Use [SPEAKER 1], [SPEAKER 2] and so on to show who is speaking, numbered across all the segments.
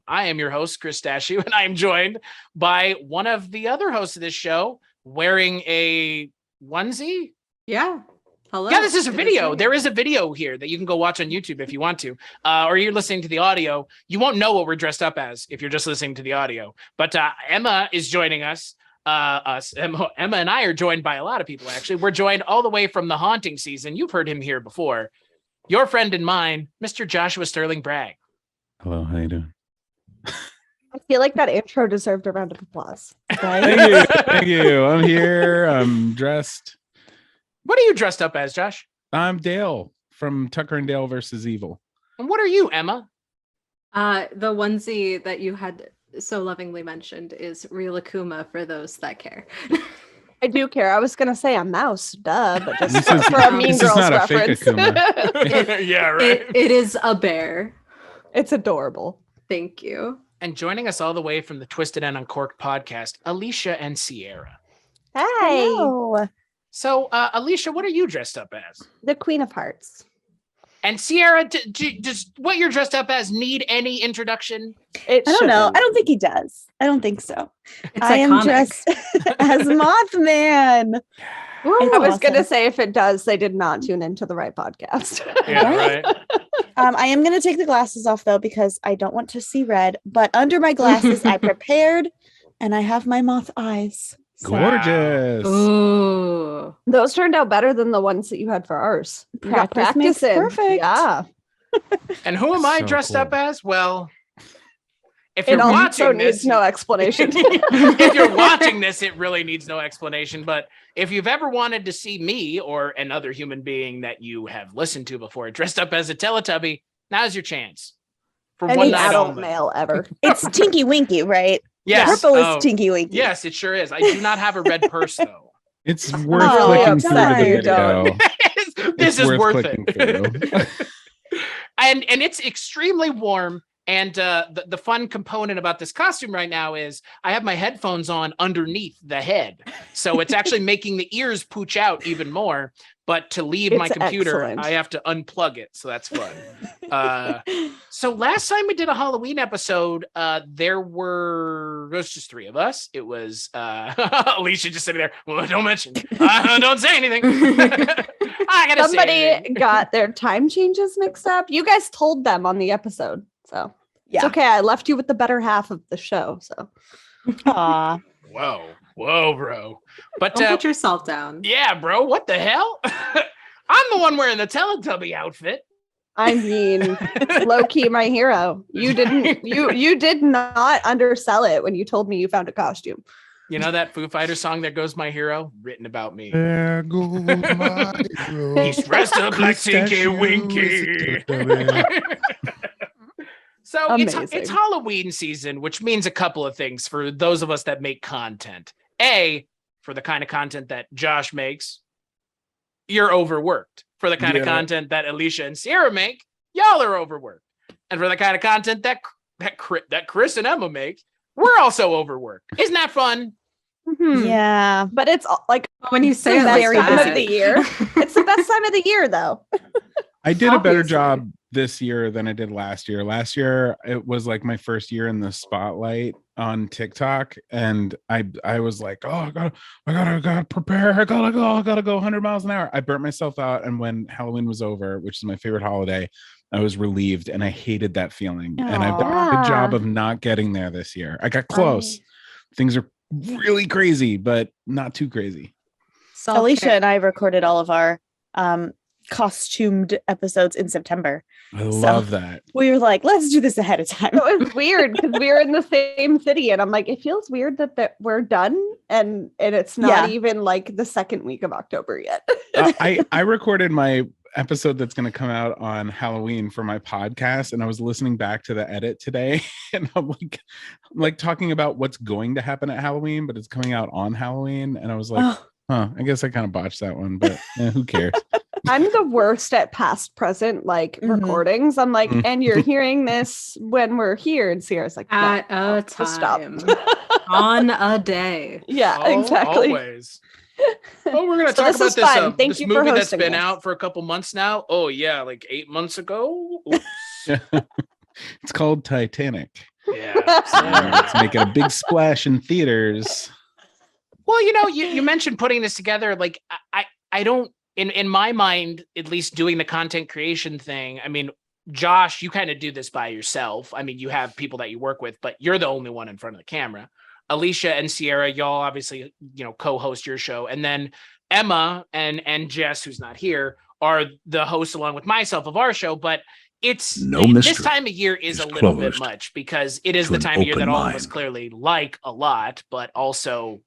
[SPEAKER 1] I am your host, Chris Stachiw, and I am joined by one of the other hosts of this show wearing a onesie.
[SPEAKER 2] Yeah. Hello.
[SPEAKER 1] Yeah, this is a video. There is a video here that you can go watch on YouTube if you want to, or you're listening to the audio. You won't know what we're dressed up as if you're just listening to the audio. But Emma is joining us. Emma and I are joined by a lot of people, actually. We're joined all the way from the haunting season. You've heard him here before. Your friend and mine, Mr. Joshua Sterling Bragg.
[SPEAKER 3] Hello, how you doing?
[SPEAKER 4] I feel like that intro deserved a round of applause.
[SPEAKER 3] Right? Thank you. I'm here. I'm dressed.
[SPEAKER 1] What are you dressed up as, Josh?
[SPEAKER 3] I'm Dale from Tucker and Dale versus Evil.
[SPEAKER 1] And what are you, Emma?
[SPEAKER 2] The onesie that you had so lovingly mentioned is Real Akuma for those that care.
[SPEAKER 4] I do care. I was gonna say a mouse, duh, but just
[SPEAKER 3] This is-
[SPEAKER 4] for a Mean
[SPEAKER 3] this is
[SPEAKER 4] Girls
[SPEAKER 3] not a fake
[SPEAKER 4] reference.
[SPEAKER 3] Akuma.
[SPEAKER 1] Yeah, right.
[SPEAKER 2] It is a bear.
[SPEAKER 4] It's adorable.
[SPEAKER 2] Thank you.
[SPEAKER 1] And joining us all the way from the Twisted and Uncorked podcast, Alecia and Sierra.
[SPEAKER 4] Hey,
[SPEAKER 1] So, Alecia, what are you dressed up as?
[SPEAKER 4] the Queen of Hearts.
[SPEAKER 1] And Sierra, does what you're dressed up as need any introduction?
[SPEAKER 4] It
[SPEAKER 5] I don't know.
[SPEAKER 4] shouldn't.
[SPEAKER 5] I don't think he does. I don't think so.
[SPEAKER 2] It's
[SPEAKER 5] I am
[SPEAKER 2] iconic.
[SPEAKER 5] dressed as Mothman.
[SPEAKER 4] I was
[SPEAKER 5] Awesome.
[SPEAKER 4] gonna say if it does, they did not tune into the right podcast.
[SPEAKER 1] Yeah, right.
[SPEAKER 5] I am going to take the glasses off though because I don't want to see red. But under my glasses, I prepared, and I have my moth eyes. So
[SPEAKER 3] Gorgeous.
[SPEAKER 2] Ooh.
[SPEAKER 4] Those turned out better than the ones that you had for ours. You got
[SPEAKER 5] Practice makes
[SPEAKER 4] practice in.
[SPEAKER 5] perfect.
[SPEAKER 4] Yeah.
[SPEAKER 1] And who am I
[SPEAKER 3] So
[SPEAKER 1] dressed
[SPEAKER 3] cool.
[SPEAKER 1] up as? Well, if
[SPEAKER 4] It
[SPEAKER 1] you're
[SPEAKER 4] also
[SPEAKER 1] watching
[SPEAKER 4] needs
[SPEAKER 1] this,
[SPEAKER 4] no explanation.
[SPEAKER 1] if you're watching this, it really needs no explanation. But if you've ever wanted to see me or another human being that you have listened to before dressed up as a Teletubby, now's your chance. For one
[SPEAKER 4] Any
[SPEAKER 1] night
[SPEAKER 4] adult
[SPEAKER 1] only.
[SPEAKER 4] male ever.
[SPEAKER 5] It's Tinky Winky, right?
[SPEAKER 1] Yes.
[SPEAKER 5] Purple
[SPEAKER 1] Oh,
[SPEAKER 5] is Tinky Winky.
[SPEAKER 1] yes, it sure is. I do not have a red purse though.
[SPEAKER 3] It's worth
[SPEAKER 5] Oh,
[SPEAKER 3] clicking through
[SPEAKER 5] sorry,
[SPEAKER 3] the
[SPEAKER 5] you
[SPEAKER 3] video.
[SPEAKER 1] This
[SPEAKER 3] It's
[SPEAKER 1] is worth
[SPEAKER 3] clicking
[SPEAKER 1] it.
[SPEAKER 3] through.
[SPEAKER 1] and it's extremely warm. And the fun component about this costume right now is I have my headphones on underneath the head. So it's actually making the ears pooch out even more. But to leave my
[SPEAKER 4] It's
[SPEAKER 1] computer,
[SPEAKER 4] excellent.
[SPEAKER 1] I have to unplug it. So that's fun. So last time we did a Halloween episode, there was just three of us. It was Alecia just sitting there. Well, don't mention. Don't say anything. I gotta say
[SPEAKER 4] Somebody
[SPEAKER 1] anything.
[SPEAKER 4] got their time changes mixed up. You guys told them on the episode. So
[SPEAKER 5] Yeah.
[SPEAKER 4] it's okay. I left you with the better half of the show. So
[SPEAKER 5] Aw.
[SPEAKER 1] Whoa, bro. But
[SPEAKER 2] Don't put yourself down.
[SPEAKER 1] yeah, bro, what the hell? I'm the one wearing the Teletubby outfit.
[SPEAKER 4] I mean, low key, my hero. You didn't. You did not undersell it when you told me you found a costume.
[SPEAKER 1] You know that Foo Fighters song, There Goes My Hero? Written about me.
[SPEAKER 3] There goes my hero.
[SPEAKER 1] He's dressed up like
[SPEAKER 3] Chris
[SPEAKER 1] Tinky
[SPEAKER 3] Stachiw
[SPEAKER 1] Winky.
[SPEAKER 3] is a Teletubby.
[SPEAKER 1] So it's
[SPEAKER 4] Amazing.
[SPEAKER 1] Halloween season, which means a couple of things for those of us that make content. A, for the kind of content that Josh makes, you're overworked. For the kind of
[SPEAKER 3] Yeah.
[SPEAKER 1] content that Alecia and Sierra make, y'all are overworked. And for the kind of content that Chris and Emma make, we're also overworked. Isn't that fun?
[SPEAKER 4] Mhm.
[SPEAKER 5] Yeah.
[SPEAKER 4] But it's like
[SPEAKER 2] When you
[SPEAKER 4] the
[SPEAKER 2] say it
[SPEAKER 4] best
[SPEAKER 2] like
[SPEAKER 4] time
[SPEAKER 2] that.
[SPEAKER 4] of the year. It's the best time of the year, though.
[SPEAKER 3] I did a better
[SPEAKER 2] Obviously.
[SPEAKER 3] job this year than I did last year. Last year, it was like my first year in the spotlight on TikTok, and I was like, oh, I gotta prepare. I gotta go 100 miles an hour. I burnt myself out, and when Halloween was over, which is my favorite holiday, I was relieved, and I hated that feeling. And I've done a good job of not getting there this year. I got close. Things are really crazy, but not too crazy.
[SPEAKER 5] Alecia and I recorded all of our costumed episodes in September.
[SPEAKER 3] I love that.
[SPEAKER 5] We were like, let's do this ahead of time.
[SPEAKER 4] It was weird because we were in the same city, and I'm like, it feels weird that we're done, and it's not
[SPEAKER 5] Yeah.
[SPEAKER 4] even like the second week of October yet.
[SPEAKER 3] I recorded my episode that's going to come out on Halloween for my podcast, and I was listening back to the edit today, and I'm like talking about what's going to happen at Halloween, but it's coming out on Halloween, and I was like, I guess I kind of botched that one, but who cares?
[SPEAKER 4] I'm the worst at past present recordings. I'm like,
[SPEAKER 3] Mhm.
[SPEAKER 4] and you're hearing this when we're here, and Sierra's like, no,
[SPEAKER 2] At a
[SPEAKER 4] just stop.
[SPEAKER 2] time. On a day.
[SPEAKER 4] Yeah, exactly.
[SPEAKER 1] Always. Oh, we're gonna
[SPEAKER 4] So
[SPEAKER 1] talk
[SPEAKER 4] this
[SPEAKER 1] about
[SPEAKER 4] is
[SPEAKER 1] this,
[SPEAKER 4] fun. Thank
[SPEAKER 1] this
[SPEAKER 4] you for
[SPEAKER 1] movie that's
[SPEAKER 4] hosting
[SPEAKER 1] been
[SPEAKER 4] this.
[SPEAKER 1] out for a couple months now. Oh yeah, like 8 months ago. Oops.
[SPEAKER 3] It's called Titanic. Let's make it a big splash in theaters.
[SPEAKER 1] Well, you mentioned putting this together. Like, I don't, in my mind, at least doing the content creation thing. I mean, Josh, you kind of do this by yourself. I mean, you have people that you work with, but you're the only one in front of the camera. Alecia and Sierra, y'all obviously, co-host your show. And then Emma and Jess, who's not here, are the hosts along with myself of our show. But it's this time of year is a little bit much because it is the time of year that all of us clearly like a lot, but also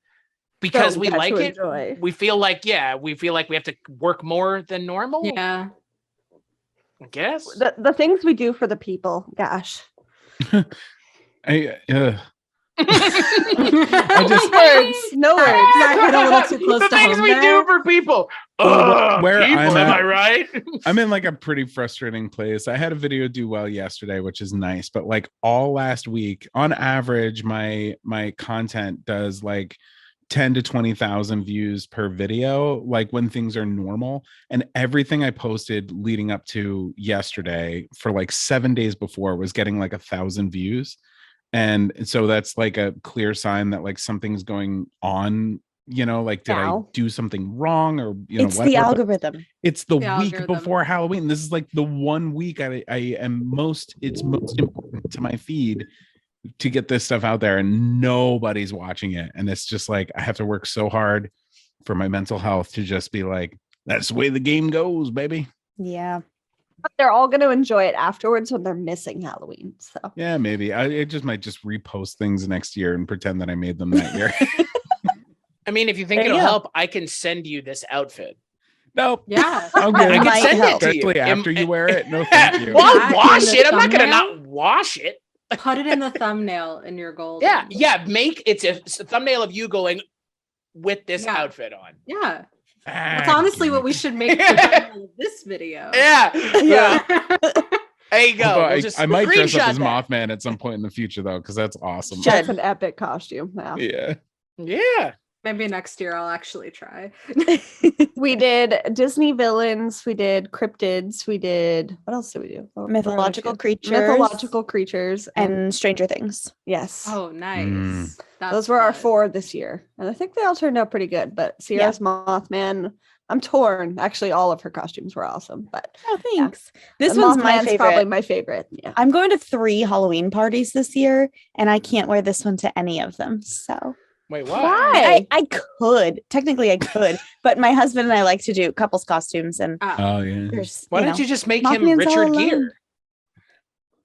[SPEAKER 1] because we like it, we feel like we have to work more than normal.
[SPEAKER 2] Yeah.
[SPEAKER 1] I guess.
[SPEAKER 4] The things we do for the people, gosh.
[SPEAKER 3] I
[SPEAKER 4] no words.
[SPEAKER 2] I hit a little too close
[SPEAKER 1] the
[SPEAKER 2] to
[SPEAKER 1] things
[SPEAKER 2] home
[SPEAKER 1] we
[SPEAKER 2] there.
[SPEAKER 1] do for people.
[SPEAKER 3] Where
[SPEAKER 1] people,
[SPEAKER 3] I'm
[SPEAKER 1] am
[SPEAKER 3] at,
[SPEAKER 1] I right?
[SPEAKER 3] I'm in like a pretty frustrating place. I had a video do well yesterday, which is nice, but like all last week, on average, my content does like 10 to 20,000 views per video, like when things are normal. And everything I posted leading up to yesterday for like 7 days before was getting like 1,000 views. And so that's like a clear sign that like something's going on, like did I do something wrong or
[SPEAKER 5] it's the algorithm.
[SPEAKER 3] It's the week before Halloween. This is like the 1 week I am it's most important to my feed to get this stuff out there, and nobody's watching it. And it's just like I have to work so hard for my mental health to just be like, that's the way the game goes, baby.
[SPEAKER 5] Yeah.
[SPEAKER 4] But they're all going to enjoy it afterwards when they're missing Halloween. So
[SPEAKER 3] yeah, maybe I might just repost things next year and pretend that I made them that year.
[SPEAKER 1] I mean, if you think it'll help, I can send you this outfit.
[SPEAKER 3] Nope.
[SPEAKER 2] Yeah.
[SPEAKER 3] I'm good.
[SPEAKER 1] I can send it to
[SPEAKER 3] Especially
[SPEAKER 1] you.
[SPEAKER 3] after you wear it. No, thank you.
[SPEAKER 1] Well, I'll wash it. I'm not going to
[SPEAKER 2] thumbnail?
[SPEAKER 1] not wash it.
[SPEAKER 2] Put it in the thumbnail in your gold.
[SPEAKER 1] Yeah. It's a thumbnail of you going with this outfit on.
[SPEAKER 2] Yeah. That's honestly what we should make the thumbnail of this video.
[SPEAKER 1] Yeah. There you go.
[SPEAKER 3] I might dress up as Mothman at some point in the future, though, because that's awesome.
[SPEAKER 4] That's an epic costume.
[SPEAKER 3] Yeah.
[SPEAKER 1] Yeah.
[SPEAKER 2] Maybe next year I'll actually try.
[SPEAKER 4] We did Disney villains. We did cryptids. We did, what else did we do?
[SPEAKER 5] Mythological
[SPEAKER 4] creatures
[SPEAKER 5] and Stranger Things.
[SPEAKER 4] Yes.
[SPEAKER 2] Oh, nice.
[SPEAKER 4] Those were our 4 this year. And I think they all turned out pretty good. But Sierra's Mothman, I'm torn. Actually, all of her costumes were awesome. But
[SPEAKER 5] thanks. This one's my favorite.
[SPEAKER 4] Probably my favorite. Yeah.
[SPEAKER 5] I'm going to 3 Halloween parties this year, and I can't wear this one to any of them. So
[SPEAKER 1] wait, why?
[SPEAKER 5] I could. Technically, I could. But my husband and I like to do couples costumes. And
[SPEAKER 1] why don't you just make him
[SPEAKER 5] Mothman's
[SPEAKER 1] Richard Gere?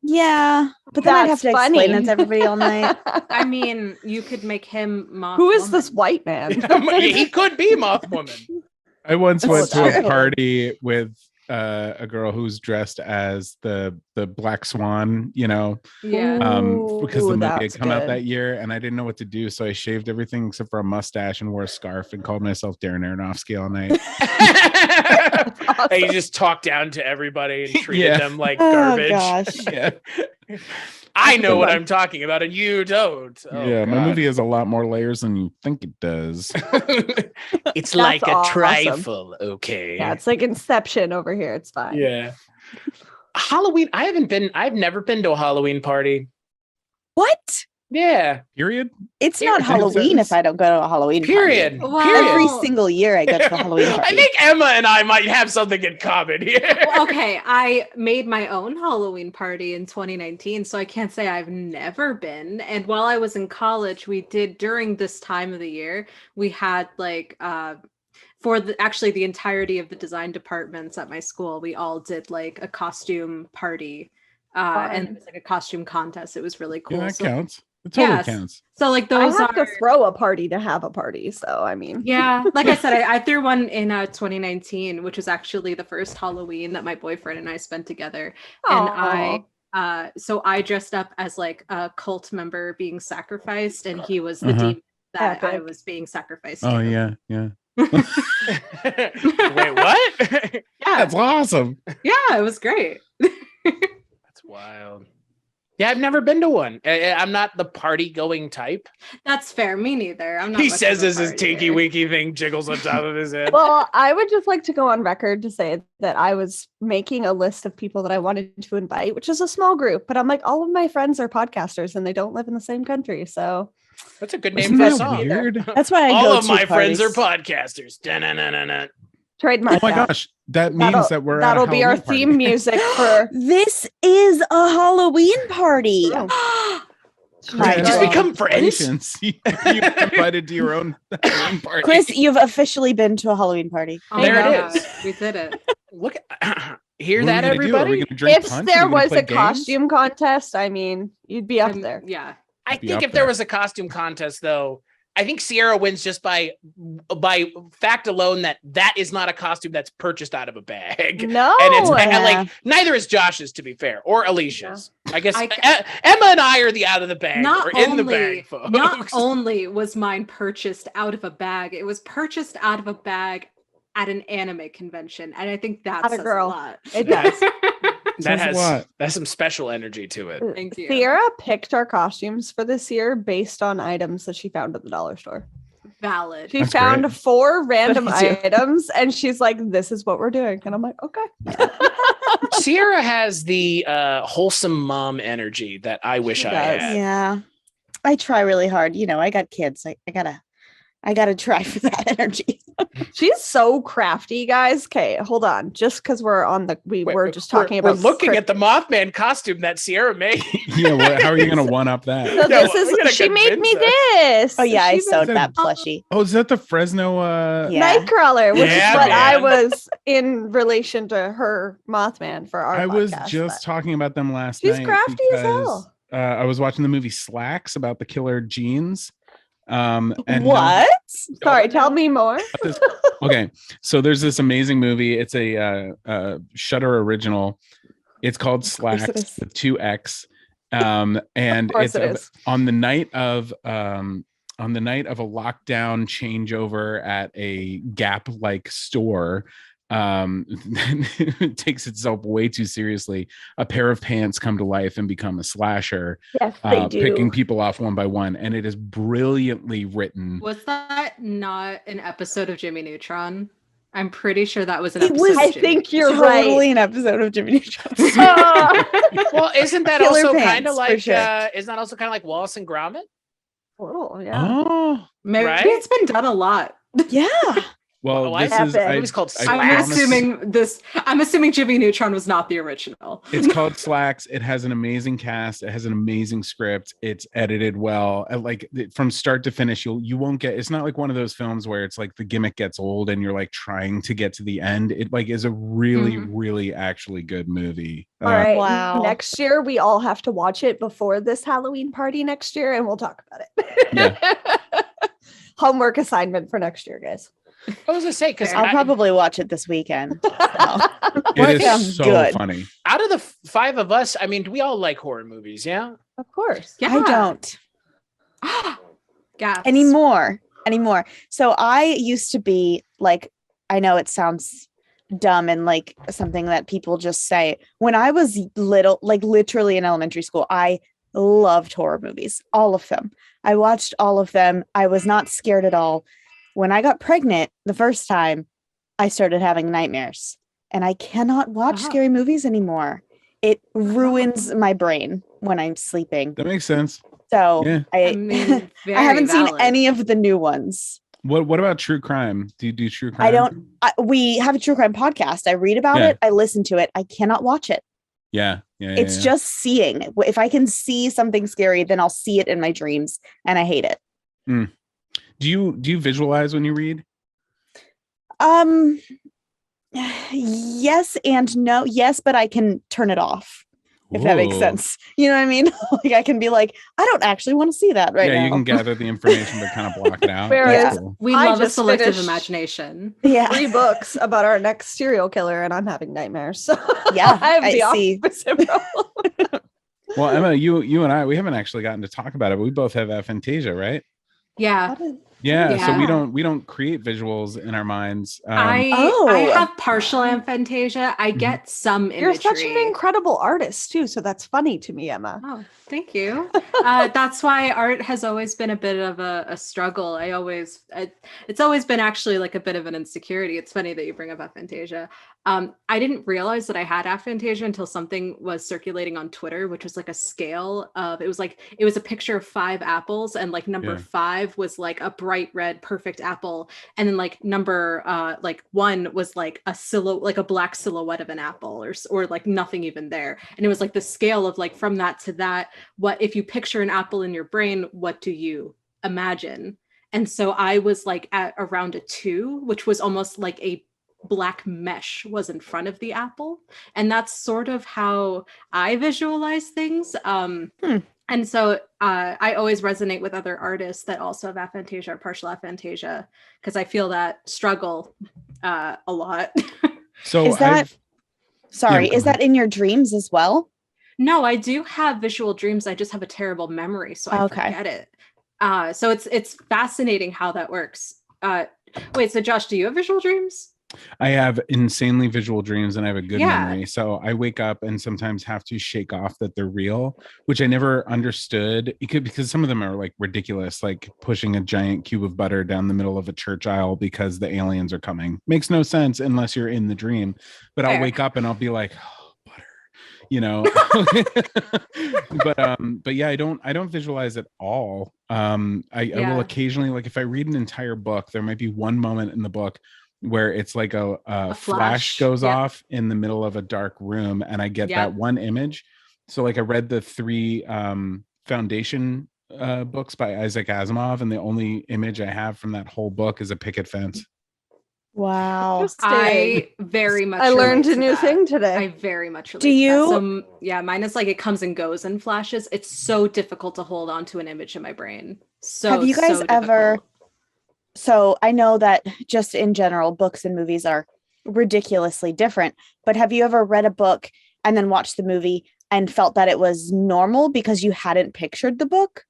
[SPEAKER 5] Yeah, but then I'd have to explain it to everybody all night.
[SPEAKER 2] I mean, you could make him Moth.
[SPEAKER 4] Who is this white man?
[SPEAKER 1] He could be Mothwoman.
[SPEAKER 3] I once went to a party with a girl who's dressed as the Black Swan, because the movie had come out that year, and I didn't know what to do, so I shaved everything except for a mustache and wore a scarf and called myself Darren Aronofsky all night.
[SPEAKER 1] Awesome. And you just talked down to everybody and treated them like garbage.
[SPEAKER 5] Gosh.
[SPEAKER 3] Yeah.
[SPEAKER 1] I know what I'm talking about, and you don't.
[SPEAKER 3] My movie has a lot more layers than you think it does.
[SPEAKER 1] It's like a trifle, okay?
[SPEAKER 4] Yeah, it's like Inception over here. It's fine.
[SPEAKER 1] Yeah. Halloween. I've never been to a Halloween party.
[SPEAKER 5] What?
[SPEAKER 1] Yeah.
[SPEAKER 3] Period.
[SPEAKER 5] It's not Halloween if I don't go to a Halloween
[SPEAKER 1] Period.
[SPEAKER 5] party.
[SPEAKER 2] Wow.
[SPEAKER 5] Every single year I go to a Halloween party.
[SPEAKER 1] I think Emma and I might have something in common here.
[SPEAKER 2] Okay, I made my own Halloween party in 2019, so I can't say I've never been. And while I was in college, we did during this time of the year, we had like for the entirety of the design departments at my school, we all did like a costume party. And it was like a costume contest. It was really cool.
[SPEAKER 3] Yeah, that counts. It totally counts.
[SPEAKER 2] So like those
[SPEAKER 4] I have to throw a party to have a party. So I mean,
[SPEAKER 2] yeah, like I said, I threw one in 2019, which was actually the first Halloween that my boyfriend and I spent together.
[SPEAKER 4] Aww.
[SPEAKER 2] And so I dressed up as like a cult member being sacrificed, and he was the demon that I was being sacrificed to.
[SPEAKER 3] Oh yeah.
[SPEAKER 1] Wait, what?
[SPEAKER 2] Yeah,
[SPEAKER 3] That's awesome.
[SPEAKER 2] yeah, it was great.
[SPEAKER 1] That's wild. Yeah, I've never been to one. I'm not the party going type.
[SPEAKER 2] That's fair. Me neither. I'm not.
[SPEAKER 1] He
[SPEAKER 2] much
[SPEAKER 1] says
[SPEAKER 2] of a
[SPEAKER 1] as his tinky
[SPEAKER 2] partier.
[SPEAKER 1] winky thing jiggles on top of his head.
[SPEAKER 4] Well, I would just like to go on record to say that I was making a list of people that I wanted to invite, which is a small group, but I'm like, all of my friends are podcasters and they don't live in the same country. So
[SPEAKER 1] That's a good name
[SPEAKER 3] Isn't
[SPEAKER 1] for a
[SPEAKER 3] that
[SPEAKER 1] song.
[SPEAKER 3] weird?
[SPEAKER 5] That's why I
[SPEAKER 1] All
[SPEAKER 5] go
[SPEAKER 1] of
[SPEAKER 5] to
[SPEAKER 1] my friends are
[SPEAKER 5] parties.
[SPEAKER 1] podcasters. Da-na-na-na-na.
[SPEAKER 4] trademark
[SPEAKER 3] Oh my
[SPEAKER 4] that.
[SPEAKER 3] gosh, that means that we're at a
[SPEAKER 4] That'll be our
[SPEAKER 3] Halloween party.
[SPEAKER 4] theme music for
[SPEAKER 5] This is a Halloween party.
[SPEAKER 4] True.
[SPEAKER 3] Yeah,
[SPEAKER 1] Just
[SPEAKER 4] Right.
[SPEAKER 1] become friends.
[SPEAKER 3] Congratulations. You're invited to your own Halloween party.
[SPEAKER 5] Chris, you've officially been to a Halloween party.
[SPEAKER 2] Oh
[SPEAKER 1] There
[SPEAKER 2] my
[SPEAKER 1] it
[SPEAKER 2] God,
[SPEAKER 1] is.
[SPEAKER 2] We did it.
[SPEAKER 1] Look at hear
[SPEAKER 3] What are
[SPEAKER 1] that,
[SPEAKER 3] we gonna do? Are we
[SPEAKER 1] everybody?
[SPEAKER 3] gonna drink
[SPEAKER 4] if
[SPEAKER 3] punch? Are
[SPEAKER 4] there
[SPEAKER 3] we gonna
[SPEAKER 4] was
[SPEAKER 3] play
[SPEAKER 4] a
[SPEAKER 3] games?
[SPEAKER 4] costume contest, I mean, you'd be up there.
[SPEAKER 2] Yeah.
[SPEAKER 1] I
[SPEAKER 3] Be
[SPEAKER 1] think
[SPEAKER 3] up
[SPEAKER 1] if there
[SPEAKER 3] there.
[SPEAKER 1] was a costume contest, though, I think Sierra wins just by fact alone that is not a costume that's purchased out of a bag.
[SPEAKER 4] No.
[SPEAKER 1] And it's
[SPEAKER 5] yeah.
[SPEAKER 1] like neither is Josh's, to be fair, or Alicia's. I guess
[SPEAKER 2] I-
[SPEAKER 1] Emma and I are the out of the bag
[SPEAKER 2] Not
[SPEAKER 1] or in the
[SPEAKER 2] only,
[SPEAKER 1] bag, folks.
[SPEAKER 2] not only was mine purchased out of a bag, it was purchased out of a bag at an anime convention, and I think that
[SPEAKER 4] Atta
[SPEAKER 2] says
[SPEAKER 4] girl.
[SPEAKER 2] a lot.
[SPEAKER 4] It
[SPEAKER 1] That's-
[SPEAKER 4] does.
[SPEAKER 1] that
[SPEAKER 3] Says a lot.
[SPEAKER 1] has some special energy to it.
[SPEAKER 2] Thank you.
[SPEAKER 4] Sierra picked our costumes for this year based on items that she found at the dollar store.
[SPEAKER 2] Valid.
[SPEAKER 4] She
[SPEAKER 3] That's
[SPEAKER 4] found
[SPEAKER 3] great.
[SPEAKER 4] 4 random
[SPEAKER 5] Thank you.
[SPEAKER 4] items and she's like, this is what we're doing. And I'm like, okay.
[SPEAKER 1] Sierra has the wholesome mom energy that I wish
[SPEAKER 4] She
[SPEAKER 1] I
[SPEAKER 4] does.
[SPEAKER 1] had.
[SPEAKER 5] Yeah. I try really hard. You know, I got kids. I gotta try for that energy.
[SPEAKER 4] She's so crafty, guys. Okay, hold on. Just because we're on the
[SPEAKER 1] Wait,
[SPEAKER 4] we're just talking
[SPEAKER 1] we're
[SPEAKER 4] about
[SPEAKER 1] looking at the Mothman costume that Sierra made.
[SPEAKER 3] Yeah, how are you gonna one up that?
[SPEAKER 4] So
[SPEAKER 1] No,
[SPEAKER 4] this
[SPEAKER 1] we're gonna
[SPEAKER 4] is she made me
[SPEAKER 1] convince
[SPEAKER 4] this.
[SPEAKER 5] Oh yeah, I
[SPEAKER 4] She
[SPEAKER 5] sewed
[SPEAKER 3] made-
[SPEAKER 5] that plushie.
[SPEAKER 3] Oh, is that the Fresno?
[SPEAKER 5] Yeah.
[SPEAKER 4] Nightcrawler, which
[SPEAKER 1] Yeah,
[SPEAKER 4] is what I
[SPEAKER 1] man.
[SPEAKER 4] was in relation to her Mothman for our
[SPEAKER 3] I was
[SPEAKER 4] podcast,
[SPEAKER 3] just
[SPEAKER 4] but
[SPEAKER 3] talking about them last
[SPEAKER 4] she's
[SPEAKER 3] night.
[SPEAKER 4] crafty as
[SPEAKER 3] because,
[SPEAKER 4] hell.
[SPEAKER 3] I was watching the movie Slacks about the killer jeans. And
[SPEAKER 5] What?
[SPEAKER 4] Sorry, tell me more.
[SPEAKER 3] Okay, so there's this amazing movie. It's a Shudder original. It's called
[SPEAKER 5] course
[SPEAKER 3] Slacks
[SPEAKER 5] it is.
[SPEAKER 3] with 2X. And
[SPEAKER 4] Of course
[SPEAKER 3] it's
[SPEAKER 4] it is.
[SPEAKER 3] on the night of a lockdown changeover at a Gap like store. It takes itself way too seriously. A pair of pants come to life and become a slasher,
[SPEAKER 4] Yes, they do.
[SPEAKER 3] picking people off one by one, and it is brilliantly written.
[SPEAKER 2] Was that not an episode of Jimmy Neutron? I'm pretty sure that was an
[SPEAKER 5] It
[SPEAKER 2] episode.
[SPEAKER 5] was-
[SPEAKER 2] of
[SPEAKER 4] I
[SPEAKER 2] Jimmy
[SPEAKER 4] think you're
[SPEAKER 5] Totally
[SPEAKER 4] right.
[SPEAKER 5] an episode of Jimmy Neutron.
[SPEAKER 1] Well, isn't that
[SPEAKER 5] Killer
[SPEAKER 1] also
[SPEAKER 5] pants,
[SPEAKER 1] kind of
[SPEAKER 5] for
[SPEAKER 1] like
[SPEAKER 5] sure.
[SPEAKER 1] isn't that also kind of like Wallace and Gromit?
[SPEAKER 4] Oh, yeah.
[SPEAKER 3] Oh,
[SPEAKER 2] Maybe
[SPEAKER 1] Right?
[SPEAKER 2] it's been done a lot.
[SPEAKER 5] Yeah.
[SPEAKER 3] well,
[SPEAKER 1] Why
[SPEAKER 3] this
[SPEAKER 4] is
[SPEAKER 3] is
[SPEAKER 4] it?
[SPEAKER 3] I,
[SPEAKER 1] It was called
[SPEAKER 3] I
[SPEAKER 1] Slacks.
[SPEAKER 2] I'm
[SPEAKER 3] promise-
[SPEAKER 2] assuming Jimmy Neutron was not the original.
[SPEAKER 3] It's called Slacks. It has an amazing cast. It has an amazing script. It's edited well. And like from start to finish, you won't get. It's not like one of those films where it's like the gimmick gets old and you're like trying to get to the end. It like is a really,
[SPEAKER 2] Mhm.
[SPEAKER 3] really actually good movie.
[SPEAKER 4] All right.
[SPEAKER 5] Wow.
[SPEAKER 4] Next year, we all have to watch it before this Halloween party next year, and we'll talk about it. Homework assignment for next year, guys.
[SPEAKER 1] I was gonna say because
[SPEAKER 5] I'll probably watch it this weekend. So.
[SPEAKER 3] It
[SPEAKER 5] Sounds
[SPEAKER 3] is so
[SPEAKER 5] good.
[SPEAKER 3] funny.
[SPEAKER 1] out of the 5 of us, I mean, do we all like horror movies? Yeah.
[SPEAKER 4] Of course.
[SPEAKER 2] Yeah.
[SPEAKER 5] I don't
[SPEAKER 2] Gasps.
[SPEAKER 5] anymore. So I used to be like, I know it sounds dumb and like something that people just say. When I was little, like literally in elementary school, I loved horror movies, all of them. I watched all of them. I was not scared at all. When I got pregnant the first time, I started having nightmares, and I cannot watch
[SPEAKER 2] Uh-huh.
[SPEAKER 5] scary movies anymore. It ruins my brain when I'm sleeping.
[SPEAKER 3] That makes sense.
[SPEAKER 5] So
[SPEAKER 3] Yeah.
[SPEAKER 2] I mean,
[SPEAKER 5] I haven't seen
[SPEAKER 2] valid.
[SPEAKER 5] any of the new ones.
[SPEAKER 3] What about true crime? Do you do true crime?
[SPEAKER 5] I don't. We have a true crime podcast. I read about
[SPEAKER 3] Yeah.
[SPEAKER 5] it. I listen to it. I cannot watch it.
[SPEAKER 3] Yeah. Yeah.
[SPEAKER 5] It's just seeing. If I can see something scary, then I'll see it in my dreams, and I hate it.
[SPEAKER 3] Do you visualize when you read?
[SPEAKER 5] Yes and no. Yes, but I can turn it off. If that makes
[SPEAKER 3] Whoa.
[SPEAKER 5] sense. You know what I mean? Like I can be like, I don't actually want to see that right
[SPEAKER 3] Yeah,
[SPEAKER 5] now.
[SPEAKER 3] you can gather the information but kind of block it out.
[SPEAKER 4] Whereas-
[SPEAKER 3] That's cool.
[SPEAKER 2] We
[SPEAKER 4] I
[SPEAKER 2] love a
[SPEAKER 4] just
[SPEAKER 2] selective
[SPEAKER 4] finished-
[SPEAKER 2] imagination.
[SPEAKER 5] Yeah.
[SPEAKER 4] 3 books about our next serial killer, and I'm having nightmares. So
[SPEAKER 5] Yeah,
[SPEAKER 4] I have
[SPEAKER 5] I
[SPEAKER 4] the
[SPEAKER 5] see.
[SPEAKER 4] opposite problem.
[SPEAKER 3] Well, Emma, you and I, we haven't actually gotten to talk about it, but we both have aphantasia, right?
[SPEAKER 2] Yeah.
[SPEAKER 3] Yeah, so we
[SPEAKER 2] Yeah.
[SPEAKER 3] don't create visuals in our minds.
[SPEAKER 2] I
[SPEAKER 5] Oh.
[SPEAKER 2] have partial aphantasia. I
[SPEAKER 3] Mhm.
[SPEAKER 2] get some imagery.
[SPEAKER 4] You're such an incredible artist too, so that's funny to me, Emma.
[SPEAKER 2] Oh, thank you. That's why art has always been a bit of a struggle. It's always been actually like a bit of an insecurity. It's funny that you bring up aphantasia. I didn't realize that I had aphantasia until something was circulating on Twitter, which was like a scale of, it was a picture of 5 apples, and like number
[SPEAKER 3] Yeah.
[SPEAKER 2] 5 was like a bright red perfect apple, and then like number like 1 was like a black silhouette of an apple, or like nothing even there. And it was like the scale of like from that to that, what if you picture an apple in your brain, what do you imagine? And so I was like at around a 2, which was almost like a black mesh was in front of the apple. And that's sort of how I visualize things. And so I always resonate with other artists that also have aphantasia or partial aphantasia, because I feel that struggle a lot.
[SPEAKER 3] So
[SPEAKER 5] Is that sorry,
[SPEAKER 3] go
[SPEAKER 5] is that in your dreams as well?
[SPEAKER 2] No, I do have visual dreams. I just have a terrible memory, so I
[SPEAKER 5] Okay.
[SPEAKER 2] forget it. So it's fascinating how that works. Wait, so Josh, do you have visual dreams?
[SPEAKER 3] I have insanely visual dreams and I have a good
[SPEAKER 2] Yeah.
[SPEAKER 3] memory. So I wake up and sometimes have to shake off that they're real, which I never understood. Because some of them are like ridiculous, like pushing a giant cube of butter down the middle of a church aisle because the aliens are coming. Makes no sense unless you're in the dream. But I'll
[SPEAKER 2] Fair.
[SPEAKER 3] wake up and I'll be like, oh, butter, you know. But yeah, I don't visualize at all. I will occasionally, like if I read an entire book, there might be one moment in the book where it's like a flash goes off in the middle of a dark room and I get that one image. So like I read the 3 foundation books by Isaac Asimov, and the only image I have from that whole book is a picket fence.
[SPEAKER 5] Wow.
[SPEAKER 2] I very much
[SPEAKER 4] I learned
[SPEAKER 2] relate
[SPEAKER 4] a
[SPEAKER 2] to
[SPEAKER 4] new
[SPEAKER 2] that.
[SPEAKER 4] thing today.
[SPEAKER 2] I very much relate
[SPEAKER 5] Do
[SPEAKER 2] to that.
[SPEAKER 5] you-
[SPEAKER 2] So yeah, mine is like it comes and goes in flashes. It's so difficult to hold on to an image in my brain. So
[SPEAKER 5] Have you guys
[SPEAKER 2] so
[SPEAKER 5] ever
[SPEAKER 2] difficult.
[SPEAKER 5] So I know that just in general, books and movies are ridiculously different, but have you ever read a book and then watched the movie and felt that it was normal because you hadn't pictured the book?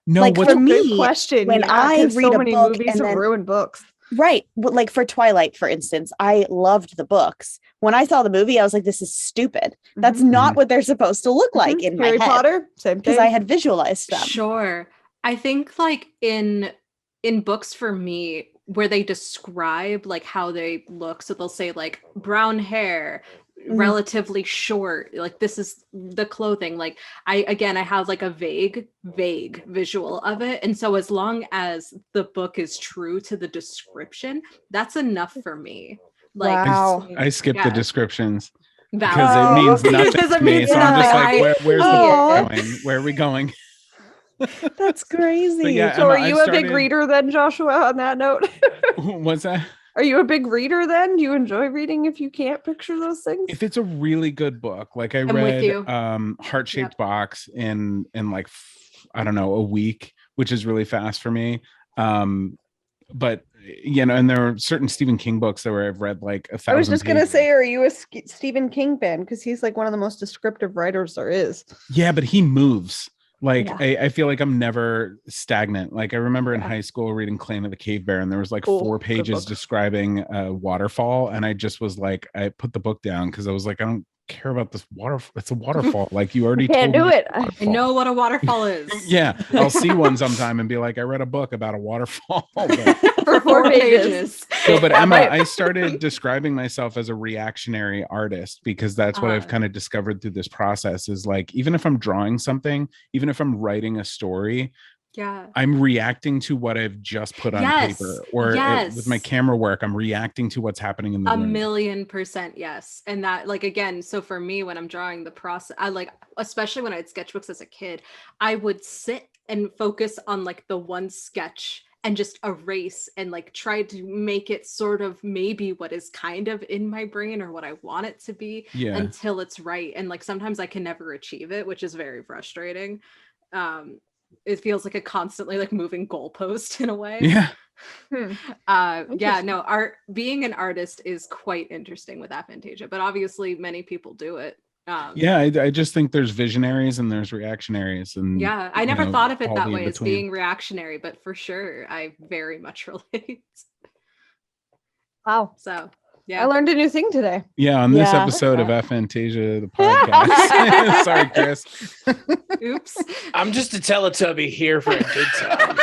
[SPEAKER 3] No,
[SPEAKER 5] Like
[SPEAKER 3] what's
[SPEAKER 5] for me,
[SPEAKER 4] Good question.
[SPEAKER 5] when I
[SPEAKER 4] 'cause
[SPEAKER 5] read
[SPEAKER 4] so
[SPEAKER 5] a
[SPEAKER 4] many
[SPEAKER 5] book
[SPEAKER 4] movies
[SPEAKER 5] and
[SPEAKER 4] have
[SPEAKER 5] then-
[SPEAKER 4] ruined books.
[SPEAKER 5] right, but like for Twilight, for instance, I loved the books. When I saw the movie, I was like, this is stupid. That's not what they're supposed to look like in
[SPEAKER 4] Harry
[SPEAKER 5] my head.
[SPEAKER 4] Potter, same
[SPEAKER 5] Because
[SPEAKER 4] thing.
[SPEAKER 5] I had visualized them.
[SPEAKER 2] Sure. I think like in books for me where they describe like how they look, so they'll say like brown hair, relatively short, like this is the clothing, like I have like a vague visual of it, and so as long as the book is true to the description, that's enough for me. Like
[SPEAKER 5] Wow.
[SPEAKER 3] I skip the descriptions because
[SPEAKER 2] valid.
[SPEAKER 3] it means nothing
[SPEAKER 2] Because it
[SPEAKER 3] to me.
[SPEAKER 2] means
[SPEAKER 3] So I'm just
[SPEAKER 2] nothing.
[SPEAKER 3] like, where's the
[SPEAKER 5] Aw.
[SPEAKER 3] book going? Where are we going?
[SPEAKER 5] That's crazy.
[SPEAKER 3] But yeah,
[SPEAKER 4] So
[SPEAKER 3] Emma,
[SPEAKER 4] are you
[SPEAKER 3] I
[SPEAKER 4] a big
[SPEAKER 3] started-
[SPEAKER 4] reader then, Joshua, on that note?
[SPEAKER 3] What's that?
[SPEAKER 4] Are you a big reader then? Do you enjoy reading if you can't picture those things?
[SPEAKER 3] If it's a really good book, like I
[SPEAKER 2] I'm with
[SPEAKER 3] read
[SPEAKER 2] you.
[SPEAKER 3] Heart-Shaped Box in like I don't know, a week, which is really fast for me. But you know, and there are certain Stephen King books that where I've read like 1,000
[SPEAKER 4] I was just gonna
[SPEAKER 3] pages.
[SPEAKER 4] say, are you a Stephen King fan? Because he's like one of the most descriptive writers there is.
[SPEAKER 3] Yeah, but he moves. Like
[SPEAKER 4] Yeah.
[SPEAKER 3] I feel like I'm never stagnant. Like I remember in high school reading Claim of the Cave Bear, and there was like
[SPEAKER 4] Cool.
[SPEAKER 3] 4
[SPEAKER 4] Good
[SPEAKER 3] pages
[SPEAKER 4] book.
[SPEAKER 3] describing a waterfall, and I just was like, I put the book down because I was like, I don't care about this water. It's a waterfall. Like you already
[SPEAKER 4] Can't
[SPEAKER 3] told
[SPEAKER 4] do
[SPEAKER 3] me
[SPEAKER 4] it.
[SPEAKER 3] it's a
[SPEAKER 2] I
[SPEAKER 3] waterfall.
[SPEAKER 2] know what a waterfall is.
[SPEAKER 3] Yeah, I'll see one sometime and be like, I read a book about a waterfall. But-
[SPEAKER 4] For 4 pages.
[SPEAKER 3] So, but Emma,
[SPEAKER 4] Right.
[SPEAKER 3] I started describing myself as a reactionary artist because that's what I've
[SPEAKER 2] Uh-huh.
[SPEAKER 3] kind of discovered through this process is like, even if I'm drawing something, even if I'm writing a story,
[SPEAKER 2] Yeah.
[SPEAKER 3] I'm reacting to what I've just put on
[SPEAKER 2] Yes,
[SPEAKER 3] paper, or with my
[SPEAKER 2] yes.
[SPEAKER 3] camera work, I'm reacting to what's happening in the
[SPEAKER 2] A
[SPEAKER 3] room.
[SPEAKER 2] 1,000,000% yes. And that, like, again, so for me when I'm drawing the process, I like, especially when I had sketchbooks as a kid, I would sit and focus on like the one sketch and just erase and like try to make it sort of maybe what is kind of in my brain or what I want it to be
[SPEAKER 3] Yeah.
[SPEAKER 2] until it's right. And like sometimes I can never achieve it, which is very frustrating. It feels like a constantly like moving goalpost in a way.
[SPEAKER 3] Yeah.
[SPEAKER 2] Yeah,
[SPEAKER 4] Interesting.
[SPEAKER 2] no, being an artist is quite interesting with aphantasia, but obviously many people do it.
[SPEAKER 3] Yeah, I just think there's visionaries and there's reactionaries, and
[SPEAKER 2] Yeah, I
[SPEAKER 3] you
[SPEAKER 2] never
[SPEAKER 3] know,
[SPEAKER 2] thought of it
[SPEAKER 3] all
[SPEAKER 2] that
[SPEAKER 3] the
[SPEAKER 2] way as
[SPEAKER 3] in-between.
[SPEAKER 2] being reactionary, but for sure, I very much relate.
[SPEAKER 4] Wow.
[SPEAKER 2] So,
[SPEAKER 4] I
[SPEAKER 2] yeah.
[SPEAKER 4] learned a new thing today.
[SPEAKER 3] Yeah, on this
[SPEAKER 5] Yeah.
[SPEAKER 3] episode of Fantasia, the podcast. Sorry, Chris.
[SPEAKER 2] Oops.
[SPEAKER 1] I'm just a Teletubby here for a good time.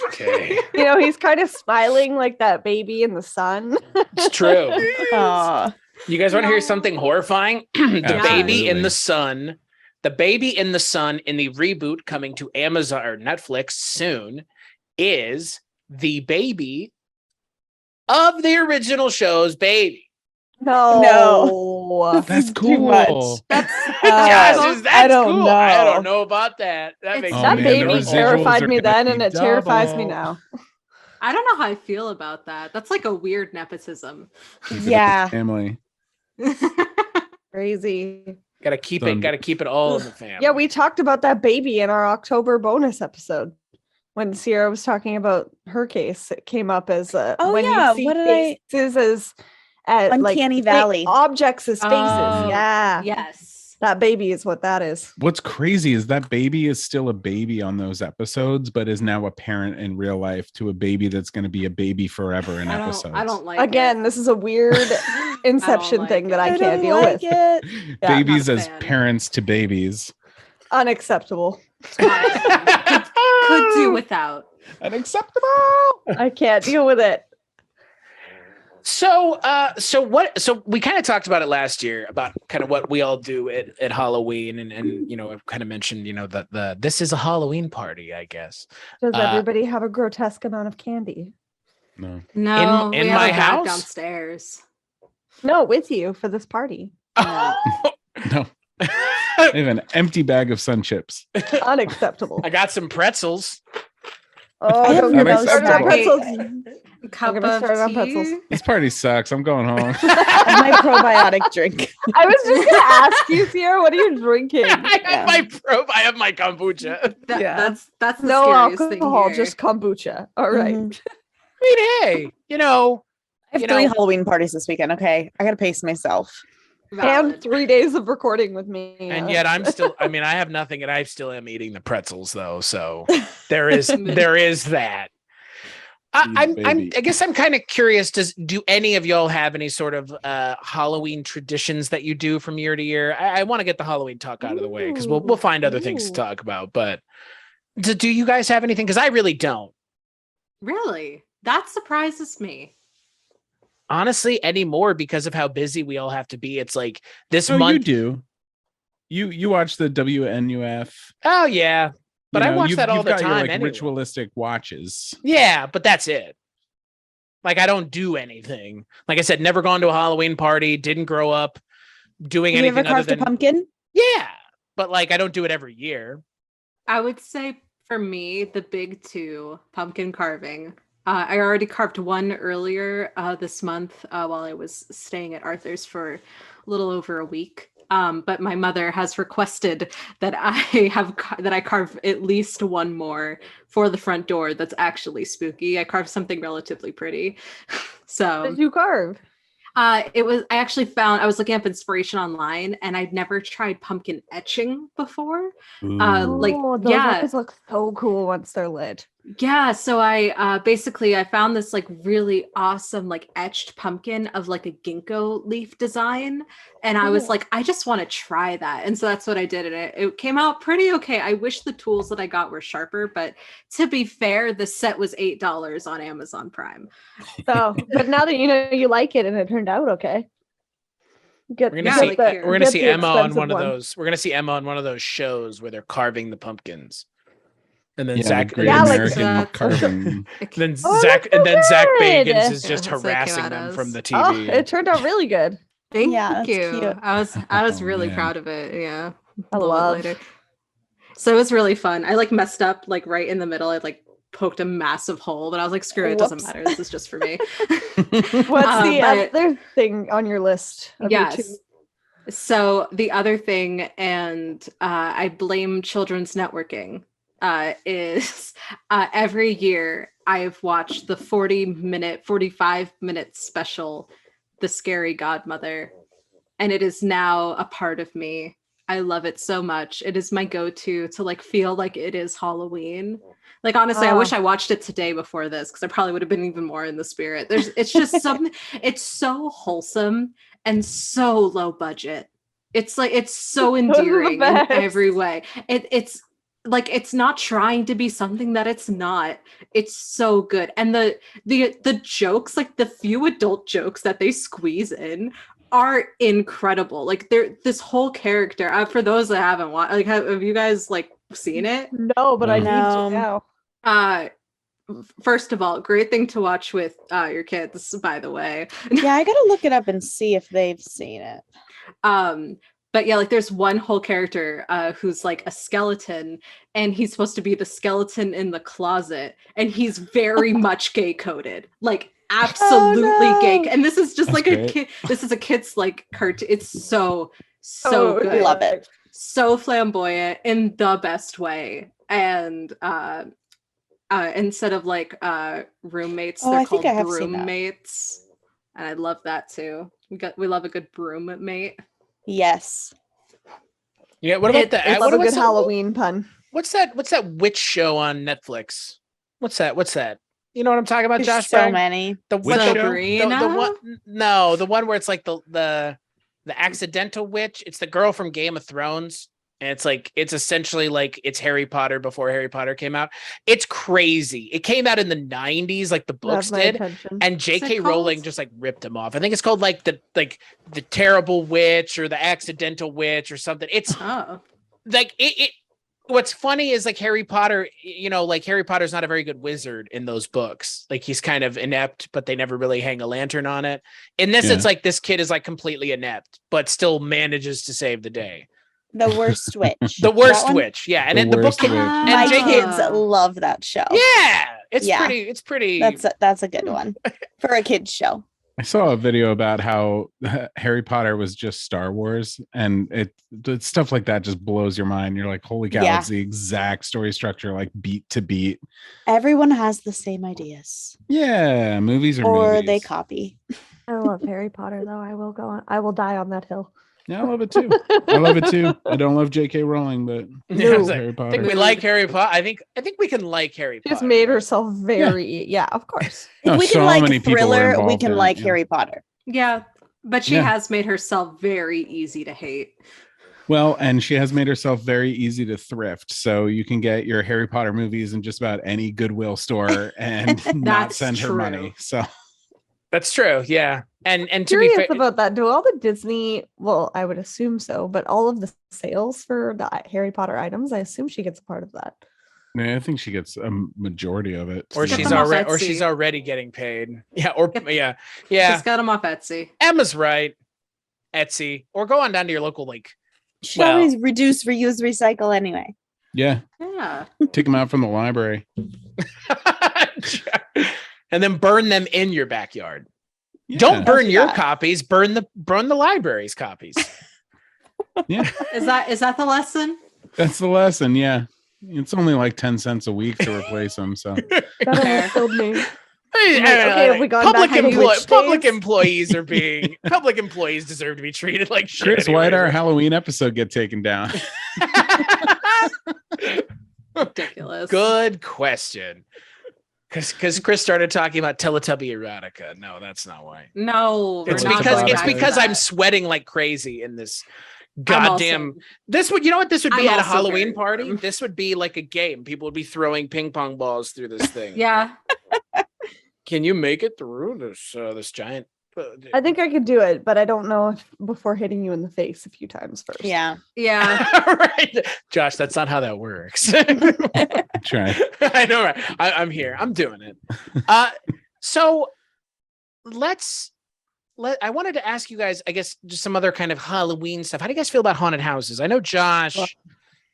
[SPEAKER 1] Okay,
[SPEAKER 4] You know, he's kind of smiling like that baby in the sun.
[SPEAKER 1] it's true.
[SPEAKER 5] Aw.
[SPEAKER 1] You guys want to hear
[SPEAKER 2] No.
[SPEAKER 1] something horrifying? The baby in
[SPEAKER 3] Absolutely.
[SPEAKER 1] the sun. The baby in the sun in the reboot coming to Amazon or Netflix soon is the baby of the original show's baby.
[SPEAKER 4] No.
[SPEAKER 3] That's
[SPEAKER 5] Too
[SPEAKER 3] cool.
[SPEAKER 5] much.
[SPEAKER 2] That's
[SPEAKER 1] Gosh,
[SPEAKER 5] I
[SPEAKER 1] that's
[SPEAKER 5] don't
[SPEAKER 1] cool.
[SPEAKER 5] know.
[SPEAKER 1] I don't know about that. That
[SPEAKER 2] It's-
[SPEAKER 1] makes
[SPEAKER 3] Oh,
[SPEAKER 4] That
[SPEAKER 1] me
[SPEAKER 3] man, the
[SPEAKER 4] baby
[SPEAKER 1] nervous.
[SPEAKER 3] residuals
[SPEAKER 4] terrified
[SPEAKER 3] are
[SPEAKER 4] me
[SPEAKER 3] gonna
[SPEAKER 4] then,
[SPEAKER 3] be
[SPEAKER 4] and it terrifies me
[SPEAKER 3] double.
[SPEAKER 4] now.
[SPEAKER 2] I don't know how I feel about that. That's like a weird nepotism.
[SPEAKER 3] Keep it in
[SPEAKER 5] Yeah.
[SPEAKER 3] the family.
[SPEAKER 4] Crazy.
[SPEAKER 1] Gotta keep
[SPEAKER 3] Done.
[SPEAKER 1] it all in the family.
[SPEAKER 4] Yeah, we talked about that baby in our October bonus episode when Sierra was talking about her case. It came up as
[SPEAKER 5] Oh,
[SPEAKER 4] when
[SPEAKER 5] yeah,
[SPEAKER 4] you see
[SPEAKER 5] what did I-
[SPEAKER 4] faces as
[SPEAKER 5] Uncanny
[SPEAKER 4] like,
[SPEAKER 5] Valley.
[SPEAKER 4] objects as faces.
[SPEAKER 2] Oh,
[SPEAKER 4] Yeah,
[SPEAKER 2] Yes.
[SPEAKER 4] that baby is what that is.
[SPEAKER 3] What's crazy is that baby is still a baby on those episodes, but is now a parent in real life to a baby that's going to be a baby forever in episodes.
[SPEAKER 2] I don't like
[SPEAKER 4] Again,
[SPEAKER 2] it.
[SPEAKER 4] this is a weird Inception
[SPEAKER 2] like
[SPEAKER 4] thing that
[SPEAKER 2] it.
[SPEAKER 4] I can't deal with.
[SPEAKER 5] it.
[SPEAKER 4] Yeah,
[SPEAKER 3] Babies
[SPEAKER 2] not a
[SPEAKER 3] as
[SPEAKER 2] fan.
[SPEAKER 3] parents to babies.
[SPEAKER 4] Unacceptable.
[SPEAKER 2] Could do without.
[SPEAKER 3] Unacceptable.
[SPEAKER 4] I can't deal with it.
[SPEAKER 1] So we kind of talked about it last year about kind of what we all do at Halloween and you know, I've kind of mentioned, you know, the this is a Halloween party, I guess.
[SPEAKER 4] Does everybody have a grotesque amount of candy?
[SPEAKER 3] No.
[SPEAKER 2] No,
[SPEAKER 1] In
[SPEAKER 2] we
[SPEAKER 1] my
[SPEAKER 2] have a bag
[SPEAKER 1] house?
[SPEAKER 2] downstairs.
[SPEAKER 4] No, with you for this party.
[SPEAKER 3] No. I have an empty bag of sun chips.
[SPEAKER 4] Unacceptable.
[SPEAKER 1] I got some pretzels.
[SPEAKER 4] Oh, don't get me started on
[SPEAKER 3] Unacceptable.
[SPEAKER 4] pretzels.
[SPEAKER 2] Cup
[SPEAKER 4] Don't get me
[SPEAKER 2] of
[SPEAKER 4] started on
[SPEAKER 2] tea.
[SPEAKER 4] pretzels.
[SPEAKER 3] This party sucks. I'm going home.
[SPEAKER 5] My probiotic drink.
[SPEAKER 4] I was just gonna ask you, Sierra, what are you drinking?
[SPEAKER 1] I have my kombucha.
[SPEAKER 5] Yeah.
[SPEAKER 2] That's the
[SPEAKER 4] No
[SPEAKER 2] scariest
[SPEAKER 4] alcohol,
[SPEAKER 2] thing here.
[SPEAKER 4] just kombucha. All right.
[SPEAKER 5] Mhm.
[SPEAKER 1] I mean, hey, you know,
[SPEAKER 5] I have
[SPEAKER 1] You
[SPEAKER 5] 3
[SPEAKER 1] know-
[SPEAKER 5] Halloween parties this weekend. Okay, I gotta pace myself.
[SPEAKER 2] Valid.
[SPEAKER 4] And 3 days of recording with me.
[SPEAKER 1] and yet I'm still. I mean, I have nothing, and I still am eating the pretzels though. So there is that. I
[SPEAKER 3] Baby.
[SPEAKER 1] guess I'm kind of curious. Do any of y'all have any sort of Halloween traditions that you do from year to year? I want to get the Halloween talk out of the way because we'll find other things to
[SPEAKER 4] Ooh.
[SPEAKER 1] talk about. But do you guys have anything? Because I really don't.
[SPEAKER 2] Really? That surprises me.
[SPEAKER 1] Honestly, anymore because of how busy we all have to be. It's like this
[SPEAKER 3] Oh, you
[SPEAKER 1] month.
[SPEAKER 3] do. You watch the WNUF.
[SPEAKER 1] Oh yeah, but I watch that all the
[SPEAKER 3] got
[SPEAKER 1] time
[SPEAKER 3] your, like,
[SPEAKER 1] anyway.
[SPEAKER 3] ritualistic watches.
[SPEAKER 1] Yeah, but that's it. Like I don't do anything. Like I said, never gone to a Halloween party. Didn't grow up doing
[SPEAKER 5] You
[SPEAKER 1] anything
[SPEAKER 5] ever
[SPEAKER 1] other
[SPEAKER 5] carved a
[SPEAKER 1] than
[SPEAKER 5] pumpkin?
[SPEAKER 1] yeah. But like I don't do it every year.
[SPEAKER 2] I would say for me, the big two, pumpkin carving. I already carved one earlier this month while I was staying at Arthur's for a little over a week. But my mother has requested that I carve at least one more for the front door that's actually spooky. I carved something relatively pretty.
[SPEAKER 4] What
[SPEAKER 2] So
[SPEAKER 4] did you carve?
[SPEAKER 2] I was looking up inspiration online and I'd never tried pumpkin etching before. Like,
[SPEAKER 4] Oh, those
[SPEAKER 2] yeah.
[SPEAKER 4] always look so cool once they're lit.
[SPEAKER 2] Yeah, so I found this like really awesome like etched pumpkin of like a ginkgo leaf design, and I was
[SPEAKER 4] Cool.
[SPEAKER 2] like, I just want to try that, and so that's what I did, and it came out pretty okay. I wish the tools that I got were sharper, but to be fair, the set was $8 on Amazon Prime.
[SPEAKER 4] So, but now that you know you like it and it turned out okay. Get,
[SPEAKER 1] We're
[SPEAKER 2] Yeah,
[SPEAKER 1] gonna see.
[SPEAKER 2] like
[SPEAKER 1] We're gonna
[SPEAKER 4] get
[SPEAKER 1] see
[SPEAKER 4] the
[SPEAKER 1] Emma on
[SPEAKER 4] expensive
[SPEAKER 1] one of
[SPEAKER 4] one.
[SPEAKER 1] those. We're gonna see Emma on one of those shows where they're carving the pumpkins, and then
[SPEAKER 3] Yeah,
[SPEAKER 1] Zach.
[SPEAKER 3] the Great
[SPEAKER 4] Yeah, like
[SPEAKER 3] American
[SPEAKER 2] that.
[SPEAKER 3] carving.
[SPEAKER 1] then
[SPEAKER 4] Oh,
[SPEAKER 1] Zach
[SPEAKER 4] that's
[SPEAKER 1] and then Zach
[SPEAKER 4] good.
[SPEAKER 1] Bagans is
[SPEAKER 2] Yeah,
[SPEAKER 1] just
[SPEAKER 2] that's what it came
[SPEAKER 1] harassing
[SPEAKER 2] out
[SPEAKER 1] them
[SPEAKER 2] as.
[SPEAKER 1] from the
[SPEAKER 4] Oh,
[SPEAKER 1] TV.
[SPEAKER 4] it turned out really good.
[SPEAKER 2] Thank
[SPEAKER 5] Yeah, that's
[SPEAKER 2] you.
[SPEAKER 5] cute.
[SPEAKER 2] I was
[SPEAKER 3] Oh,
[SPEAKER 2] really
[SPEAKER 3] man.
[SPEAKER 2] proud of it. Yeah.
[SPEAKER 4] I
[SPEAKER 2] a little bit
[SPEAKER 4] love.
[SPEAKER 2] later. So it was really fun. I like messed up like right in the middle. I like poked a massive hole, but I was like, screw it, it doesn't
[SPEAKER 4] Whoops.
[SPEAKER 2] matter. This is just for me.
[SPEAKER 4] What's the
[SPEAKER 2] but-
[SPEAKER 4] other thing on your list? Of your
[SPEAKER 2] Yes.
[SPEAKER 4] two?
[SPEAKER 2] So the other thing, and I blame children's networking, is every year I've watched the 45-minute special, The Scary Godmother. and it is now a part of me. I love it so much. It is my go-to to like feel like it is Halloween. Like honestly, I wish I watched it today before this because I probably would have been even more in the spirit. It's just something. It's so wholesome and so low budget. It's like it's so endearing in
[SPEAKER 4] best.
[SPEAKER 2] every way. It's like it's not trying to be something that it's not. It's so good, and the jokes, like the few adult jokes that they squeeze in, are incredible. Like they're this whole character. For those that haven't watched, like have you guys like seen it?
[SPEAKER 4] No, but I need
[SPEAKER 5] No.
[SPEAKER 4] to now.
[SPEAKER 2] First of all, great thing to watch with your kids, by the way.
[SPEAKER 5] Yeah, I gotta look it up and see if they've seen it.
[SPEAKER 2] But yeah, like there's one whole character who's like a skeleton, and he's supposed to be the skeleton in the closet, and he's very much gay coded, like absolutely gay. And this is just
[SPEAKER 3] That's
[SPEAKER 2] like
[SPEAKER 3] great.
[SPEAKER 2] a kid. This is a kid's like cartoon. It's so good.
[SPEAKER 5] Love it.
[SPEAKER 2] So flamboyant in the best way. And instead of like roommates,
[SPEAKER 5] Oh,
[SPEAKER 2] they're
[SPEAKER 5] I think
[SPEAKER 2] called
[SPEAKER 5] I have seen that.
[SPEAKER 2] broommates. And I love that too. We love a good broommate.
[SPEAKER 5] Yes.
[SPEAKER 1] Yeah. What about that?
[SPEAKER 4] It's
[SPEAKER 1] What,
[SPEAKER 4] a good
[SPEAKER 1] what's, that,
[SPEAKER 4] Halloween pun.
[SPEAKER 1] what's that witch show on Netflix? What's that? You know what I'm talking about,
[SPEAKER 5] There's
[SPEAKER 1] Josh?
[SPEAKER 5] so
[SPEAKER 1] Bragg?
[SPEAKER 5] many.
[SPEAKER 1] The
[SPEAKER 3] Which
[SPEAKER 1] what-
[SPEAKER 3] show?
[SPEAKER 1] the one? No, the one where it's like the accidental witch. It's the girl from Game of Thrones. And it's essentially like it's Harry Potter before Harry Potter came out. It's crazy. It came out in the 90s, like the books
[SPEAKER 4] Have my
[SPEAKER 1] did.
[SPEAKER 4] attention.
[SPEAKER 1] And
[SPEAKER 2] What's
[SPEAKER 1] J.K.
[SPEAKER 2] it
[SPEAKER 1] Rowling
[SPEAKER 2] called?
[SPEAKER 1] just like ripped them off. I think it's called like the terrible witch or the accidental witch or something. It's
[SPEAKER 2] Oh.
[SPEAKER 1] like it what's funny is like Harry Potter, like Harry Potter's not a very good wizard in those books. Like he's kind of inept, but they never really hang a lantern on it. In this,
[SPEAKER 3] Yeah.
[SPEAKER 1] it's like this kid is like completely inept, but still manages to save the day.
[SPEAKER 5] The Worst Witch.
[SPEAKER 1] The worst
[SPEAKER 5] That one?
[SPEAKER 1] witch, yeah. And
[SPEAKER 3] The
[SPEAKER 1] in the book,
[SPEAKER 3] Worst Witch.
[SPEAKER 1] and
[SPEAKER 5] My
[SPEAKER 1] J.K.
[SPEAKER 5] kids love that show.
[SPEAKER 1] Yeah, it's
[SPEAKER 5] Yeah.
[SPEAKER 1] pretty.
[SPEAKER 5] That's a good one for a kids show.
[SPEAKER 3] I saw a video about how Harry Potter was just Star Wars, and it's stuff like that just blows your mind. You're like, holy cow,
[SPEAKER 5] Yeah.
[SPEAKER 3] it's the exact story structure, like beat to beat.
[SPEAKER 5] Everyone has the same ideas,
[SPEAKER 3] Yeah, movies are
[SPEAKER 5] or
[SPEAKER 3] movies.
[SPEAKER 5] they copy.
[SPEAKER 4] I love Harry Potter though. I will die on that hill.
[SPEAKER 3] Yeah, I love it too. I love it too. I don't love J.K. Rowling, but
[SPEAKER 1] Yeah, I was like,
[SPEAKER 3] Harry
[SPEAKER 1] I
[SPEAKER 3] Potter.
[SPEAKER 1] think we like Harry Potter. I think we can like Harry
[SPEAKER 4] She's
[SPEAKER 1] Potter.
[SPEAKER 4] made herself very yeah, of course.
[SPEAKER 5] If
[SPEAKER 3] No,
[SPEAKER 5] we
[SPEAKER 3] so
[SPEAKER 5] can like
[SPEAKER 3] many people were
[SPEAKER 5] Thriller, we
[SPEAKER 3] involved
[SPEAKER 5] can
[SPEAKER 3] in it,
[SPEAKER 5] like
[SPEAKER 3] yeah.
[SPEAKER 5] Harry Potter.
[SPEAKER 2] Yeah, but she
[SPEAKER 3] Yeah.
[SPEAKER 2] has made herself very easy to hate.
[SPEAKER 3] Well, and she has made herself very easy to thrift. So you can get your Harry Potter movies in just about any Goodwill store and not
[SPEAKER 2] That's
[SPEAKER 3] send her
[SPEAKER 2] true.
[SPEAKER 3] money. So
[SPEAKER 1] That's true. Yeah, and to be
[SPEAKER 4] Curious
[SPEAKER 1] fair,
[SPEAKER 4] about that. Do all the Disney? Well, I would assume so, but all of the sales for the Harry Potter items, I assume she gets a part of that.
[SPEAKER 3] yeah, I think she gets a majority of it.
[SPEAKER 1] or
[SPEAKER 2] Get
[SPEAKER 1] she's
[SPEAKER 2] them off
[SPEAKER 1] already
[SPEAKER 2] Etsy.
[SPEAKER 1] getting paid. Yeah, or
[SPEAKER 2] Yep.
[SPEAKER 1] yeah.
[SPEAKER 2] She's got them off Etsy.
[SPEAKER 1] Emma's right. Etsy, or go on down to your local like.
[SPEAKER 5] She
[SPEAKER 1] Well-
[SPEAKER 5] always reduce, reuse, recycle anyway.
[SPEAKER 3] Yeah,
[SPEAKER 2] Yeah.
[SPEAKER 3] take them out from the library.
[SPEAKER 1] And then burn them in your backyard.
[SPEAKER 3] Yeah.
[SPEAKER 1] Don't burn
[SPEAKER 5] do
[SPEAKER 1] your
[SPEAKER 5] that.
[SPEAKER 1] copies. Burn the library's copies.
[SPEAKER 3] Yeah,
[SPEAKER 2] Is that the lesson?
[SPEAKER 3] that's the lesson. Yeah, it's only like 10 cents a week to replace them. So
[SPEAKER 4] That
[SPEAKER 2] Fair.
[SPEAKER 4] almost killed me.
[SPEAKER 1] Hey,
[SPEAKER 4] Okay, have we gone
[SPEAKER 1] public
[SPEAKER 4] back to witch
[SPEAKER 1] public
[SPEAKER 4] days?
[SPEAKER 1] employees are being public employees deserve to be treated like shit.
[SPEAKER 3] Chris, why did our
[SPEAKER 1] anyways.
[SPEAKER 3] Halloween episode get taken down?
[SPEAKER 2] Ridiculous.
[SPEAKER 1] Good question. Because Chris started talking about Teletubby erotica. No, that's not why.
[SPEAKER 2] No, we're
[SPEAKER 1] It's
[SPEAKER 2] not
[SPEAKER 1] because
[SPEAKER 2] going
[SPEAKER 1] it's
[SPEAKER 2] back to
[SPEAKER 1] because
[SPEAKER 2] that.
[SPEAKER 1] I'm sweating like crazy in this
[SPEAKER 2] I'm
[SPEAKER 1] goddamn.
[SPEAKER 2] also-
[SPEAKER 1] This would, you know what this would be
[SPEAKER 2] I'm
[SPEAKER 1] at a
[SPEAKER 2] also
[SPEAKER 1] Halloween
[SPEAKER 2] very
[SPEAKER 1] party?
[SPEAKER 2] warm.
[SPEAKER 1] This would be like a game. People would be throwing ping pong balls through this thing.
[SPEAKER 2] Yeah.
[SPEAKER 1] Can you make it through this giant?
[SPEAKER 4] I think I could do it, but I don't know if before hitting you in the face a few times first.
[SPEAKER 5] Yeah.
[SPEAKER 2] Yeah.
[SPEAKER 1] Right, Josh. That's not how that works.
[SPEAKER 3] Try.
[SPEAKER 1] I know, right? I'm here. I'm doing it. So I wanted to ask you guys, I guess, just some other kind of Halloween stuff. How do you guys feel about haunted houses? I know Josh,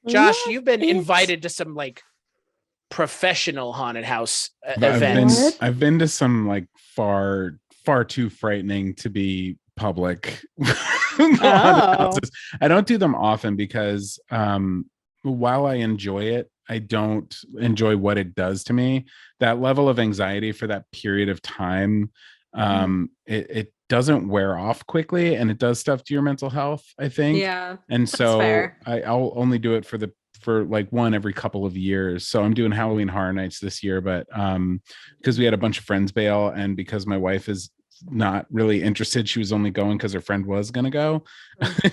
[SPEAKER 5] Love
[SPEAKER 1] you've been
[SPEAKER 5] it.
[SPEAKER 1] invited to some like professional haunted house events.
[SPEAKER 3] I've been to some like far too frightening to be public. haunted houses. I don't do them often because while I enjoy it, I don't enjoy what it does to me. That level of anxiety for that period of time, it doesn't wear off quickly, and it does stuff to your mental health, I think.
[SPEAKER 2] Yeah.
[SPEAKER 3] And so
[SPEAKER 2] fair.
[SPEAKER 3] I'll only do it for like one every couple of years. So I'm doing Halloween Horror Nights this year, but because we had a bunch of friends bail, and because my wife is not really interested, she was only going because her friend was going to go.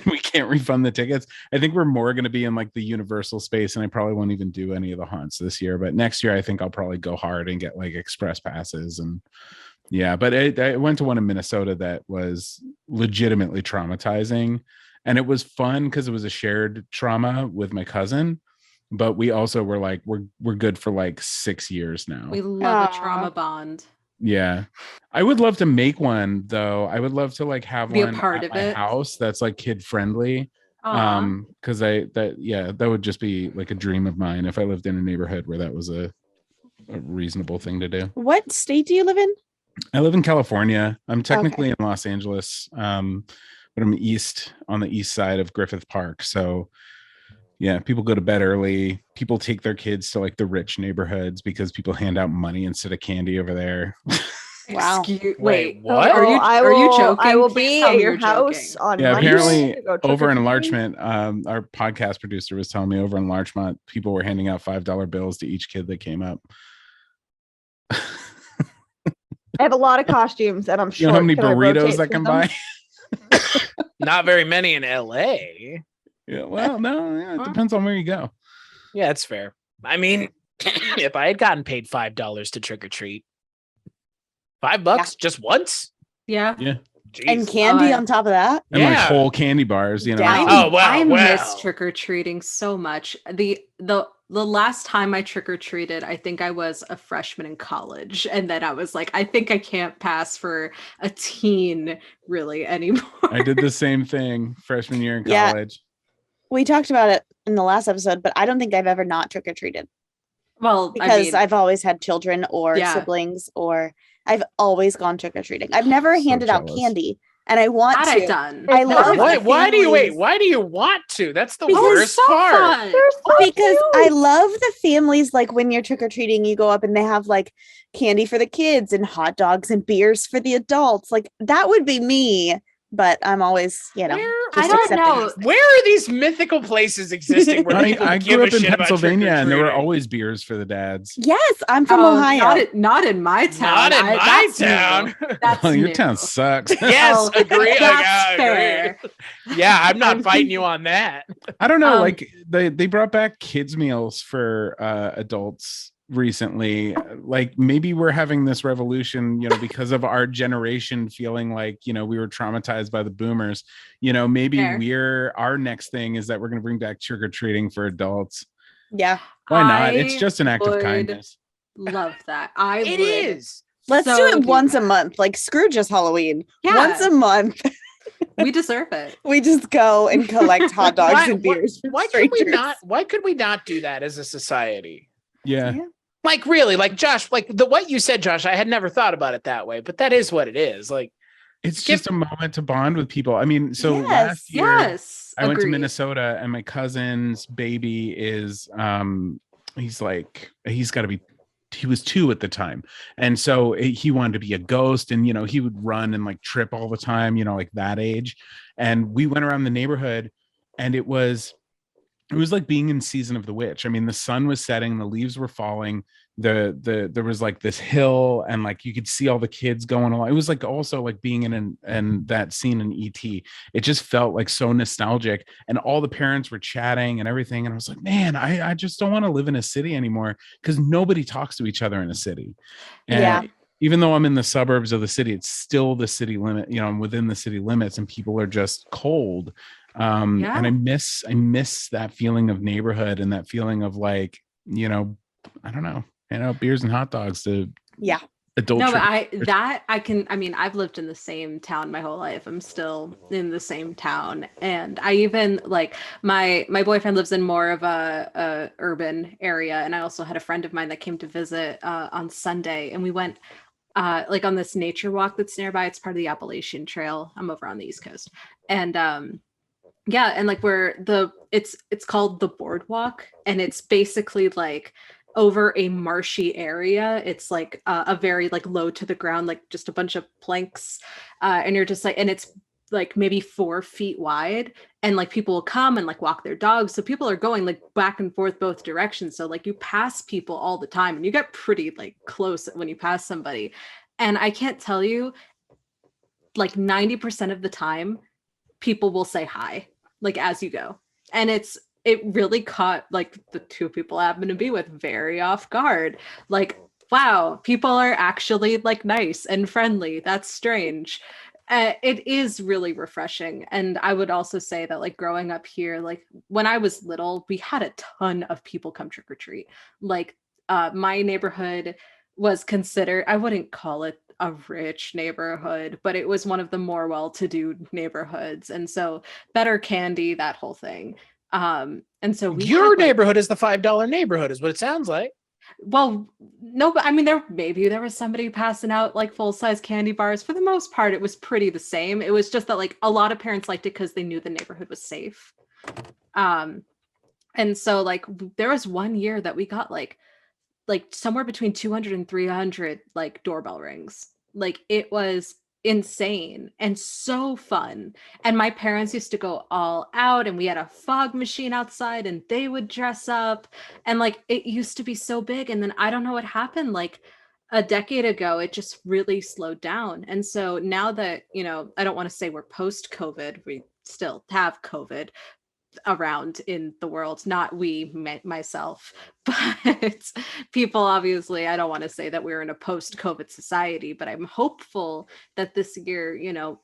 [SPEAKER 3] We can't refund the tickets. I think we're more going to be in like the Universal space, and I probably won't even do any of the haunts this year, but next year I think I'll probably go hard and get like express passes. And yeah, but I went to one in Minnesota that was legitimately traumatizing, and it was fun because it was a shared trauma with my cousin, but we also were like, we're good for like 6 years now.
[SPEAKER 2] We love a
[SPEAKER 5] Aw.
[SPEAKER 2] trauma bond.
[SPEAKER 3] Yeah. I would love to make one though. I would love to like have
[SPEAKER 2] Be a
[SPEAKER 3] one
[SPEAKER 2] part
[SPEAKER 3] at
[SPEAKER 2] of
[SPEAKER 3] my
[SPEAKER 2] it.
[SPEAKER 3] house that's like kid friendly.
[SPEAKER 2] Aw.
[SPEAKER 3] Because that would just be like a dream of mine if I lived in a neighborhood where that was a reasonable thing to do.
[SPEAKER 5] What state do you live in?
[SPEAKER 3] I live in California. I'm technically in Los Angeles, but I'm on the east side of Griffith Park. So yeah, people go to bed early. People take their kids to like the rich neighborhoods because people hand out money instead of candy over there.
[SPEAKER 5] Wow.
[SPEAKER 1] Wait, what?
[SPEAKER 2] Are you joking?
[SPEAKER 4] I will
[SPEAKER 2] Please
[SPEAKER 4] be
[SPEAKER 2] tell
[SPEAKER 4] at
[SPEAKER 2] me
[SPEAKER 4] your
[SPEAKER 2] you're
[SPEAKER 4] house
[SPEAKER 2] joking.
[SPEAKER 4] on
[SPEAKER 3] Yeah,
[SPEAKER 4] Monday
[SPEAKER 3] apparently
[SPEAKER 4] to go
[SPEAKER 3] over in
[SPEAKER 4] trick-or-treating.
[SPEAKER 3] Larchmont, our podcast producer was telling me over in Larchmont, people were handing out $5 bills to each kid that came up.
[SPEAKER 4] I have a lot of costumes, and I'm
[SPEAKER 3] You
[SPEAKER 4] sure.
[SPEAKER 3] know how many burritos that can buy?
[SPEAKER 1] Not very many in LA.
[SPEAKER 3] Yeah, well, no, yeah, it depends on where you go.
[SPEAKER 1] Yeah, that's fair. I mean, if I had gotten paid $5 to trick or treat, $5 just once?
[SPEAKER 2] Yeah.
[SPEAKER 3] Yeah.
[SPEAKER 1] Jeez.
[SPEAKER 5] And candy on top of that?
[SPEAKER 3] And like
[SPEAKER 1] Yeah.
[SPEAKER 3] whole candy bars, you know.
[SPEAKER 5] Damn.
[SPEAKER 1] Oh, wow,
[SPEAKER 2] I
[SPEAKER 1] wow.
[SPEAKER 2] miss trick or treating so much. The last time I trick or treated, I think I was a freshman in college, and then I was like, I think I can't pass for a teen really anymore.
[SPEAKER 3] I did the same thing freshman year in
[SPEAKER 5] Yeah.
[SPEAKER 3] college.
[SPEAKER 5] We talked about it in the last episode, but I don't think I've ever not trick or treated
[SPEAKER 2] Well,
[SPEAKER 5] because
[SPEAKER 2] I mean,
[SPEAKER 5] I've always had children or
[SPEAKER 2] Yeah.
[SPEAKER 5] siblings, or I've always gone trick or treating. I've never
[SPEAKER 3] So
[SPEAKER 5] handed out
[SPEAKER 3] jealous.
[SPEAKER 5] candy, and I want
[SPEAKER 2] had
[SPEAKER 5] to.
[SPEAKER 2] I done.
[SPEAKER 5] I love
[SPEAKER 1] Why,
[SPEAKER 5] the
[SPEAKER 1] why do you
[SPEAKER 5] families-
[SPEAKER 1] Why do you want to? That's the
[SPEAKER 5] Because
[SPEAKER 1] worst
[SPEAKER 2] so
[SPEAKER 1] part.
[SPEAKER 2] fun.
[SPEAKER 5] Because I love the families, like when you're trick or treating, you go up and they have like candy for the kids and hot dogs and beers for the adults. Like that would be me, but I'm always,
[SPEAKER 2] I
[SPEAKER 5] just
[SPEAKER 2] don't
[SPEAKER 5] accepting
[SPEAKER 2] know.
[SPEAKER 5] these things.
[SPEAKER 1] Where are these mythical places existing where people
[SPEAKER 3] I
[SPEAKER 1] give
[SPEAKER 3] grew
[SPEAKER 1] a
[SPEAKER 3] up in
[SPEAKER 1] shit about
[SPEAKER 3] Pennsylvania, and there were
[SPEAKER 1] trick-or-treating?
[SPEAKER 3] always beers for the dads.
[SPEAKER 5] Yes, I'm from
[SPEAKER 2] Oh,
[SPEAKER 5] Ohio.
[SPEAKER 2] Not in my town.
[SPEAKER 1] Not in my
[SPEAKER 2] That's
[SPEAKER 1] town.
[SPEAKER 2] new. That's
[SPEAKER 3] Oh, your
[SPEAKER 2] new.
[SPEAKER 3] town sucks.
[SPEAKER 1] Yes,
[SPEAKER 2] Oh,
[SPEAKER 1] agree.
[SPEAKER 2] that's
[SPEAKER 1] agree.
[SPEAKER 2] fair.
[SPEAKER 1] Yeah, I'm not fighting you on that.
[SPEAKER 3] I don't know.
[SPEAKER 2] Um,
[SPEAKER 3] Like they brought back kids meals for adults recently. Like maybe we're having this revolution, because of our generation feeling like, we were traumatized by the boomers. Maybe
[SPEAKER 2] Fair.
[SPEAKER 3] our next thing is that we're going to bring back trick-or-treating for adults.
[SPEAKER 5] Yeah.
[SPEAKER 3] Why not? It's
[SPEAKER 2] I
[SPEAKER 3] just an act of
[SPEAKER 2] would
[SPEAKER 3] kindness.
[SPEAKER 2] Love that. I
[SPEAKER 1] It
[SPEAKER 2] would.
[SPEAKER 1] is.
[SPEAKER 5] Let's
[SPEAKER 2] So
[SPEAKER 5] do it
[SPEAKER 2] do
[SPEAKER 5] once a
[SPEAKER 2] that.
[SPEAKER 5] month. Like screw just Halloween.
[SPEAKER 2] Yeah.
[SPEAKER 5] Once a month,
[SPEAKER 2] We deserve it.
[SPEAKER 5] we just go and collect hot dogs and beers from
[SPEAKER 1] Why
[SPEAKER 5] strangers.
[SPEAKER 1] could we not do that as a society?
[SPEAKER 3] Yeah.
[SPEAKER 1] Like really, like Josh, like what you said, Josh, I had never thought about it that way, but that is what it is. Like
[SPEAKER 3] It's just a moment to bond with people. I mean, so
[SPEAKER 5] Yes,
[SPEAKER 3] last year
[SPEAKER 2] Yes.
[SPEAKER 3] I went to
[SPEAKER 2] agreed.
[SPEAKER 3] Minnesota, and my cousin's baby is he was 2 at the time. And so he wanted to be a ghost, and he would run and like trip all the time, like that age. And we went around the neighborhood, and it was like being in Season of the Witch. I mean, the sun was setting, the leaves were falling, there was like this hill, and like you could see all the kids going along. It was like also like being in that scene in ET. It just felt like so nostalgic, and all the parents were chatting and everything. And I was like, man, I just don't want to live in a city anymore, because nobody talks to each other in a city. And
[SPEAKER 5] Yeah.
[SPEAKER 3] even though I'm in the suburbs of the city, it's still the city limit, I'm within the city limits, and people are just cold. And I miss that feeling of neighborhood, and that feeling of like, I don't know, beers and hot dogs to adult.
[SPEAKER 2] No, but I've lived in the same town my whole life. I'm still in the same town. And I even like my boyfriend lives in more of a urban area. And I also had a friend of mine that came to visit on Sunday, and we went like on this nature walk that's nearby. It's part of the Appalachian Trail. I'm over on the East Coast. And and like it's called the boardwalk, and it's basically like over a marshy area. It's like a very like low to the ground, like just a bunch of planks, and you're just like, and it's like maybe 4 feet wide, and like people will come and like walk their dogs, so people are going like back and forth both directions, so like you pass people all the time and you get pretty like close when you pass somebody. And I can't tell you, like 90% of the time people will say hi like as you go, and it really caught like the 2 people I happen to be with very off guard. Like, wow, people are actually like nice and friendly. That's strange. It is really refreshing. And I would also say that like growing up here, like when I was little, we had a ton of people come trick or treat. Like my neighborhood was considered, I wouldn't call it a rich neighborhood, but it was one of the more well-to-do neighborhoods. And so better candy, that whole thing. And so
[SPEAKER 1] Your neighborhood is the $5 neighborhood, is what it sounds like.
[SPEAKER 2] Well, no, but I mean, there was somebody passing out like full-size candy bars. For the most part, it was pretty the same. It was just that like a lot of parents liked it because they knew the neighborhood was safe. And so like there was one year that we got like somewhere between 200 and 300 like doorbell rings. Like it was insane and so fun. And my parents used to go all out, and we had a fog machine outside and they would dress up, and like it used to be so big. And then I don't know what happened, like a decade ago it just really slowed down. And so now that, you know, I don't want to say we're post COVID, we still have COVID around in the world, not we, myself, but people, obviously, I don't want to say that we're in a post-COVID society, but I'm hopeful that this year, you know,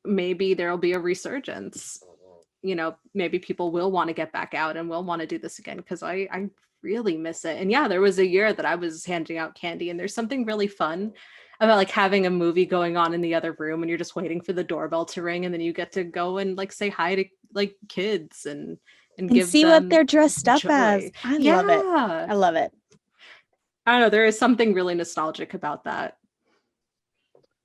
[SPEAKER 2] maybe there'll be a resurgence. You know, maybe people will want to get back out and will want to do this again, because I really miss it. And yeah, there was a year that I was handing out candy, and there's something really fun about like having a movie going on in the other room and you're just waiting for the doorbell to ring, and then you get to go and like say hi to like kids and give
[SPEAKER 5] see
[SPEAKER 2] them
[SPEAKER 5] what they're dressed up
[SPEAKER 2] joy.
[SPEAKER 5] as. I love it. I love it.
[SPEAKER 2] I don't know, there is something really nostalgic about that.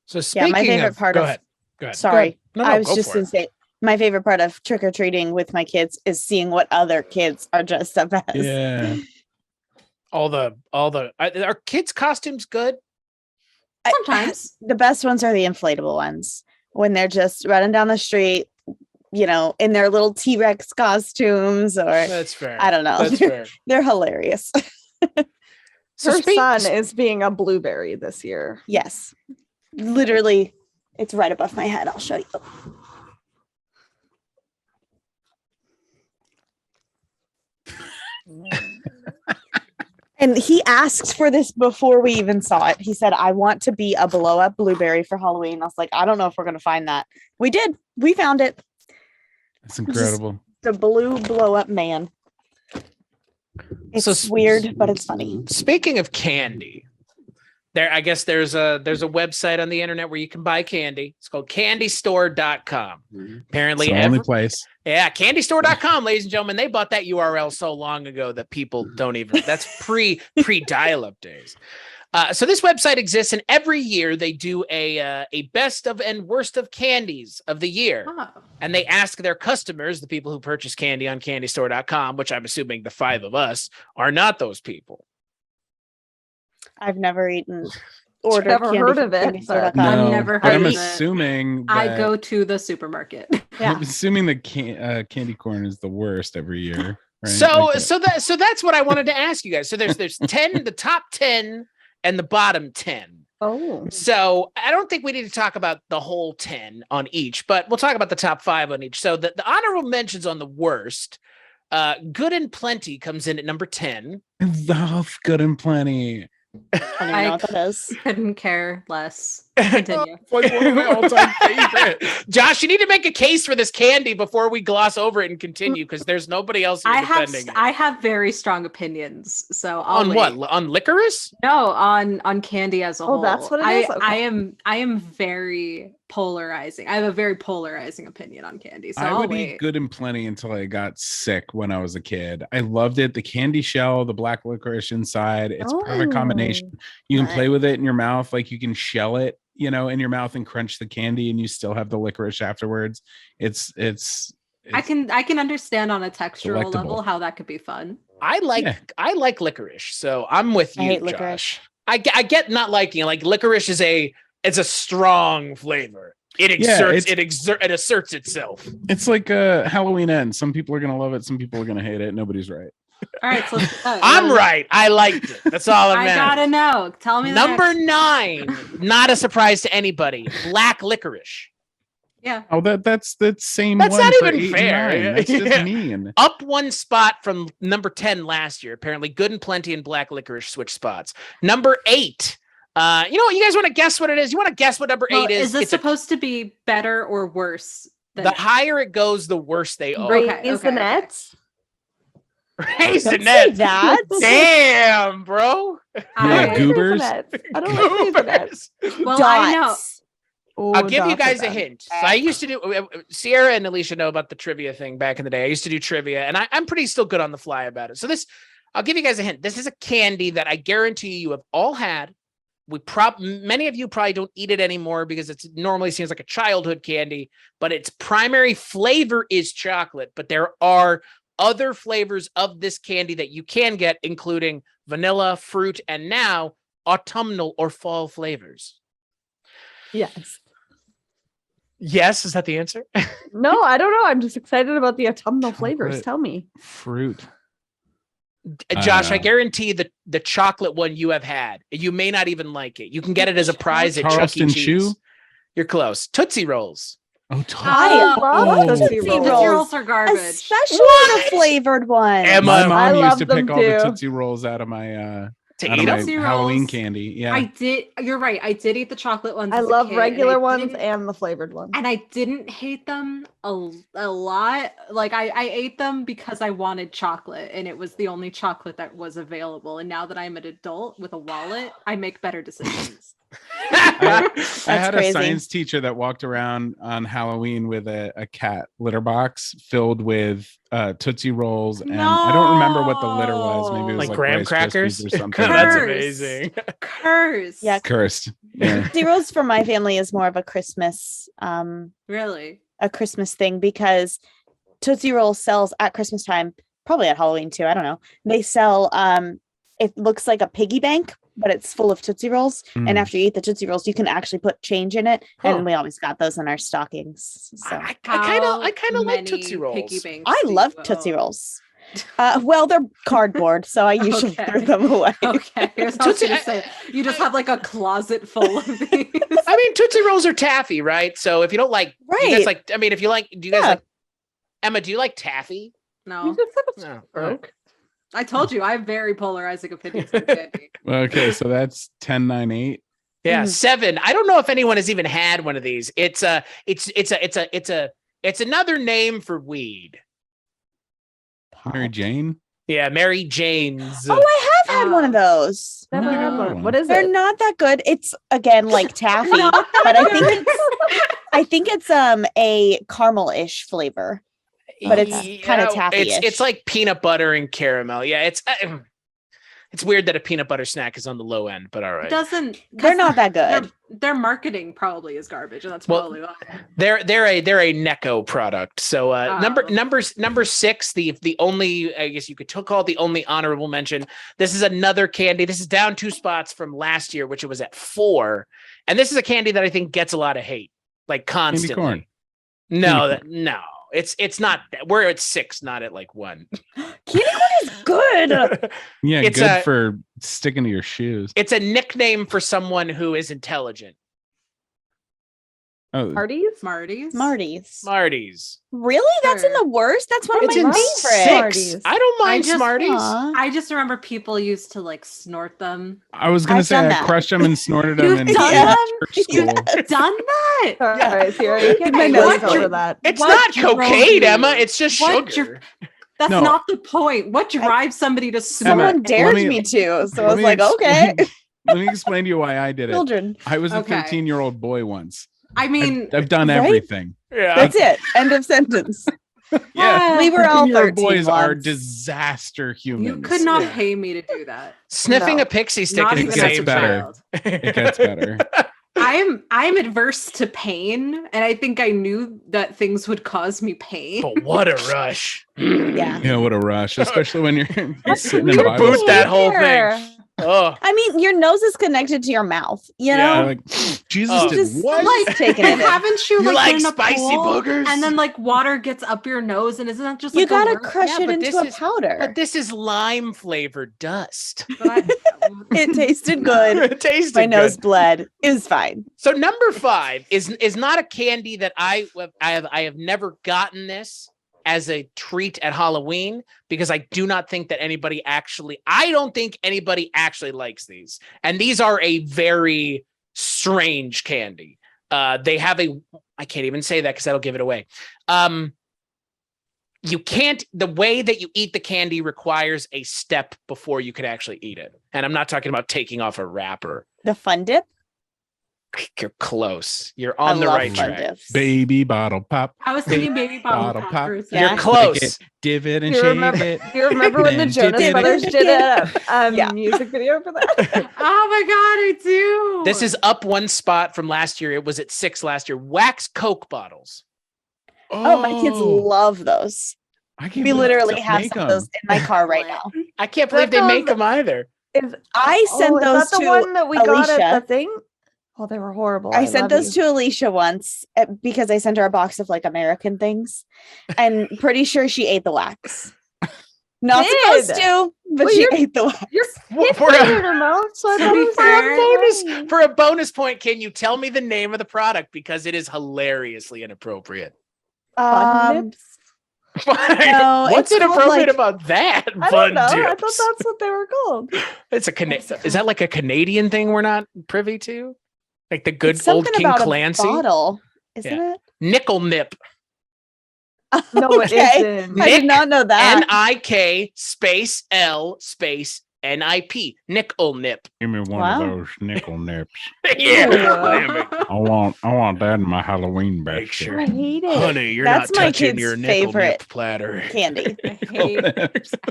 [SPEAKER 1] So speaking
[SPEAKER 5] yeah, my favorite part
[SPEAKER 1] go
[SPEAKER 5] of
[SPEAKER 1] ahead. Go ahead.
[SPEAKER 5] Sorry,
[SPEAKER 1] No,
[SPEAKER 5] I was
[SPEAKER 1] go
[SPEAKER 5] just
[SPEAKER 1] for
[SPEAKER 5] gonna
[SPEAKER 1] it.
[SPEAKER 5] say my favorite part of trick-or-treating with my kids is seeing what other kids are dressed up as.
[SPEAKER 3] Yeah.
[SPEAKER 1] Are kids' costumes good?
[SPEAKER 2] Sometimes.
[SPEAKER 5] The best ones are the inflatable ones when they're just running down the street, you know, in their little T-Rex costumes, or
[SPEAKER 1] That's fair.
[SPEAKER 5] I don't know.
[SPEAKER 1] That's fair.
[SPEAKER 5] They're hilarious.
[SPEAKER 4] Her son is being a blueberry this year.
[SPEAKER 5] Yes. Literally, it's right above my head. I'll show you. And he asked for this before we even saw it. He said, I want to be a blow up blueberry for Halloween. I was like, I don't know if we're going to find that. We did. We found it.
[SPEAKER 3] That's incredible.
[SPEAKER 5] The blue blow up man. It's weird, but it's funny.
[SPEAKER 1] Speaking of candy, I guess there's a website on the internet where you can buy candy. It's called candystore.com. Apparently,
[SPEAKER 3] It's the only place.
[SPEAKER 1] Yeah, candystore.com, ladies and gentlemen. They bought that URL so long ago that people don't even. That's pre dial-up days. So this website exists, and every year they do a best of and worst of candies of the year.
[SPEAKER 2] Oh.
[SPEAKER 1] And they ask their customers, the people who purchase candy on candystore.com, which I'm assuming the 5 of us are not those people.
[SPEAKER 5] I've never eaten.
[SPEAKER 4] Never heard of it.
[SPEAKER 2] I've never heard
[SPEAKER 3] I'm
[SPEAKER 2] of it.
[SPEAKER 3] assuming
[SPEAKER 2] I
[SPEAKER 3] that-
[SPEAKER 2] go to the supermarket.
[SPEAKER 5] Yeah.
[SPEAKER 3] I'm assuming the candy corn is the worst every year. Right?
[SPEAKER 1] So
[SPEAKER 3] Like
[SPEAKER 1] that's what I wanted to ask you guys. So there's 10, the top 10 and the bottom 10.
[SPEAKER 4] Oh.
[SPEAKER 1] So I don't think we need to talk about the whole 10 on each, but we'll talk about the top 5 on each. So the honorable mentions on the worst, Good and Plenty comes in at number 10.
[SPEAKER 3] Oh, Good and Plenty.
[SPEAKER 5] I don't even know what that is.
[SPEAKER 2] Couldn't care less. Continue.
[SPEAKER 3] Like one of my all-time favorite.
[SPEAKER 1] Josh, you need to make a case for this candy before we gloss over it and continue, because there's nobody else here defending it.
[SPEAKER 2] I have very strong opinions. So
[SPEAKER 1] On what? On licorice?
[SPEAKER 2] No, on candy as a whole.
[SPEAKER 4] Oh, that's what it is? Okay.
[SPEAKER 2] I am very polarizing. I have a very polarizing opinion on candy. So
[SPEAKER 3] I
[SPEAKER 2] I'll
[SPEAKER 3] would
[SPEAKER 2] wait.
[SPEAKER 3] eat Good and Plenty until I got sick when I was a kid. I loved it. The candy shell, the black licorice inside. It's a perfect combination. You can play with it in your mouth, like you can shell it, you know, in your mouth and crunch the candy, and you still have the licorice afterwards. It's
[SPEAKER 2] I can understand on a textural
[SPEAKER 3] delectable.
[SPEAKER 2] level how that could be fun.
[SPEAKER 1] I like licorice, so I'm with you,
[SPEAKER 5] I hate
[SPEAKER 1] Josh.
[SPEAKER 5] licorice.
[SPEAKER 1] I get not liking it. Like licorice is a strong flavor. It asserts itself.
[SPEAKER 3] It's like a Halloween end. Some people are gonna love it, some people are gonna hate it. Nobody's right.
[SPEAKER 2] All right, so
[SPEAKER 1] I'm right. I liked it. That's all that
[SPEAKER 2] I
[SPEAKER 1] matters.
[SPEAKER 2] gotta know. Tell me the
[SPEAKER 1] Number
[SPEAKER 2] next.
[SPEAKER 1] 9, not a surprise to anybody. Black licorice.
[SPEAKER 2] Yeah.
[SPEAKER 3] Oh, that's the same.
[SPEAKER 1] That's
[SPEAKER 3] one
[SPEAKER 1] not
[SPEAKER 3] for
[SPEAKER 1] even
[SPEAKER 3] 8 and
[SPEAKER 1] fair.
[SPEAKER 3] 9. That's
[SPEAKER 1] Yeah.
[SPEAKER 3] just mean.
[SPEAKER 1] Up 1 spot from number 10 last year. Apparently, Good and Plenty and Black Licorice switch spots. Number 8. You know what? You guys want to guess what it is? You want to guess what number 8 is?
[SPEAKER 2] Is this
[SPEAKER 1] It's
[SPEAKER 2] supposed to be better or worse?
[SPEAKER 1] the higher it goes, the worse they are.
[SPEAKER 4] Raisinets.
[SPEAKER 5] Don't say
[SPEAKER 1] Raisinets.
[SPEAKER 5] that.
[SPEAKER 1] Damn, bro.
[SPEAKER 3] Yeah, goobers.
[SPEAKER 4] Raisinets. I don't like raisinets.
[SPEAKER 2] Well, I know.
[SPEAKER 5] Dots.
[SPEAKER 4] Ooh,
[SPEAKER 1] I'll give you
[SPEAKER 4] dots are
[SPEAKER 1] guys a
[SPEAKER 4] bad.
[SPEAKER 1] hint. So I used to do Sierra and Alecia know about the trivia thing back in the day. I used to do trivia, and I'm pretty still good on the fly about it. So I'll give you guys a hint. This is a candy that I guarantee you have all had. Many of you probably don't eat it anymore because it normally seems like a childhood candy, but its primary flavor is chocolate. But there are other flavors of this candy that you can get, including vanilla, fruit, and now autumnal or fall flavors.
[SPEAKER 4] Yes.
[SPEAKER 1] Yes, is that the answer?
[SPEAKER 4] No, I don't know. I'm just excited about the autumnal flavors.
[SPEAKER 3] Chocolate.
[SPEAKER 4] Tell me.
[SPEAKER 3] Fruit.
[SPEAKER 1] Josh, I
[SPEAKER 3] know.
[SPEAKER 1] guarantee the chocolate one you have had. You may not even like it. You can get it as a prize at Chuck E.
[SPEAKER 3] Charleston
[SPEAKER 1] Cheese.
[SPEAKER 3] Chew?
[SPEAKER 1] You're close. Tootsie Rolls.
[SPEAKER 3] Oh,
[SPEAKER 5] I
[SPEAKER 4] love
[SPEAKER 3] oh.
[SPEAKER 4] Tootsie
[SPEAKER 2] Tootsie
[SPEAKER 4] Rolls.
[SPEAKER 2] Rolls are garbage.
[SPEAKER 5] Especially the flavored ones.
[SPEAKER 1] Emma,
[SPEAKER 3] My
[SPEAKER 4] I
[SPEAKER 3] mom used
[SPEAKER 4] love
[SPEAKER 3] to pick
[SPEAKER 4] them
[SPEAKER 3] all the
[SPEAKER 4] too.
[SPEAKER 3] Tootsie Rolls out of my
[SPEAKER 1] To
[SPEAKER 3] out
[SPEAKER 1] eat
[SPEAKER 3] of my
[SPEAKER 1] 'em?
[SPEAKER 2] Tootsie
[SPEAKER 3] Halloween
[SPEAKER 2] Rolls.
[SPEAKER 3] candy. Yeah.
[SPEAKER 2] I did. You're right. I did eat the chocolate ones.
[SPEAKER 4] I
[SPEAKER 2] as a
[SPEAKER 4] love
[SPEAKER 2] kid,
[SPEAKER 4] regular
[SPEAKER 2] and I
[SPEAKER 4] ones
[SPEAKER 2] didn't-
[SPEAKER 4] and the flavored ones.
[SPEAKER 2] and I didn't hate them a lot. Like I ate them because I wanted chocolate, and it was the only chocolate that was available. And now that I'm an adult with a wallet, I make better decisions.
[SPEAKER 3] I had
[SPEAKER 5] crazy.
[SPEAKER 3] a science teacher that walked around on Halloween with a cat litter box filled with Tootsie Rolls, and I don't remember what the litter was. Maybe it was
[SPEAKER 1] Like
[SPEAKER 3] like
[SPEAKER 1] graham
[SPEAKER 3] Rice
[SPEAKER 1] crackers
[SPEAKER 3] Krispies or something.
[SPEAKER 1] That's
[SPEAKER 2] Curse.
[SPEAKER 1] amazing.
[SPEAKER 2] Curse.
[SPEAKER 5] Yeah.
[SPEAKER 3] Cursed. Yeah.
[SPEAKER 5] Tootsie Rolls for my family is more of a Christmas
[SPEAKER 2] Really.
[SPEAKER 5] thing because Tootsie Roll sells at Christmas time, probably at Halloween too. I don't know. They sell it looks like a piggy bank, but it's full of Tootsie Rolls. And
[SPEAKER 3] Mm.
[SPEAKER 5] after you eat the Tootsie Rolls, you can actually put change in it.
[SPEAKER 1] Huh.
[SPEAKER 5] And we always got those in our stockings. So
[SPEAKER 1] I kind of like
[SPEAKER 2] many
[SPEAKER 1] Tootsie Rolls.
[SPEAKER 2] piggy banks
[SPEAKER 5] I
[SPEAKER 2] do you
[SPEAKER 5] love Tootsie
[SPEAKER 2] own?
[SPEAKER 5] Rolls. Well, they're cardboard, so I usually
[SPEAKER 2] Okay.
[SPEAKER 5] throw them away.
[SPEAKER 2] Okay. I was
[SPEAKER 1] Tootsie-
[SPEAKER 2] gonna say, you just have like a closet full of these.
[SPEAKER 1] I mean, Tootsie Rolls are taffy, right? So if you don't like, you guys
[SPEAKER 5] Right.
[SPEAKER 1] like, I mean, if you like, do you guys
[SPEAKER 5] Yeah.
[SPEAKER 1] like, Emma, do you like taffy?
[SPEAKER 2] No.
[SPEAKER 4] You just said
[SPEAKER 1] No.
[SPEAKER 4] broke.
[SPEAKER 2] I told you I have very polarizing opinions on candy.
[SPEAKER 3] Okay, so that's 10, 9, 8.
[SPEAKER 1] Yeah,
[SPEAKER 5] Mhm.
[SPEAKER 1] 7. I don't know if anyone has even had one of these. It's another name for weed.
[SPEAKER 3] Mary Jane.
[SPEAKER 1] Yeah, Mary Jane's.
[SPEAKER 5] Oh, I have had one of those.
[SPEAKER 4] Never
[SPEAKER 3] Oh.
[SPEAKER 4] had one. What is
[SPEAKER 5] They're
[SPEAKER 4] it?
[SPEAKER 5] not that good. It's again like taffy, but I think it's a caramel-ish flavor. But it's kinda taffy-ish.
[SPEAKER 1] It's like peanut butter and caramel. Yeah, it's weird that a peanut butter snack is on the low end, but all right.
[SPEAKER 2] Doesn't
[SPEAKER 5] They're not that good.
[SPEAKER 2] Their marketing probably is garbage, and that's
[SPEAKER 1] Well,
[SPEAKER 2] probably why.
[SPEAKER 1] They're a Necco product. So number 6, the only, I guess you could call it the only honorable mention. This is another candy. This is down 2 spots from last year, which it was at 4. And this is a candy that I think gets a lot of hate, like constantly.
[SPEAKER 3] corn.
[SPEAKER 1] No, it's not that. We're at 6, not at like 1.
[SPEAKER 5] Candy corn is good.
[SPEAKER 3] Yeah,
[SPEAKER 1] It's
[SPEAKER 3] good for sticking to your shoes.
[SPEAKER 1] It's a nickname for someone who is intelligent.
[SPEAKER 3] Oh,
[SPEAKER 4] Parties?
[SPEAKER 2] Smarties.
[SPEAKER 1] Smarties.
[SPEAKER 5] Really? That's in
[SPEAKER 2] Sure.
[SPEAKER 5] the worst? That's one of
[SPEAKER 1] It's
[SPEAKER 5] my
[SPEAKER 1] in
[SPEAKER 5] favorites.
[SPEAKER 1] 6.
[SPEAKER 4] Smarties.
[SPEAKER 1] I don't mind
[SPEAKER 2] just-
[SPEAKER 1] Smarties.
[SPEAKER 5] Aw.
[SPEAKER 2] I just remember people used to like snort them.
[SPEAKER 3] I was gonna
[SPEAKER 5] I've
[SPEAKER 3] say
[SPEAKER 5] done
[SPEAKER 3] I
[SPEAKER 5] that.
[SPEAKER 3] crushed them and snorted them
[SPEAKER 2] You've
[SPEAKER 3] in
[SPEAKER 2] done
[SPEAKER 3] church
[SPEAKER 2] that?
[SPEAKER 3] school.
[SPEAKER 2] Done that?
[SPEAKER 4] All right, Sierra, you can't
[SPEAKER 5] My
[SPEAKER 4] make
[SPEAKER 5] nose
[SPEAKER 4] noise over
[SPEAKER 5] hurt.
[SPEAKER 4] that.
[SPEAKER 1] It's
[SPEAKER 2] What
[SPEAKER 1] not
[SPEAKER 2] drove
[SPEAKER 1] cocaine,
[SPEAKER 2] you?
[SPEAKER 1] Emma. It's just
[SPEAKER 2] What
[SPEAKER 1] sugar.
[SPEAKER 2] That's
[SPEAKER 3] No.
[SPEAKER 2] not the point. What drives somebody to snort?
[SPEAKER 5] Someone
[SPEAKER 3] Emma,
[SPEAKER 5] dared
[SPEAKER 3] let me-
[SPEAKER 5] me to, so I
[SPEAKER 3] Let
[SPEAKER 5] was
[SPEAKER 3] me
[SPEAKER 5] like, okay.
[SPEAKER 3] explain- Let me explain to you why I did it.
[SPEAKER 5] Children.
[SPEAKER 3] I was a
[SPEAKER 2] Okay.
[SPEAKER 3] 13-year-old boy once.
[SPEAKER 2] I mean,
[SPEAKER 3] I've done
[SPEAKER 5] right?
[SPEAKER 3] everything.
[SPEAKER 1] Yeah.
[SPEAKER 5] That's it. End of sentence.
[SPEAKER 3] Yeah.
[SPEAKER 5] We were all
[SPEAKER 3] 13-year-old
[SPEAKER 5] 13
[SPEAKER 3] boys are
[SPEAKER 5] once.
[SPEAKER 3] disaster humans.
[SPEAKER 2] you could not
[SPEAKER 1] Yeah.
[SPEAKER 2] pay me to do that.
[SPEAKER 1] Sniffing
[SPEAKER 4] No.
[SPEAKER 1] a pixie stick
[SPEAKER 2] Not
[SPEAKER 1] is
[SPEAKER 2] even
[SPEAKER 1] the
[SPEAKER 2] as
[SPEAKER 3] gets
[SPEAKER 1] same
[SPEAKER 2] a
[SPEAKER 3] better.
[SPEAKER 2] child.
[SPEAKER 3] It gets better.
[SPEAKER 2] I'm adverse to pain, and I think I knew that things would cause me pain.
[SPEAKER 1] But what a rush.
[SPEAKER 5] Yeah.
[SPEAKER 3] Yeah, what a rush, especially when you're sitting in
[SPEAKER 1] You
[SPEAKER 3] Bible
[SPEAKER 1] boot
[SPEAKER 3] school.
[SPEAKER 1] that whole thing.
[SPEAKER 4] Behavior.
[SPEAKER 1] Oh,
[SPEAKER 5] I mean, your nose is connected to your mouth, you
[SPEAKER 1] Yeah.
[SPEAKER 5] know?
[SPEAKER 3] You're like, Jesus
[SPEAKER 1] Oh.
[SPEAKER 3] did
[SPEAKER 5] Just
[SPEAKER 3] what?
[SPEAKER 2] Like,
[SPEAKER 5] taking it in.
[SPEAKER 2] haven't you,
[SPEAKER 1] You
[SPEAKER 2] like,
[SPEAKER 1] like
[SPEAKER 2] been in a
[SPEAKER 1] spicy
[SPEAKER 2] pool,
[SPEAKER 1] boogers?
[SPEAKER 2] and then like water gets up your nose, and isn't that just
[SPEAKER 5] You
[SPEAKER 2] like
[SPEAKER 5] gotta
[SPEAKER 2] a
[SPEAKER 5] crush
[SPEAKER 1] Yeah,
[SPEAKER 5] it
[SPEAKER 1] but
[SPEAKER 5] into
[SPEAKER 1] this
[SPEAKER 5] a
[SPEAKER 1] is-
[SPEAKER 5] powder.
[SPEAKER 1] but this is lime flavored dust.
[SPEAKER 5] It tasted good.
[SPEAKER 1] It tasted
[SPEAKER 5] My nose
[SPEAKER 1] good.
[SPEAKER 5] bled. It was fine.
[SPEAKER 1] So number 5 is not a candy that I have never gotten this as a treat at Halloween, because I do not think that I don't think anybody actually likes these. And these are a very strange candy. They have I can't even say that because that'll give it away. You can't, the way that you eat the candy requires a step before you can actually eat it. And I'm not talking about taking off a wrapper.
[SPEAKER 5] The Fun Dip.
[SPEAKER 1] You're close. You're
[SPEAKER 5] I
[SPEAKER 1] on the
[SPEAKER 5] love
[SPEAKER 1] right
[SPEAKER 5] Fun
[SPEAKER 1] track.
[SPEAKER 5] Dips.
[SPEAKER 3] Baby bottle pop.
[SPEAKER 2] I was thinking baby bottle
[SPEAKER 3] Bottle pop.
[SPEAKER 2] poppers.
[SPEAKER 5] Yeah.
[SPEAKER 1] You're close.
[SPEAKER 3] It, divot and
[SPEAKER 4] You
[SPEAKER 3] shake
[SPEAKER 4] remember-
[SPEAKER 3] it.
[SPEAKER 4] Do you remember when the
[SPEAKER 3] Then
[SPEAKER 4] Jonas
[SPEAKER 3] did it
[SPEAKER 4] Brothers did a
[SPEAKER 5] Yeah.
[SPEAKER 4] music video for that?
[SPEAKER 2] Oh my god, I do.
[SPEAKER 1] This is up one spot from last year. It was at 6 last year. Wax Coke bottles.
[SPEAKER 5] Oh, my kids love those.
[SPEAKER 3] I can't
[SPEAKER 5] We
[SPEAKER 3] believe
[SPEAKER 5] literally
[SPEAKER 3] they
[SPEAKER 5] have
[SPEAKER 3] make
[SPEAKER 5] some of those
[SPEAKER 3] 'em.
[SPEAKER 5] in my car right now.
[SPEAKER 1] I can't believe they
[SPEAKER 4] That
[SPEAKER 1] make
[SPEAKER 4] goes-
[SPEAKER 1] them either.
[SPEAKER 5] I sent
[SPEAKER 4] is
[SPEAKER 5] those
[SPEAKER 4] that the
[SPEAKER 5] to
[SPEAKER 4] one that we got
[SPEAKER 5] Alecia.
[SPEAKER 4] at the thing? Oh, they were horrible.
[SPEAKER 5] I sent
[SPEAKER 4] love
[SPEAKER 5] those
[SPEAKER 4] you.
[SPEAKER 5] to Alecia once because I sent her a box of like American things, and pretty sure she ate the wax. Not
[SPEAKER 4] Did.
[SPEAKER 5] supposed to, but
[SPEAKER 4] Well,
[SPEAKER 5] she
[SPEAKER 4] you're-
[SPEAKER 5] ate the wax.
[SPEAKER 4] You're
[SPEAKER 1] For
[SPEAKER 4] putting it
[SPEAKER 1] a-
[SPEAKER 4] in her mouth, so I
[SPEAKER 2] To
[SPEAKER 4] thought
[SPEAKER 2] be
[SPEAKER 4] it was
[SPEAKER 2] fair-
[SPEAKER 4] fine.
[SPEAKER 1] For a bonus point, can you tell me the name of the product? Because it is hilariously inappropriate.
[SPEAKER 4] Fun
[SPEAKER 5] Um,
[SPEAKER 4] Nips?
[SPEAKER 5] No,
[SPEAKER 1] What's
[SPEAKER 5] it's called,
[SPEAKER 1] inappropriate
[SPEAKER 5] like-
[SPEAKER 1] about that?
[SPEAKER 4] I
[SPEAKER 1] Fun
[SPEAKER 4] don't know. I thought
[SPEAKER 1] Dips.
[SPEAKER 4] that's what they were called.
[SPEAKER 1] It's a Is that like a Canadian thing we're not privy to? Like the good
[SPEAKER 5] it's
[SPEAKER 1] old
[SPEAKER 5] something
[SPEAKER 1] King
[SPEAKER 5] about
[SPEAKER 1] Clancy?
[SPEAKER 5] a bottle, isn't
[SPEAKER 1] Yeah.
[SPEAKER 5] it?
[SPEAKER 1] Nickel Nip.
[SPEAKER 4] No,
[SPEAKER 5] Okay.
[SPEAKER 4] it isn't.
[SPEAKER 5] I did not know that.
[SPEAKER 1] NIK space L space NIP. Nickel Nip.
[SPEAKER 3] Give me one
[SPEAKER 5] Wow.
[SPEAKER 3] of those nickel nips.
[SPEAKER 1] Yeah.
[SPEAKER 4] Ew.
[SPEAKER 1] damn it.
[SPEAKER 3] I want that in my Halloween
[SPEAKER 1] Make
[SPEAKER 3] basket.
[SPEAKER 1] sure.
[SPEAKER 4] I hate it.
[SPEAKER 1] Honey, you're
[SPEAKER 5] That's
[SPEAKER 1] not
[SPEAKER 5] my
[SPEAKER 1] touching
[SPEAKER 5] kid's
[SPEAKER 1] your nickel
[SPEAKER 5] favorite
[SPEAKER 1] nip platter.
[SPEAKER 5] Candy.
[SPEAKER 2] I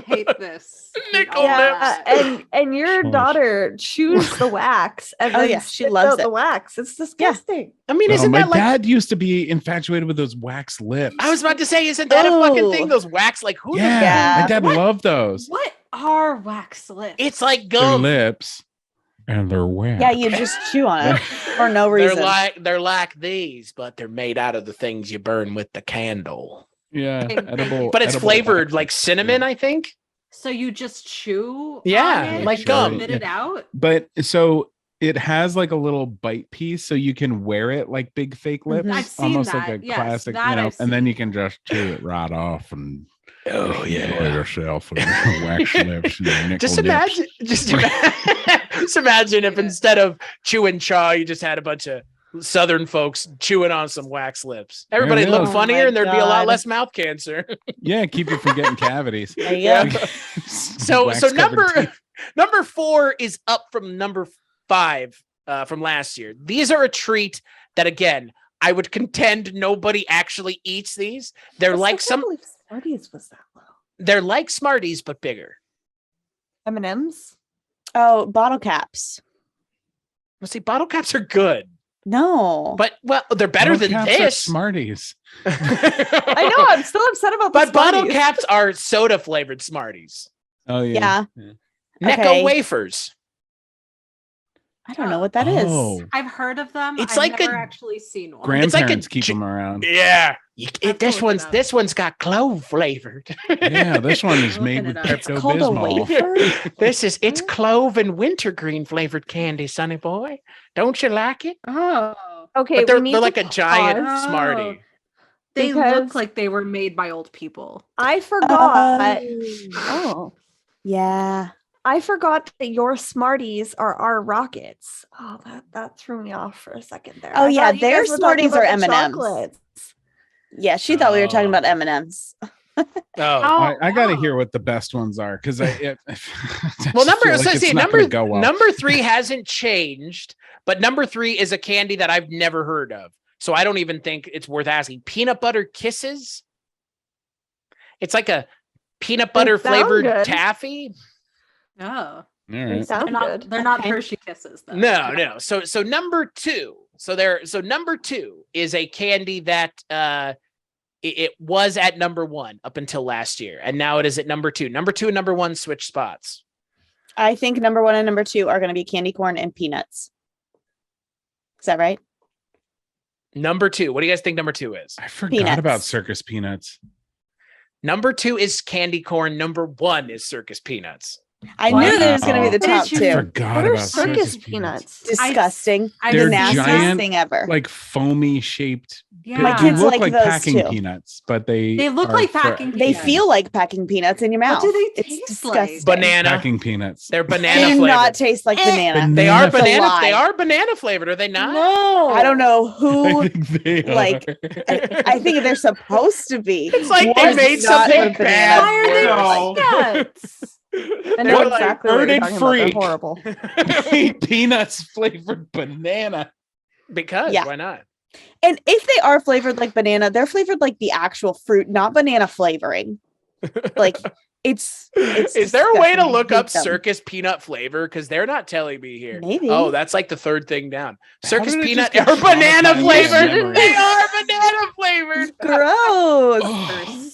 [SPEAKER 2] hate this.
[SPEAKER 1] Nickel
[SPEAKER 2] All
[SPEAKER 1] nips.
[SPEAKER 2] that.
[SPEAKER 4] And your
[SPEAKER 3] Gosh.
[SPEAKER 4] daughter chews the wax and
[SPEAKER 5] Oh,
[SPEAKER 4] then
[SPEAKER 5] yeah, she
[SPEAKER 4] spits
[SPEAKER 5] loves
[SPEAKER 4] out the
[SPEAKER 5] it.
[SPEAKER 4] wax. It's disgusting.
[SPEAKER 1] I mean,
[SPEAKER 3] Oh,
[SPEAKER 1] isn't
[SPEAKER 3] my
[SPEAKER 1] that like?
[SPEAKER 3] dad used to be infatuated with those wax lips.
[SPEAKER 1] I was about to say, isn't that a fucking thing?
[SPEAKER 5] Ooh.
[SPEAKER 1] Those wax, like who?
[SPEAKER 3] yeah,
[SPEAKER 5] Yeah.
[SPEAKER 3] my dad
[SPEAKER 2] What?
[SPEAKER 3] loved those.
[SPEAKER 2] What are wax lips?
[SPEAKER 1] It's like
[SPEAKER 3] Their
[SPEAKER 1] gum.
[SPEAKER 3] lips and their wax.
[SPEAKER 5] Yeah, you just chew on it for no reason.
[SPEAKER 1] They're like these, but they're made out of the things you burn with the candle.
[SPEAKER 3] yeah,
[SPEAKER 2] Thank
[SPEAKER 3] edible.
[SPEAKER 2] you.
[SPEAKER 1] But it's
[SPEAKER 3] edible
[SPEAKER 1] flavored
[SPEAKER 3] wax.
[SPEAKER 1] like cinnamon, I think.
[SPEAKER 2] So you just chew?
[SPEAKER 1] Yeah,
[SPEAKER 2] on it
[SPEAKER 1] like
[SPEAKER 2] and
[SPEAKER 1] gum.
[SPEAKER 2] Spit it out.
[SPEAKER 3] But so it has like a little bite piece, so you can wear it like big fake lips,
[SPEAKER 5] Mhm.
[SPEAKER 2] I've seen
[SPEAKER 3] almost
[SPEAKER 2] that.
[SPEAKER 3] like a
[SPEAKER 2] Yes,
[SPEAKER 3] classic,
[SPEAKER 2] that
[SPEAKER 3] you know.
[SPEAKER 2] I've
[SPEAKER 3] And then
[SPEAKER 2] seen.
[SPEAKER 3] you can just chew it right off and
[SPEAKER 1] Oh
[SPEAKER 3] enjoy yourself with your wax lips and your nickel
[SPEAKER 1] Just
[SPEAKER 3] dips.
[SPEAKER 1] imagine, just imagine if instead of chewing chaw, you just had a bunch of Southern folks chewing on some wax lips. Everybody
[SPEAKER 3] yeah.
[SPEAKER 1] look
[SPEAKER 5] Oh
[SPEAKER 1] funnier,
[SPEAKER 5] my
[SPEAKER 1] and there'd be a lot
[SPEAKER 5] God.
[SPEAKER 1] less mouth cancer.
[SPEAKER 3] Yeah, keep you from getting cavities.
[SPEAKER 5] There you
[SPEAKER 1] Yeah.
[SPEAKER 5] go.
[SPEAKER 1] So
[SPEAKER 3] Wax-covered teeth.
[SPEAKER 1] number 4 is up from number 5 from last year. These are a treat that, again, I would contend nobody actually eats these. They're like
[SPEAKER 4] Smarties was that low.
[SPEAKER 1] they're like Smarties but bigger.
[SPEAKER 4] M&M's.
[SPEAKER 5] Oh, bottle caps.
[SPEAKER 1] Well, see, bottle caps are good,
[SPEAKER 5] No.
[SPEAKER 1] but they're better
[SPEAKER 3] Bottle
[SPEAKER 1] than
[SPEAKER 3] caps are
[SPEAKER 1] this.
[SPEAKER 3] Smarties.
[SPEAKER 4] I know. I'm still upset about the
[SPEAKER 1] But bottle
[SPEAKER 4] Smarties.
[SPEAKER 1] caps are soda flavored Smarties.
[SPEAKER 3] Oh yeah.
[SPEAKER 5] Yeah.
[SPEAKER 1] Necco
[SPEAKER 5] Okay.
[SPEAKER 1] wafers.
[SPEAKER 5] I don't know what that is.
[SPEAKER 3] Oh,
[SPEAKER 2] I've heard of them.
[SPEAKER 1] It's
[SPEAKER 2] I've
[SPEAKER 1] like
[SPEAKER 2] never
[SPEAKER 1] a
[SPEAKER 2] actually seen one.
[SPEAKER 1] It's like a
[SPEAKER 3] grandparents keep
[SPEAKER 1] j-
[SPEAKER 3] them around.
[SPEAKER 1] Yeah.
[SPEAKER 2] I've
[SPEAKER 1] This
[SPEAKER 2] looked it up.
[SPEAKER 1] this one's got clove flavored.
[SPEAKER 3] Yeah, this one is
[SPEAKER 2] Looking
[SPEAKER 3] made
[SPEAKER 2] it
[SPEAKER 3] with
[SPEAKER 2] up. It's
[SPEAKER 3] Pepto
[SPEAKER 5] called a
[SPEAKER 3] Bismol.
[SPEAKER 5] wafer?
[SPEAKER 1] It's clove and wintergreen flavored candy, sonny boy. Don't you like it?
[SPEAKER 2] Oh,
[SPEAKER 4] Okay,
[SPEAKER 1] But they're
[SPEAKER 4] we need
[SPEAKER 1] like
[SPEAKER 4] to
[SPEAKER 1] a giant
[SPEAKER 4] pause.
[SPEAKER 1] Smartie.
[SPEAKER 2] they
[SPEAKER 4] Because-
[SPEAKER 2] look like they were made by old people.
[SPEAKER 4] I forgot.
[SPEAKER 5] Oh. Yeah.
[SPEAKER 4] I forgot that your Smarties are our rockets. Oh, that threw me off for a second there.
[SPEAKER 5] Oh,
[SPEAKER 4] I
[SPEAKER 5] yeah,
[SPEAKER 4] thought you
[SPEAKER 5] their
[SPEAKER 4] guys were talking
[SPEAKER 5] Smarties are
[SPEAKER 4] about the
[SPEAKER 5] M&Ms.
[SPEAKER 4] chocolates.
[SPEAKER 5] Yeah, she thought we were talking
[SPEAKER 1] Oh.
[SPEAKER 5] about M&Ms.
[SPEAKER 1] Oh.
[SPEAKER 3] I got to
[SPEAKER 2] wow.
[SPEAKER 3] hear what the best ones are because I
[SPEAKER 1] Well,
[SPEAKER 3] just feel like it's not gonna go well.
[SPEAKER 1] number 3 hasn't changed, but number 3 is a candy that I've never heard of. So I don't even think it's worth asking. Peanut butter kisses. It's like a peanut butter
[SPEAKER 4] sound
[SPEAKER 1] flavored
[SPEAKER 4] good.
[SPEAKER 1] taffy.
[SPEAKER 2] Oh,
[SPEAKER 3] All
[SPEAKER 4] They
[SPEAKER 3] right.
[SPEAKER 4] sound good.
[SPEAKER 2] They're not
[SPEAKER 5] Okay.
[SPEAKER 2] Hershey Kisses though.
[SPEAKER 1] No. So number two. So number two is a candy that it was at number one up until last year, and now it is at number two. Number two and number one switch spots.
[SPEAKER 5] I think number 1 and number 2 are going to be candy corn and peanuts. Is that right?
[SPEAKER 1] Number two. What do you guys think number two is?
[SPEAKER 3] I forgot
[SPEAKER 5] Peanuts.
[SPEAKER 3] about circus peanuts.
[SPEAKER 1] Number two is candy corn. Number one is circus peanuts.
[SPEAKER 5] I
[SPEAKER 2] Wow.
[SPEAKER 5] knew that it was going to be the
[SPEAKER 2] What did
[SPEAKER 5] top
[SPEAKER 2] you-
[SPEAKER 3] I
[SPEAKER 5] 2.
[SPEAKER 3] forgot
[SPEAKER 4] What are
[SPEAKER 3] about
[SPEAKER 4] circus
[SPEAKER 3] peanuts.
[SPEAKER 4] peanuts?
[SPEAKER 5] Disgusting.
[SPEAKER 2] I
[SPEAKER 5] The
[SPEAKER 3] They're
[SPEAKER 5] nastiest
[SPEAKER 3] giant,
[SPEAKER 5] thing ever.
[SPEAKER 3] Like foamy shaped.
[SPEAKER 2] Yeah.
[SPEAKER 3] They
[SPEAKER 5] My kids
[SPEAKER 3] look
[SPEAKER 5] like
[SPEAKER 3] like
[SPEAKER 5] those
[SPEAKER 3] packing
[SPEAKER 5] too.
[SPEAKER 3] peanuts, but they
[SPEAKER 2] They look
[SPEAKER 3] are
[SPEAKER 2] like packing
[SPEAKER 5] They
[SPEAKER 2] peanuts.
[SPEAKER 5] feel like packing peanuts in your
[SPEAKER 2] What
[SPEAKER 5] mouth.
[SPEAKER 2] do they
[SPEAKER 5] It's
[SPEAKER 2] taste like?
[SPEAKER 5] disgusting.
[SPEAKER 1] Banana.
[SPEAKER 3] packing peanuts.
[SPEAKER 1] They're
[SPEAKER 5] They
[SPEAKER 1] banana
[SPEAKER 5] do
[SPEAKER 1] flavored.
[SPEAKER 5] not taste like banana.
[SPEAKER 1] They are
[SPEAKER 3] Banana
[SPEAKER 1] banana.
[SPEAKER 5] lie.
[SPEAKER 1] They are banana flavored. Are they not?
[SPEAKER 2] No.
[SPEAKER 5] I don't know
[SPEAKER 3] I
[SPEAKER 5] who.
[SPEAKER 3] think they
[SPEAKER 5] like,
[SPEAKER 3] are.
[SPEAKER 5] I think they're supposed to be.
[SPEAKER 1] It's like they
[SPEAKER 5] One's
[SPEAKER 1] made
[SPEAKER 5] not
[SPEAKER 1] something
[SPEAKER 5] for
[SPEAKER 1] bad.
[SPEAKER 5] banana.
[SPEAKER 2] Why are they
[SPEAKER 3] No.
[SPEAKER 2] peanuts?
[SPEAKER 4] I
[SPEAKER 1] They're
[SPEAKER 4] know
[SPEAKER 1] like
[SPEAKER 4] exactly what you're
[SPEAKER 3] birded
[SPEAKER 4] talking about. They're
[SPEAKER 3] freak.
[SPEAKER 4] horrible.
[SPEAKER 3] Peanuts flavored banana.
[SPEAKER 1] Because
[SPEAKER 5] Yeah.
[SPEAKER 1] why not?
[SPEAKER 5] And if they are flavored like banana, they're flavored like the actual fruit, not banana flavoring. Like it's
[SPEAKER 1] Is there a way to
[SPEAKER 5] disgusting. I
[SPEAKER 1] look
[SPEAKER 5] hate
[SPEAKER 1] up
[SPEAKER 5] them.
[SPEAKER 1] circus peanut flavor? Because they're not telling me here.
[SPEAKER 5] Maybe.
[SPEAKER 1] Oh, that's like the third thing down.
[SPEAKER 3] How
[SPEAKER 1] Circus
[SPEAKER 3] did it
[SPEAKER 1] peanut
[SPEAKER 3] just get
[SPEAKER 1] or banana
[SPEAKER 3] traumatized
[SPEAKER 1] flavored.
[SPEAKER 3] memory?
[SPEAKER 1] They are banana flavored.
[SPEAKER 5] Gross.
[SPEAKER 3] Oh.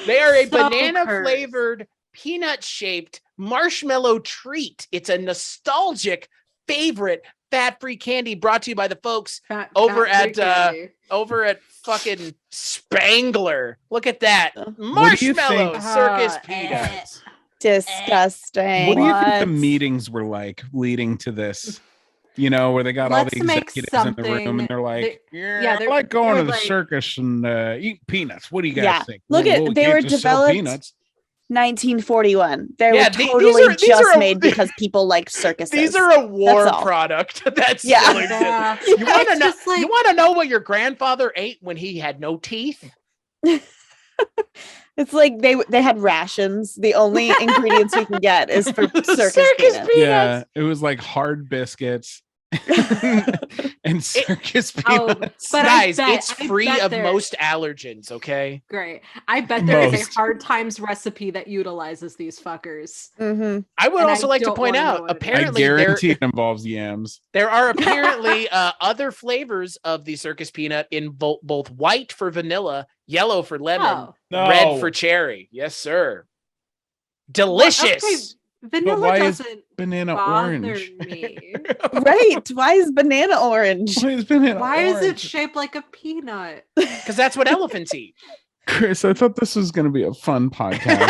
[SPEAKER 1] They are a
[SPEAKER 2] So
[SPEAKER 1] banana
[SPEAKER 2] cursed.
[SPEAKER 1] flavored, peanut shaped marshmallow treat. It's a nostalgic favorite fat free candy brought to you by the folks over
[SPEAKER 2] Fat-free candy.
[SPEAKER 1] over at fucking Spangler. Look at that.
[SPEAKER 3] What do you
[SPEAKER 1] Marshmallow
[SPEAKER 3] think-
[SPEAKER 1] circus
[SPEAKER 2] Ah,
[SPEAKER 1] peanuts.
[SPEAKER 5] Disgusting.
[SPEAKER 3] What do you think the
[SPEAKER 5] What?
[SPEAKER 3] meetings were like leading to this? You know, where they got all
[SPEAKER 2] Let's
[SPEAKER 3] the
[SPEAKER 2] make
[SPEAKER 3] executives in the room
[SPEAKER 2] something-
[SPEAKER 3] and they're like,
[SPEAKER 2] yeah,
[SPEAKER 3] "Yeah, I
[SPEAKER 2] they're-
[SPEAKER 3] like going
[SPEAKER 2] they're
[SPEAKER 3] to the
[SPEAKER 2] like-
[SPEAKER 3] circus and eat peanuts. What do you guys
[SPEAKER 5] Yeah.
[SPEAKER 3] think?"
[SPEAKER 5] Look at-
[SPEAKER 3] we
[SPEAKER 5] they
[SPEAKER 3] can't
[SPEAKER 5] were
[SPEAKER 3] just sell
[SPEAKER 5] developed-
[SPEAKER 3] peanuts.
[SPEAKER 5] 1941. They
[SPEAKER 1] Yeah,
[SPEAKER 5] were
[SPEAKER 1] these
[SPEAKER 5] totally
[SPEAKER 1] are
[SPEAKER 5] just
[SPEAKER 1] a-
[SPEAKER 5] made because people like circuses.
[SPEAKER 1] These are a war
[SPEAKER 5] That's all.
[SPEAKER 1] product that
[SPEAKER 5] Yeah.
[SPEAKER 1] still exists.
[SPEAKER 2] Yeah.
[SPEAKER 1] You want to
[SPEAKER 2] It's
[SPEAKER 1] know?
[SPEAKER 2] just like-
[SPEAKER 1] You want to know what your grandfather ate when he had no teeth?
[SPEAKER 5] It's like they had rations. The only ingredients we can get is for circus peanuts.
[SPEAKER 3] Yeah, it was like hard biscuits and circus
[SPEAKER 2] Oh,
[SPEAKER 3] peanuts.
[SPEAKER 2] but I
[SPEAKER 1] Guys,
[SPEAKER 2] bet-
[SPEAKER 1] it's
[SPEAKER 2] I
[SPEAKER 1] free
[SPEAKER 2] bet
[SPEAKER 1] of
[SPEAKER 2] there-
[SPEAKER 1] most allergens. Okay.
[SPEAKER 2] Great. I bet there is a
[SPEAKER 3] Most.
[SPEAKER 2] hard times recipe that utilizes these fuckers.
[SPEAKER 5] Mm-hmm.
[SPEAKER 1] I would
[SPEAKER 2] And
[SPEAKER 1] also
[SPEAKER 2] I
[SPEAKER 1] like to
[SPEAKER 2] don't
[SPEAKER 1] point
[SPEAKER 2] wanna know
[SPEAKER 1] out,
[SPEAKER 2] what it is.
[SPEAKER 3] I
[SPEAKER 1] apparently
[SPEAKER 3] guarantee it involves yams.
[SPEAKER 1] there are apparently other flavors of the circus peanut in both white for vanilla, yellow for lemon,
[SPEAKER 2] Oh.
[SPEAKER 1] red for cherry. Yes, sir. Delicious.
[SPEAKER 2] Okay, vanilla
[SPEAKER 3] why is
[SPEAKER 2] doesn't
[SPEAKER 3] Banana
[SPEAKER 2] bother
[SPEAKER 3] orange.
[SPEAKER 2] me.
[SPEAKER 5] Right. Why is banana orange?
[SPEAKER 3] Why is banana
[SPEAKER 2] Why is it
[SPEAKER 3] orange?
[SPEAKER 2] shaped like a peanut?
[SPEAKER 1] Because that's what elephants eat.
[SPEAKER 3] Chris, I thought this was going to be a fun podcast.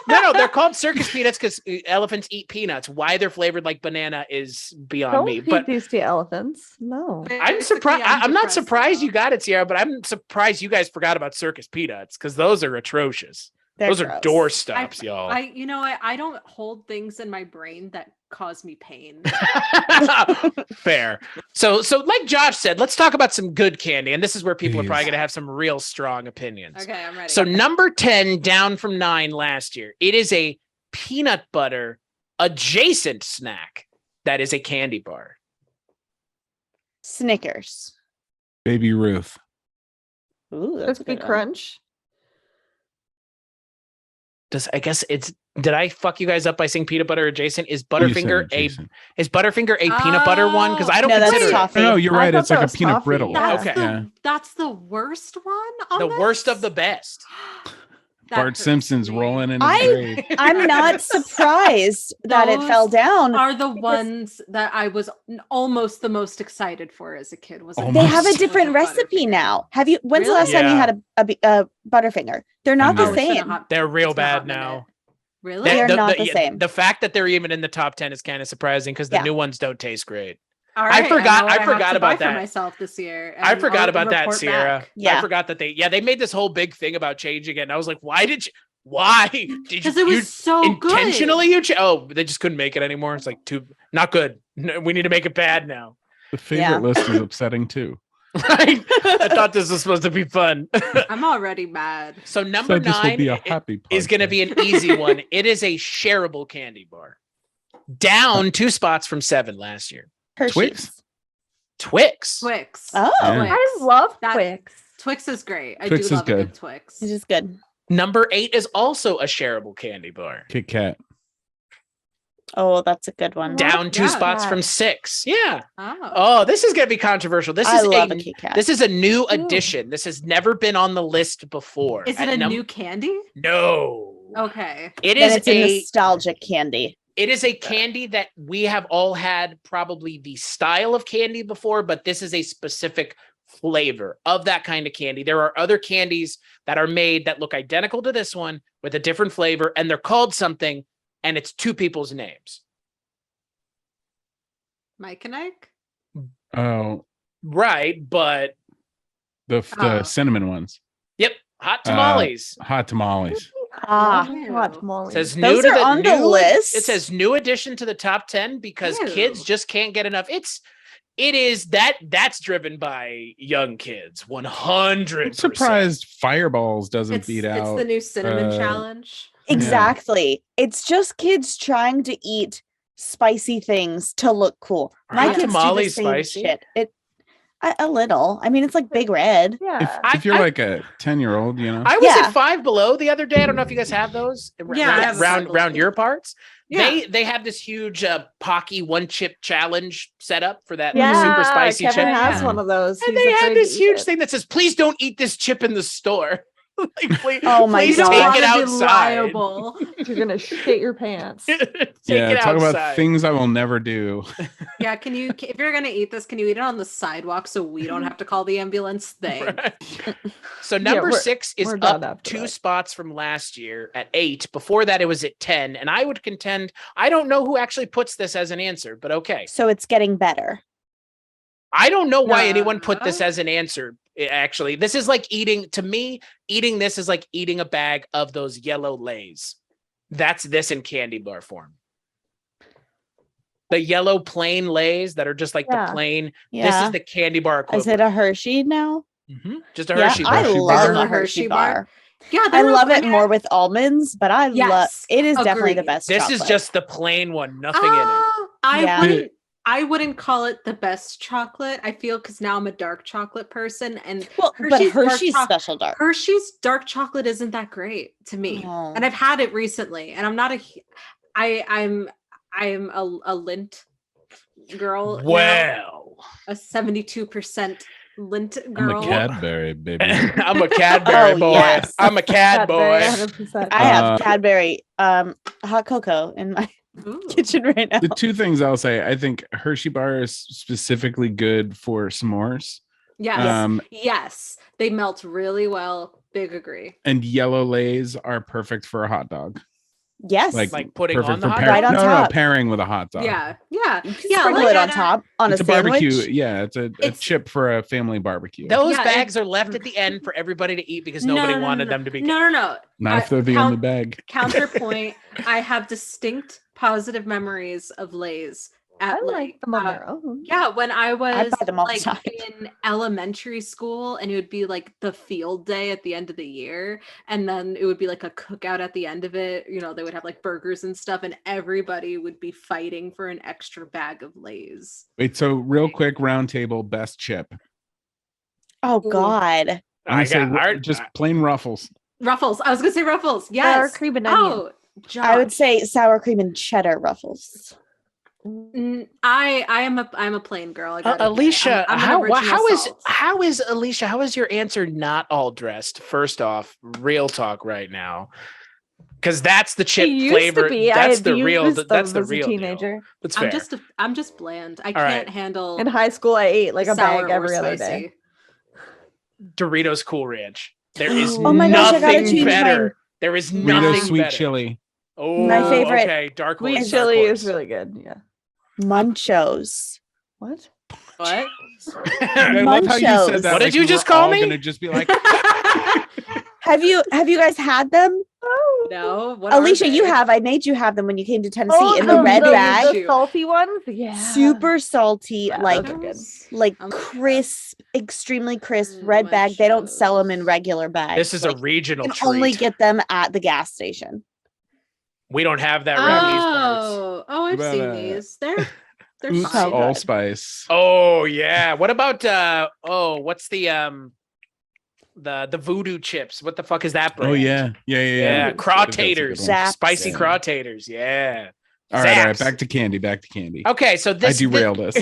[SPEAKER 1] No, they're called circus peanuts because elephants eat peanuts. Why they're flavored like banana is beyond
[SPEAKER 4] Don't
[SPEAKER 1] me.
[SPEAKER 4] feed
[SPEAKER 1] But
[SPEAKER 4] these to elephants. No.
[SPEAKER 1] I'm surprised. I'm not
[SPEAKER 2] depressed
[SPEAKER 1] surprised
[SPEAKER 2] now.
[SPEAKER 1] you got it, Sierra, but I'm surprised you guys forgot about circus peanuts because those are atrocious.
[SPEAKER 5] They're
[SPEAKER 1] Those are
[SPEAKER 5] gross.
[SPEAKER 1] door stops, y'all.
[SPEAKER 2] You know, I don't hold things in my brain that cause me pain.
[SPEAKER 1] Fair. So like Josh said, let's talk about some good candy. And this is where people are probably
[SPEAKER 3] Please.
[SPEAKER 1] going to have some real strong opinions.
[SPEAKER 2] Okay, I'm ready.
[SPEAKER 1] So number 10 down from 9 last year. It is a peanut butter adjacent snack that is a candy bar.
[SPEAKER 5] Snickers.
[SPEAKER 3] Baby Ruth.
[SPEAKER 5] Ooh, that's a
[SPEAKER 4] Crispy
[SPEAKER 5] good one.
[SPEAKER 4] Crunch.
[SPEAKER 1] Did I fuck you guys up by saying peanut butter adjacent? Is
[SPEAKER 3] You said
[SPEAKER 1] Butterfinger
[SPEAKER 3] adjacent.
[SPEAKER 1] a peanut butter one? Because I don't
[SPEAKER 5] No, that's
[SPEAKER 1] consider it.
[SPEAKER 5] toffee.
[SPEAKER 3] No, you're
[SPEAKER 4] I
[SPEAKER 3] right.
[SPEAKER 4] thought
[SPEAKER 3] It's like
[SPEAKER 4] that
[SPEAKER 3] a
[SPEAKER 4] was
[SPEAKER 3] peanut
[SPEAKER 4] toffee.
[SPEAKER 3] brittle.
[SPEAKER 2] that's
[SPEAKER 1] Okay.
[SPEAKER 2] the
[SPEAKER 3] Yeah.
[SPEAKER 2] that's the worst one. On
[SPEAKER 1] The worst
[SPEAKER 2] this?
[SPEAKER 1] of the best.
[SPEAKER 2] That
[SPEAKER 3] Bart
[SPEAKER 2] hurts
[SPEAKER 3] Simpson's
[SPEAKER 2] me.
[SPEAKER 3] rolling in his
[SPEAKER 5] I-
[SPEAKER 3] grave.
[SPEAKER 5] I'm not surprised that it
[SPEAKER 2] Those
[SPEAKER 5] fell down.
[SPEAKER 2] Are the ones that I was almost the most excited for as a kid. Was
[SPEAKER 3] Almost.
[SPEAKER 5] They have a
[SPEAKER 3] Was
[SPEAKER 5] different recipe now. Have you? When's the last time you
[SPEAKER 1] Really?
[SPEAKER 5] had a Butterfinger? They're not
[SPEAKER 3] I
[SPEAKER 5] the
[SPEAKER 3] know.
[SPEAKER 5] same.
[SPEAKER 1] They're real bad now.
[SPEAKER 2] Really?
[SPEAKER 5] They're not the
[SPEAKER 1] yeah,
[SPEAKER 5] same.
[SPEAKER 1] The fact that they're even in the top 10 is kind of surprising because the
[SPEAKER 5] Yeah.
[SPEAKER 1] new ones don't taste great.
[SPEAKER 2] All
[SPEAKER 1] I
[SPEAKER 2] right,
[SPEAKER 1] forgot-
[SPEAKER 2] know what
[SPEAKER 1] I
[SPEAKER 2] have
[SPEAKER 1] forgot
[SPEAKER 2] to
[SPEAKER 1] about
[SPEAKER 2] buy
[SPEAKER 1] that.
[SPEAKER 2] for myself this year.
[SPEAKER 1] I
[SPEAKER 2] and
[SPEAKER 1] forgot
[SPEAKER 2] I'll
[SPEAKER 1] about that,
[SPEAKER 2] report
[SPEAKER 1] Sierra.
[SPEAKER 2] back.
[SPEAKER 5] Yeah.
[SPEAKER 1] I forgot that they made this whole big thing about changing it. And I was like, why did you
[SPEAKER 2] Because it was so
[SPEAKER 1] intentionally
[SPEAKER 2] good.
[SPEAKER 1] they just couldn't make it anymore. It's like not good. No, we need to make it bad now.
[SPEAKER 3] The favorite
[SPEAKER 5] Yeah.
[SPEAKER 3] list is upsetting too.
[SPEAKER 1] I thought this was supposed to be fun.
[SPEAKER 2] I'm already mad.
[SPEAKER 1] So number
[SPEAKER 3] So this will
[SPEAKER 1] 9
[SPEAKER 3] be a happy
[SPEAKER 1] is going to
[SPEAKER 3] podcast.
[SPEAKER 1] be an easy one. It is a shareable candy bar. Down 2 spots from 7 last year.
[SPEAKER 5] Hershey's.
[SPEAKER 1] Twix.
[SPEAKER 2] Twix.
[SPEAKER 5] Oh,
[SPEAKER 3] Yeah.
[SPEAKER 2] Twix.
[SPEAKER 4] I love
[SPEAKER 2] That-
[SPEAKER 4] Twix.
[SPEAKER 2] Twix is great. I
[SPEAKER 3] Twix
[SPEAKER 2] do
[SPEAKER 3] is
[SPEAKER 2] love a
[SPEAKER 3] good.
[SPEAKER 2] good Twix.
[SPEAKER 5] it is good.
[SPEAKER 1] Number 8 is also a shareable candy bar.
[SPEAKER 3] Kit Kat.
[SPEAKER 5] Oh, that's a good one.
[SPEAKER 1] Down 2
[SPEAKER 2] Yeah.
[SPEAKER 1] spots from 6. Yeah.
[SPEAKER 2] Oh.
[SPEAKER 1] Oh, this is going to be controversial. This
[SPEAKER 5] I
[SPEAKER 1] is
[SPEAKER 5] love a Kit Kat.
[SPEAKER 1] this is a new addition. This has never been on the list before.
[SPEAKER 2] Is it
[SPEAKER 1] At
[SPEAKER 2] a new candy?
[SPEAKER 1] No.
[SPEAKER 2] Okay.
[SPEAKER 1] It
[SPEAKER 5] Then
[SPEAKER 1] is
[SPEAKER 5] it's a nostalgic candy.
[SPEAKER 1] It is a candy that we have all had probably the style of candy before, but this is a specific flavor of that kind of candy. There are other candies that are made that look identical to this one with a different flavor, and they're called something, and it's 2 people's names.
[SPEAKER 2] Mike and Ike?
[SPEAKER 3] Oh,
[SPEAKER 1] Right, but
[SPEAKER 3] the
[SPEAKER 2] Oh.
[SPEAKER 3] cinnamon ones,
[SPEAKER 1] yep, hot tamales.
[SPEAKER 3] hot tamales.
[SPEAKER 5] Ah,
[SPEAKER 2] Ew.
[SPEAKER 4] Hot tamales.
[SPEAKER 1] Says
[SPEAKER 5] those
[SPEAKER 1] new
[SPEAKER 5] are
[SPEAKER 1] to
[SPEAKER 5] on the
[SPEAKER 1] new,
[SPEAKER 5] list.
[SPEAKER 1] It says new addition to the top 10 because kids
[SPEAKER 2] Ew.
[SPEAKER 1] just can't get enough. It is that's driven by young kids. 100%.
[SPEAKER 3] I'm surprised Fireballs doesn't beat
[SPEAKER 2] It's
[SPEAKER 3] out.
[SPEAKER 2] the new cinnamon
[SPEAKER 3] uh,
[SPEAKER 2] challenge.
[SPEAKER 5] Exactly. It's just kids trying to eat spicy things to look cool.
[SPEAKER 1] Are
[SPEAKER 5] My
[SPEAKER 2] hot
[SPEAKER 5] kids do the
[SPEAKER 1] tamales
[SPEAKER 5] same
[SPEAKER 1] spicy?
[SPEAKER 5] shit. A little. I mean, it's like Big Red.
[SPEAKER 4] Yeah.
[SPEAKER 3] If you're like a 10-year-old, you know.
[SPEAKER 1] I was
[SPEAKER 5] Yeah.
[SPEAKER 1] at Five Below the other day. I don't know if you guys have those.
[SPEAKER 2] Yeah, I have a Five
[SPEAKER 1] round
[SPEAKER 2] Below.
[SPEAKER 1] your parts.
[SPEAKER 2] Yeah.
[SPEAKER 1] They have this huge Pocky 1-chip challenge set up for that
[SPEAKER 4] Yeah,
[SPEAKER 1] super spicy
[SPEAKER 4] Kevin
[SPEAKER 1] chip.
[SPEAKER 4] has
[SPEAKER 3] Yeah.
[SPEAKER 4] one of those.
[SPEAKER 1] And
[SPEAKER 4] He's
[SPEAKER 1] they have
[SPEAKER 4] afraid to
[SPEAKER 1] this
[SPEAKER 4] eat
[SPEAKER 1] huge
[SPEAKER 4] it.
[SPEAKER 1] thing that says, "Please don't eat this chip in the store." Like, please,
[SPEAKER 5] Oh my
[SPEAKER 1] please
[SPEAKER 2] You don't
[SPEAKER 5] God.
[SPEAKER 1] take
[SPEAKER 2] want
[SPEAKER 1] it
[SPEAKER 2] to be
[SPEAKER 1] outside.
[SPEAKER 2] liable.
[SPEAKER 4] You're gonna shit your pants.
[SPEAKER 1] Take
[SPEAKER 3] Yeah,
[SPEAKER 1] it
[SPEAKER 3] talk about
[SPEAKER 1] outside.
[SPEAKER 3] things I will never do.
[SPEAKER 2] Yeah, if you're gonna eat this, can you eat it on the sidewalk so we don't have to call the ambulance? Thing.
[SPEAKER 1] Right. So number
[SPEAKER 4] we're-
[SPEAKER 1] 6 is
[SPEAKER 4] we're done
[SPEAKER 1] up
[SPEAKER 4] after
[SPEAKER 1] 2
[SPEAKER 4] that.
[SPEAKER 1] spots from last year at 8. Before that, it was at 10. And I would contend, I don't know who actually puts this as an answer, but okay.
[SPEAKER 5] So it's getting better.
[SPEAKER 1] I don't know why anyone put this
[SPEAKER 2] Uh.
[SPEAKER 1] as an answer. Actually, this is like eating this is like eating a bag of those yellow Lays. That's this in candy bar form. The yellow plain Lays that are just like
[SPEAKER 4] Yeah.
[SPEAKER 1] the plain. This
[SPEAKER 5] Yeah.
[SPEAKER 1] is the candy bar
[SPEAKER 5] Is
[SPEAKER 1] equivalent.
[SPEAKER 5] it a Hershey now?
[SPEAKER 1] Just a
[SPEAKER 5] Yeah,
[SPEAKER 1] Hershey
[SPEAKER 5] I
[SPEAKER 1] bar.
[SPEAKER 3] Hershey
[SPEAKER 5] love
[SPEAKER 3] bar.
[SPEAKER 5] a Hershey bar.
[SPEAKER 2] Yeah,
[SPEAKER 5] I
[SPEAKER 2] they're
[SPEAKER 5] love
[SPEAKER 2] really
[SPEAKER 5] it more with almonds, but I love
[SPEAKER 2] Yes,
[SPEAKER 5] it. Is definitely the
[SPEAKER 2] agreed.
[SPEAKER 5] best.
[SPEAKER 1] This
[SPEAKER 5] chocolate.
[SPEAKER 1] is just the plain one, nothing in it.
[SPEAKER 5] Yeah.
[SPEAKER 2] I wouldn't call it the best chocolate. I feel because now I'm a dark chocolate person, and
[SPEAKER 5] well,
[SPEAKER 2] Hershey's
[SPEAKER 5] but
[SPEAKER 2] dark
[SPEAKER 5] Hershey's
[SPEAKER 2] choc-
[SPEAKER 5] special dark.
[SPEAKER 2] Hershey's dark chocolate isn't that great to me.
[SPEAKER 5] Oh.
[SPEAKER 2] And I've had it recently, and I'm not I'm a Lindt girl. now,
[SPEAKER 1] Well,
[SPEAKER 2] a 72% Lindt
[SPEAKER 3] I'm
[SPEAKER 2] girl.
[SPEAKER 3] a Cadbury baby.
[SPEAKER 1] I'm a Cadbury
[SPEAKER 5] Oh,
[SPEAKER 1] boy.
[SPEAKER 5] yes.
[SPEAKER 1] I'm a cad
[SPEAKER 4] Cadbury,
[SPEAKER 1] boy.
[SPEAKER 4] 100%.
[SPEAKER 5] I have
[SPEAKER 3] Uh,
[SPEAKER 5] Cadbury hot cocoa in my
[SPEAKER 2] Ooh.
[SPEAKER 5] kitchen right now.
[SPEAKER 3] The 2 things I'll say, I think Hershey bar is specifically good for s'mores.
[SPEAKER 2] Yes. Yes. They melt really well. Big agree.
[SPEAKER 3] And yellow Lays are perfect for a hot dog.
[SPEAKER 5] Yes.
[SPEAKER 1] Like putting
[SPEAKER 3] perfect
[SPEAKER 1] on the
[SPEAKER 3] for
[SPEAKER 1] hot
[SPEAKER 5] Right
[SPEAKER 1] dog?
[SPEAKER 5] on
[SPEAKER 3] no,
[SPEAKER 5] top.
[SPEAKER 3] pairing with a hot dog.
[SPEAKER 2] Yeah. Yeah.
[SPEAKER 5] You can
[SPEAKER 2] Yeah.
[SPEAKER 5] sprinkle
[SPEAKER 2] like
[SPEAKER 5] it on
[SPEAKER 2] at a-
[SPEAKER 5] top on
[SPEAKER 3] It's
[SPEAKER 5] a
[SPEAKER 3] a barbecue.
[SPEAKER 5] sandwich.
[SPEAKER 3] Yeah, it's a
[SPEAKER 2] It's-
[SPEAKER 3] chip for a family barbecue.
[SPEAKER 1] Those
[SPEAKER 2] Yeah,
[SPEAKER 1] bags are left at the end for everybody to eat because nobody wanted them to be.
[SPEAKER 2] No.
[SPEAKER 3] Not if they're the only bag.
[SPEAKER 2] Counterpoint. I have distinct positive memories of Lay's at
[SPEAKER 4] I like them on their own.
[SPEAKER 2] yeah, when I was
[SPEAKER 5] buy them all the
[SPEAKER 2] like
[SPEAKER 5] time.
[SPEAKER 2] in elementary school, and it would be like the field day at the end of the year, and then it would be like a cookout at the end of it. You know, they would have like burgers and stuff, and everybody would be fighting for an extra bag of Lay's.
[SPEAKER 3] Wait, so real quick round table best chip.
[SPEAKER 5] Oh God.
[SPEAKER 3] I'm
[SPEAKER 1] I
[SPEAKER 3] gonna say
[SPEAKER 1] got
[SPEAKER 3] just plain Ruffles.
[SPEAKER 2] Ruffles. I was gonna say Ruffles.
[SPEAKER 4] Sour
[SPEAKER 2] Yes.
[SPEAKER 4] cream and onion.
[SPEAKER 2] Oh,
[SPEAKER 5] I would
[SPEAKER 2] Josh.
[SPEAKER 5] say sour cream and cheddar ruffles.
[SPEAKER 2] I'm a plain girl. I gotta admit.
[SPEAKER 1] Alecia,
[SPEAKER 2] I'm an
[SPEAKER 1] how
[SPEAKER 2] original
[SPEAKER 1] is
[SPEAKER 2] salt.
[SPEAKER 1] Alecia? How is your answer not all dressed? First off, real talk right now, because that's the chip
[SPEAKER 4] It used
[SPEAKER 1] flavor.
[SPEAKER 4] to be.
[SPEAKER 1] That's
[SPEAKER 4] I
[SPEAKER 1] the real.
[SPEAKER 4] abused
[SPEAKER 1] That's
[SPEAKER 4] them
[SPEAKER 1] the
[SPEAKER 4] as a
[SPEAKER 1] real deal.
[SPEAKER 4] teenager.
[SPEAKER 1] That's fair.
[SPEAKER 2] I'm just bland. I
[SPEAKER 1] All
[SPEAKER 2] can't
[SPEAKER 1] right.
[SPEAKER 2] handle
[SPEAKER 4] In high school, I ate like a
[SPEAKER 2] sour
[SPEAKER 4] bag
[SPEAKER 2] or
[SPEAKER 4] every other
[SPEAKER 2] spicy.
[SPEAKER 4] day.
[SPEAKER 1] Doritos Cool Ranch. There is
[SPEAKER 5] Oh my gosh, I gotta
[SPEAKER 1] nothing
[SPEAKER 5] change
[SPEAKER 1] better.
[SPEAKER 5] mine.
[SPEAKER 1] There is
[SPEAKER 3] Doritos
[SPEAKER 1] nothing
[SPEAKER 3] sweet
[SPEAKER 1] better.
[SPEAKER 3] chili.
[SPEAKER 1] Oh,
[SPEAKER 5] My favorite-
[SPEAKER 1] Okay, dark
[SPEAKER 4] Sweet
[SPEAKER 1] horse.
[SPEAKER 4] chili
[SPEAKER 1] dark
[SPEAKER 4] is
[SPEAKER 1] horse.
[SPEAKER 4] really good. Yeah.
[SPEAKER 5] Munchos.
[SPEAKER 4] What?
[SPEAKER 2] What?
[SPEAKER 3] I love how you said
[SPEAKER 5] Munchos.
[SPEAKER 3] that.
[SPEAKER 1] What did
[SPEAKER 3] like
[SPEAKER 1] you
[SPEAKER 3] we
[SPEAKER 1] just
[SPEAKER 3] were
[SPEAKER 1] call
[SPEAKER 3] all
[SPEAKER 1] me?
[SPEAKER 3] Gonna just be like,
[SPEAKER 5] Have you guys had them?
[SPEAKER 2] No. What are
[SPEAKER 5] Alicia, you
[SPEAKER 2] they?
[SPEAKER 5] have. I made you have them when you came to Tennessee
[SPEAKER 4] Oh,
[SPEAKER 5] in the red
[SPEAKER 2] the-
[SPEAKER 5] bag.
[SPEAKER 4] The salty ones? Yeah.
[SPEAKER 5] Super salty,
[SPEAKER 4] Yeah,
[SPEAKER 5] like
[SPEAKER 4] those are good.
[SPEAKER 2] I'm-
[SPEAKER 5] crisp, extremely crisp red bag. They don't sell them in regular bags.
[SPEAKER 1] This is a
[SPEAKER 5] Like,
[SPEAKER 1] regional
[SPEAKER 5] you can
[SPEAKER 1] treat.
[SPEAKER 5] only get them at the gas station.
[SPEAKER 1] We don't have that around these parts.
[SPEAKER 2] I've
[SPEAKER 3] About,
[SPEAKER 2] seen these. They're
[SPEAKER 3] oops,
[SPEAKER 2] fine.
[SPEAKER 3] allspice.
[SPEAKER 1] Oh yeah. What about what's the voodoo chips? What the fuck is that brand?
[SPEAKER 3] Oh yeah, yeah.
[SPEAKER 1] Yeah,
[SPEAKER 3] That's a good
[SPEAKER 1] crawtators.
[SPEAKER 3] one.
[SPEAKER 5] Zaps.
[SPEAKER 1] Spicy
[SPEAKER 3] Yeah.
[SPEAKER 1] crawtators. Yeah.
[SPEAKER 3] All right.
[SPEAKER 1] Zaps.
[SPEAKER 3] Back to candy.
[SPEAKER 1] Okay, so
[SPEAKER 3] I
[SPEAKER 1] this
[SPEAKER 3] derailed us.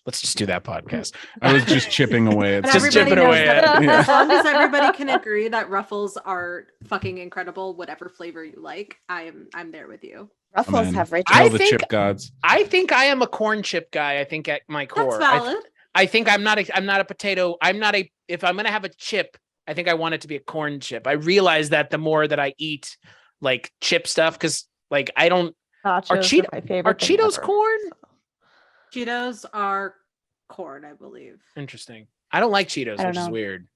[SPEAKER 1] Let's just do that podcast.
[SPEAKER 3] I was just chipping away at
[SPEAKER 2] But
[SPEAKER 1] Just
[SPEAKER 2] everybody
[SPEAKER 1] chipping
[SPEAKER 2] knows
[SPEAKER 1] away
[SPEAKER 2] that
[SPEAKER 1] at
[SPEAKER 3] it.
[SPEAKER 2] as long as everybody can agree that Ruffles are fucking incredible, whatever flavor you like, I'm there with you.
[SPEAKER 5] Ruffles
[SPEAKER 3] Amen.
[SPEAKER 5] have rich.
[SPEAKER 1] I
[SPEAKER 3] All the
[SPEAKER 1] think-
[SPEAKER 3] chip gods.
[SPEAKER 1] I think I am a corn chip guy. I think at my core,
[SPEAKER 2] That's valid.
[SPEAKER 1] I think I'm not a potato. If I'm gonna have a chip, I think I want it to be a corn chip. I realize that the more that I eat like chip stuff, because like I don't
[SPEAKER 4] Nachos are my favorite.
[SPEAKER 1] are
[SPEAKER 4] thing
[SPEAKER 1] Cheetos
[SPEAKER 4] ever.
[SPEAKER 1] corn?
[SPEAKER 2] Cheetos are corn, I believe.
[SPEAKER 1] Interesting. I don't like Cheetos,
[SPEAKER 5] I don't
[SPEAKER 1] which is
[SPEAKER 5] know.
[SPEAKER 1] weird.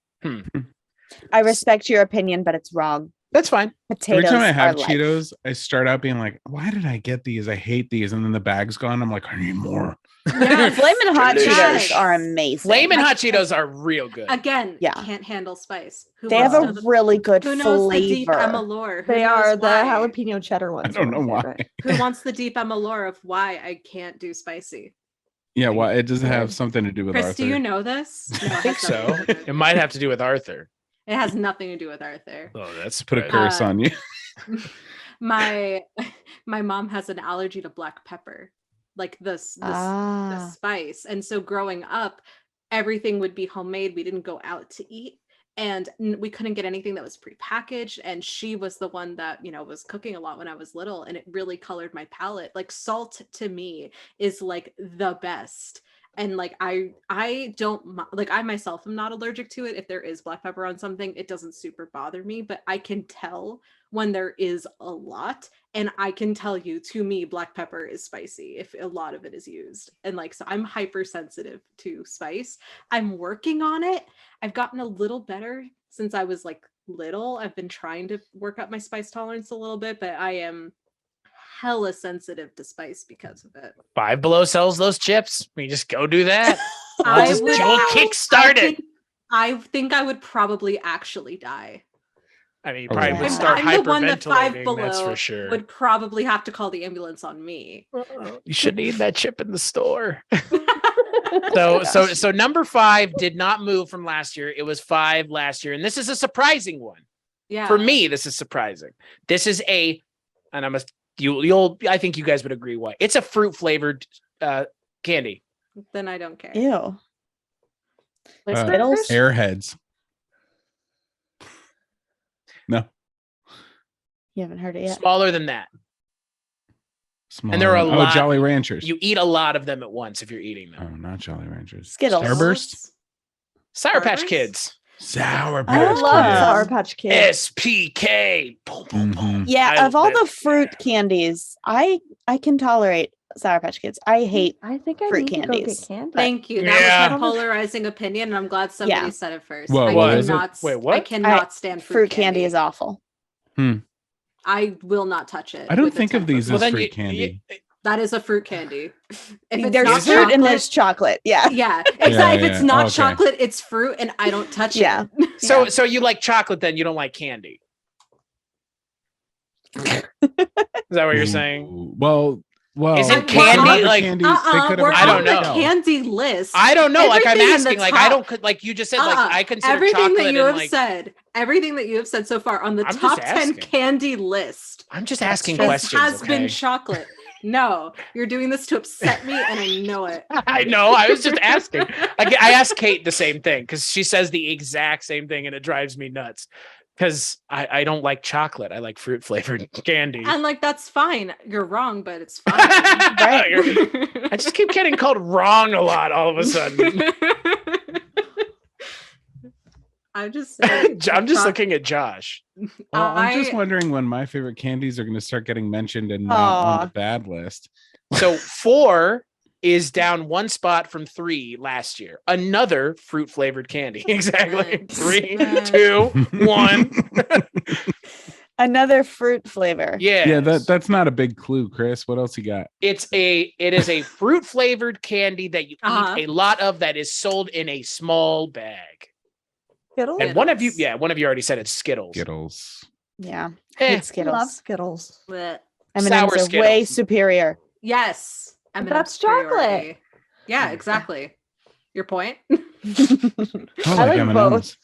[SPEAKER 5] I respect your opinion, but it's wrong.
[SPEAKER 1] That's fine.
[SPEAKER 5] Potatoes
[SPEAKER 3] Every time I have
[SPEAKER 5] are life.
[SPEAKER 3] Cheetos, I start out being like, why did I get these? I hate these. And then the bag's gone. I'm like, I need more.
[SPEAKER 2] Yes.
[SPEAKER 5] Flamin' Hot
[SPEAKER 1] Delicious.
[SPEAKER 5] Cheetos are amazing.
[SPEAKER 1] Flamin' Hot Cheetos are real good.
[SPEAKER 2] Again,
[SPEAKER 5] Yeah.
[SPEAKER 2] can't handle spice. Who
[SPEAKER 5] They have
[SPEAKER 2] wants
[SPEAKER 5] a
[SPEAKER 2] to-
[SPEAKER 5] really good
[SPEAKER 2] Who knows the deep
[SPEAKER 5] flavor.
[SPEAKER 2] Emma lore? Who
[SPEAKER 4] They
[SPEAKER 2] knows
[SPEAKER 4] are the
[SPEAKER 2] why?
[SPEAKER 4] jalapeno cheddar ones.
[SPEAKER 3] I don't
[SPEAKER 4] are
[SPEAKER 3] know
[SPEAKER 4] my
[SPEAKER 3] why.
[SPEAKER 4] favorite.
[SPEAKER 2] Who wants the deep Emma lore of why I can't do spicy?
[SPEAKER 3] Yeah, well, it does have something to do with
[SPEAKER 2] Chris,
[SPEAKER 3] Arthur.
[SPEAKER 2] do you know this? No,
[SPEAKER 1] I think so. It might have to do with Arthur.
[SPEAKER 2] It has nothing to do with Arthur.
[SPEAKER 1] Oh, that's
[SPEAKER 3] Put a
[SPEAKER 1] good.
[SPEAKER 3] curse on you.
[SPEAKER 2] My mom has an allergy to black pepper, like the spice, and so growing up, everything would be homemade. We didn't go out to eat, and we couldn't get anything that was prepackaged. And she was the one that was cooking a lot when I was little, and it really colored my palate. Like salt to me is like the best. And like I don't like I myself am not allergic to it. If there is black pepper on something, it doesn't super bother me, but I can tell when there is a lot, and I can tell you, to me, black pepper is spicy if a lot of it is used. And like, so I'm hypersensitive to spice. I'm working on it. I've gotten a little better since I was like little. I've been trying to work up my spice tolerance a little bit, but I am hella sensitive to spice because of it.
[SPEAKER 1] Five Below sells those chips. We just go do that.
[SPEAKER 2] I
[SPEAKER 1] just
[SPEAKER 2] would-
[SPEAKER 1] Joel kickstart it.
[SPEAKER 2] I think I would probably actually die.
[SPEAKER 1] I mean, you
[SPEAKER 3] Oh,
[SPEAKER 1] probably
[SPEAKER 3] yeah.
[SPEAKER 1] would
[SPEAKER 3] I'm-
[SPEAKER 1] start
[SPEAKER 2] I'm the one that Five
[SPEAKER 1] hyperventilating. That's
[SPEAKER 2] Below
[SPEAKER 1] for sure.
[SPEAKER 2] Would probably have to call the ambulance on me.
[SPEAKER 1] You shouldn't eat that chip in the store. So number 5 did not move from last year. It was 5 last year, and this is a surprising one.
[SPEAKER 2] Yeah.
[SPEAKER 1] For me, this is surprising. This is I think you guys would agree why. It's a fruit flavored candy.
[SPEAKER 2] Then I don't care.
[SPEAKER 5] Ew.
[SPEAKER 3] Uh,
[SPEAKER 5] Skittles?
[SPEAKER 3] Airheads. No.
[SPEAKER 5] You haven't heard it yet.
[SPEAKER 1] Smaller than that.
[SPEAKER 3] Smaller.
[SPEAKER 1] there are a lot-
[SPEAKER 3] Jolly Ranchers.
[SPEAKER 1] You eat a lot of them at once if you're eating them.
[SPEAKER 3] Oh, not Jolly Ranchers.
[SPEAKER 5] Skittles.
[SPEAKER 3] Starburst?
[SPEAKER 1] Sour Patch
[SPEAKER 2] Starburst?
[SPEAKER 1] Kids.
[SPEAKER 3] Sour
[SPEAKER 5] I
[SPEAKER 3] Patch
[SPEAKER 5] love
[SPEAKER 3] Kids.
[SPEAKER 4] Sour Patch Kids.
[SPEAKER 1] SPK. Boom, boom, boom.
[SPEAKER 5] Yeah,
[SPEAKER 1] I
[SPEAKER 5] of all the
[SPEAKER 1] love
[SPEAKER 5] fruit candies, I can tolerate Sour Patch Kids. I hate
[SPEAKER 4] I think I
[SPEAKER 5] fruit
[SPEAKER 4] need to go
[SPEAKER 5] candies.
[SPEAKER 4] get candy.
[SPEAKER 2] Thank you. That
[SPEAKER 1] Yeah.
[SPEAKER 2] was my polarizing opinion, and I'm glad somebody
[SPEAKER 5] Yeah.
[SPEAKER 2] said it first.
[SPEAKER 3] Whoa,
[SPEAKER 2] I
[SPEAKER 3] what is it?
[SPEAKER 2] cannot,
[SPEAKER 1] Wait, what?
[SPEAKER 2] I cannot stand
[SPEAKER 5] fruit candy is awful.
[SPEAKER 2] I will not touch it.
[SPEAKER 3] I don't
[SPEAKER 2] with a
[SPEAKER 3] think of
[SPEAKER 2] 10
[SPEAKER 3] these
[SPEAKER 2] foot
[SPEAKER 3] as
[SPEAKER 2] pole.
[SPEAKER 3] fruit candy.
[SPEAKER 2] That is a fruit candy. If it's
[SPEAKER 5] There's
[SPEAKER 2] not
[SPEAKER 5] fruit and
[SPEAKER 2] chocolate-
[SPEAKER 5] there's chocolate. Yeah.
[SPEAKER 2] yeah, exactly. If it's
[SPEAKER 3] yeah.
[SPEAKER 2] not
[SPEAKER 3] Okay.
[SPEAKER 2] chocolate, it's fruit, and I don't touch
[SPEAKER 5] Yeah.
[SPEAKER 2] it.
[SPEAKER 1] So you like chocolate, then you don't like candy. Is that what you're saying?
[SPEAKER 3] Ooh, Well,
[SPEAKER 1] Is it
[SPEAKER 3] what
[SPEAKER 1] candy?
[SPEAKER 3] other
[SPEAKER 1] Like,
[SPEAKER 3] candies they could have
[SPEAKER 2] we're
[SPEAKER 1] I don't
[SPEAKER 2] on
[SPEAKER 1] know.
[SPEAKER 2] the candy list.
[SPEAKER 1] I don't know. Like I'm
[SPEAKER 2] Everything in the
[SPEAKER 1] asking. Like
[SPEAKER 2] top-
[SPEAKER 1] I don't. Like you just said. Like I consider
[SPEAKER 2] everything
[SPEAKER 1] chocolate
[SPEAKER 2] that you
[SPEAKER 1] and
[SPEAKER 2] have
[SPEAKER 1] like.
[SPEAKER 2] said, everything that you have said so far on the
[SPEAKER 1] I'm just
[SPEAKER 2] top 10
[SPEAKER 1] asking.
[SPEAKER 2] candy list
[SPEAKER 1] I'm just asking
[SPEAKER 2] has,
[SPEAKER 1] questions.
[SPEAKER 2] has
[SPEAKER 1] okay?
[SPEAKER 2] been chocolate. No, you're doing this to upset me, and I know it.
[SPEAKER 1] I know. I was just asking. I asked Kate the same thing because she says the exact same thing, and it drives me nuts. Because I don't like chocolate. I like fruit flavored candy.
[SPEAKER 2] And like that's fine. You're wrong, but it's fine.
[SPEAKER 1] I just keep getting called wrong a lot all of a sudden.
[SPEAKER 2] I'm just saying,
[SPEAKER 1] I'm just looking at Josh.
[SPEAKER 3] Well, I'm just
[SPEAKER 2] I-
[SPEAKER 3] wondering when my favorite candies are going to start getting mentioned and not on
[SPEAKER 5] Aw.
[SPEAKER 3] the bad list.
[SPEAKER 1] So 4 is down 1 spot from 3 last year. Another fruit flavored candy. Exactly.
[SPEAKER 2] Nice.
[SPEAKER 1] 3,
[SPEAKER 2] Nice.
[SPEAKER 1] 2, 1.
[SPEAKER 5] Another fruit flavor.
[SPEAKER 1] Yeah.
[SPEAKER 3] Yeah, that's not a big clue, Chris. What else you got?
[SPEAKER 1] It is a fruit flavored candy that you
[SPEAKER 2] Uh-huh.
[SPEAKER 1] eat a lot of that is sold in a small bag.
[SPEAKER 4] Skittles?
[SPEAKER 1] And one of you already said it's Skittles.
[SPEAKER 3] Skittles.
[SPEAKER 5] Yeah.
[SPEAKER 1] Eh,
[SPEAKER 5] Hate Skittles.
[SPEAKER 4] Love Skittles.
[SPEAKER 2] Blech.
[SPEAKER 5] M&Ms
[SPEAKER 1] Sour
[SPEAKER 5] are
[SPEAKER 1] Skittles.
[SPEAKER 5] way superior.
[SPEAKER 2] Yes.
[SPEAKER 4] But
[SPEAKER 2] M&M's
[SPEAKER 4] that's
[SPEAKER 2] superiority.
[SPEAKER 4] chocolate.
[SPEAKER 2] Yeah, exactly. Your point?
[SPEAKER 3] I
[SPEAKER 4] I like
[SPEAKER 3] M&Ms.
[SPEAKER 4] both.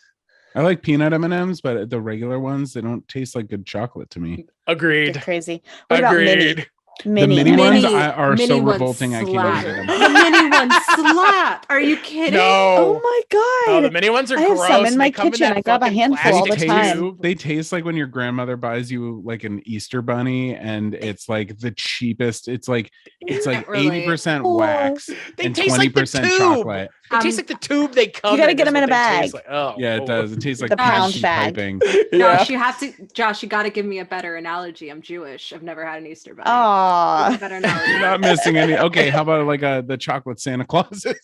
[SPEAKER 3] I like peanut M&Ms, but the regular ones, they don't taste like good chocolate to me.
[SPEAKER 5] They're
[SPEAKER 1] Agreed.
[SPEAKER 5] crazy. What about mini?
[SPEAKER 1] Agreed.
[SPEAKER 3] mini
[SPEAKER 2] Mini-
[SPEAKER 3] ones are
[SPEAKER 2] mini
[SPEAKER 3] so
[SPEAKER 2] ones
[SPEAKER 3] revolting. I can't
[SPEAKER 2] slap.
[SPEAKER 3] even get
[SPEAKER 2] The
[SPEAKER 3] them.
[SPEAKER 2] mini ones slap. Are you kidding?
[SPEAKER 1] No.
[SPEAKER 5] Oh my
[SPEAKER 1] No,
[SPEAKER 5] god.
[SPEAKER 1] the mini ones are
[SPEAKER 5] I have
[SPEAKER 1] gross.
[SPEAKER 5] some in
[SPEAKER 1] and
[SPEAKER 5] my
[SPEAKER 1] they come
[SPEAKER 5] kitchen.
[SPEAKER 1] that
[SPEAKER 5] I grab a
[SPEAKER 1] fucking
[SPEAKER 5] handful all the
[SPEAKER 1] plastic
[SPEAKER 5] time.
[SPEAKER 1] tube.
[SPEAKER 3] They taste like when your grandmother buys you like an Easter bunny, and it's like the cheapest. It's like
[SPEAKER 2] Not really.
[SPEAKER 3] 80%
[SPEAKER 5] Oh,
[SPEAKER 3] wax
[SPEAKER 1] They
[SPEAKER 3] and
[SPEAKER 1] taste like the
[SPEAKER 3] 20%
[SPEAKER 1] tube.
[SPEAKER 3] chocolate.
[SPEAKER 1] It tastes like the tube they come
[SPEAKER 5] gotta
[SPEAKER 1] in.
[SPEAKER 5] get
[SPEAKER 1] is
[SPEAKER 5] 'em in
[SPEAKER 1] what
[SPEAKER 5] a
[SPEAKER 1] they taste
[SPEAKER 5] bag.
[SPEAKER 1] Like. Oh,
[SPEAKER 3] Yeah, it does. It tastes like
[SPEAKER 2] The pound
[SPEAKER 3] PVC
[SPEAKER 5] bag.
[SPEAKER 3] piping.
[SPEAKER 1] Yeah.
[SPEAKER 2] Josh, you got to give me a better analogy. I'm Jewish. I've never had an Easter bunny.
[SPEAKER 5] Aw.
[SPEAKER 2] Give me a better analogy.
[SPEAKER 3] You're not missing any. Okay, how about like the chocolate Santa Clauses?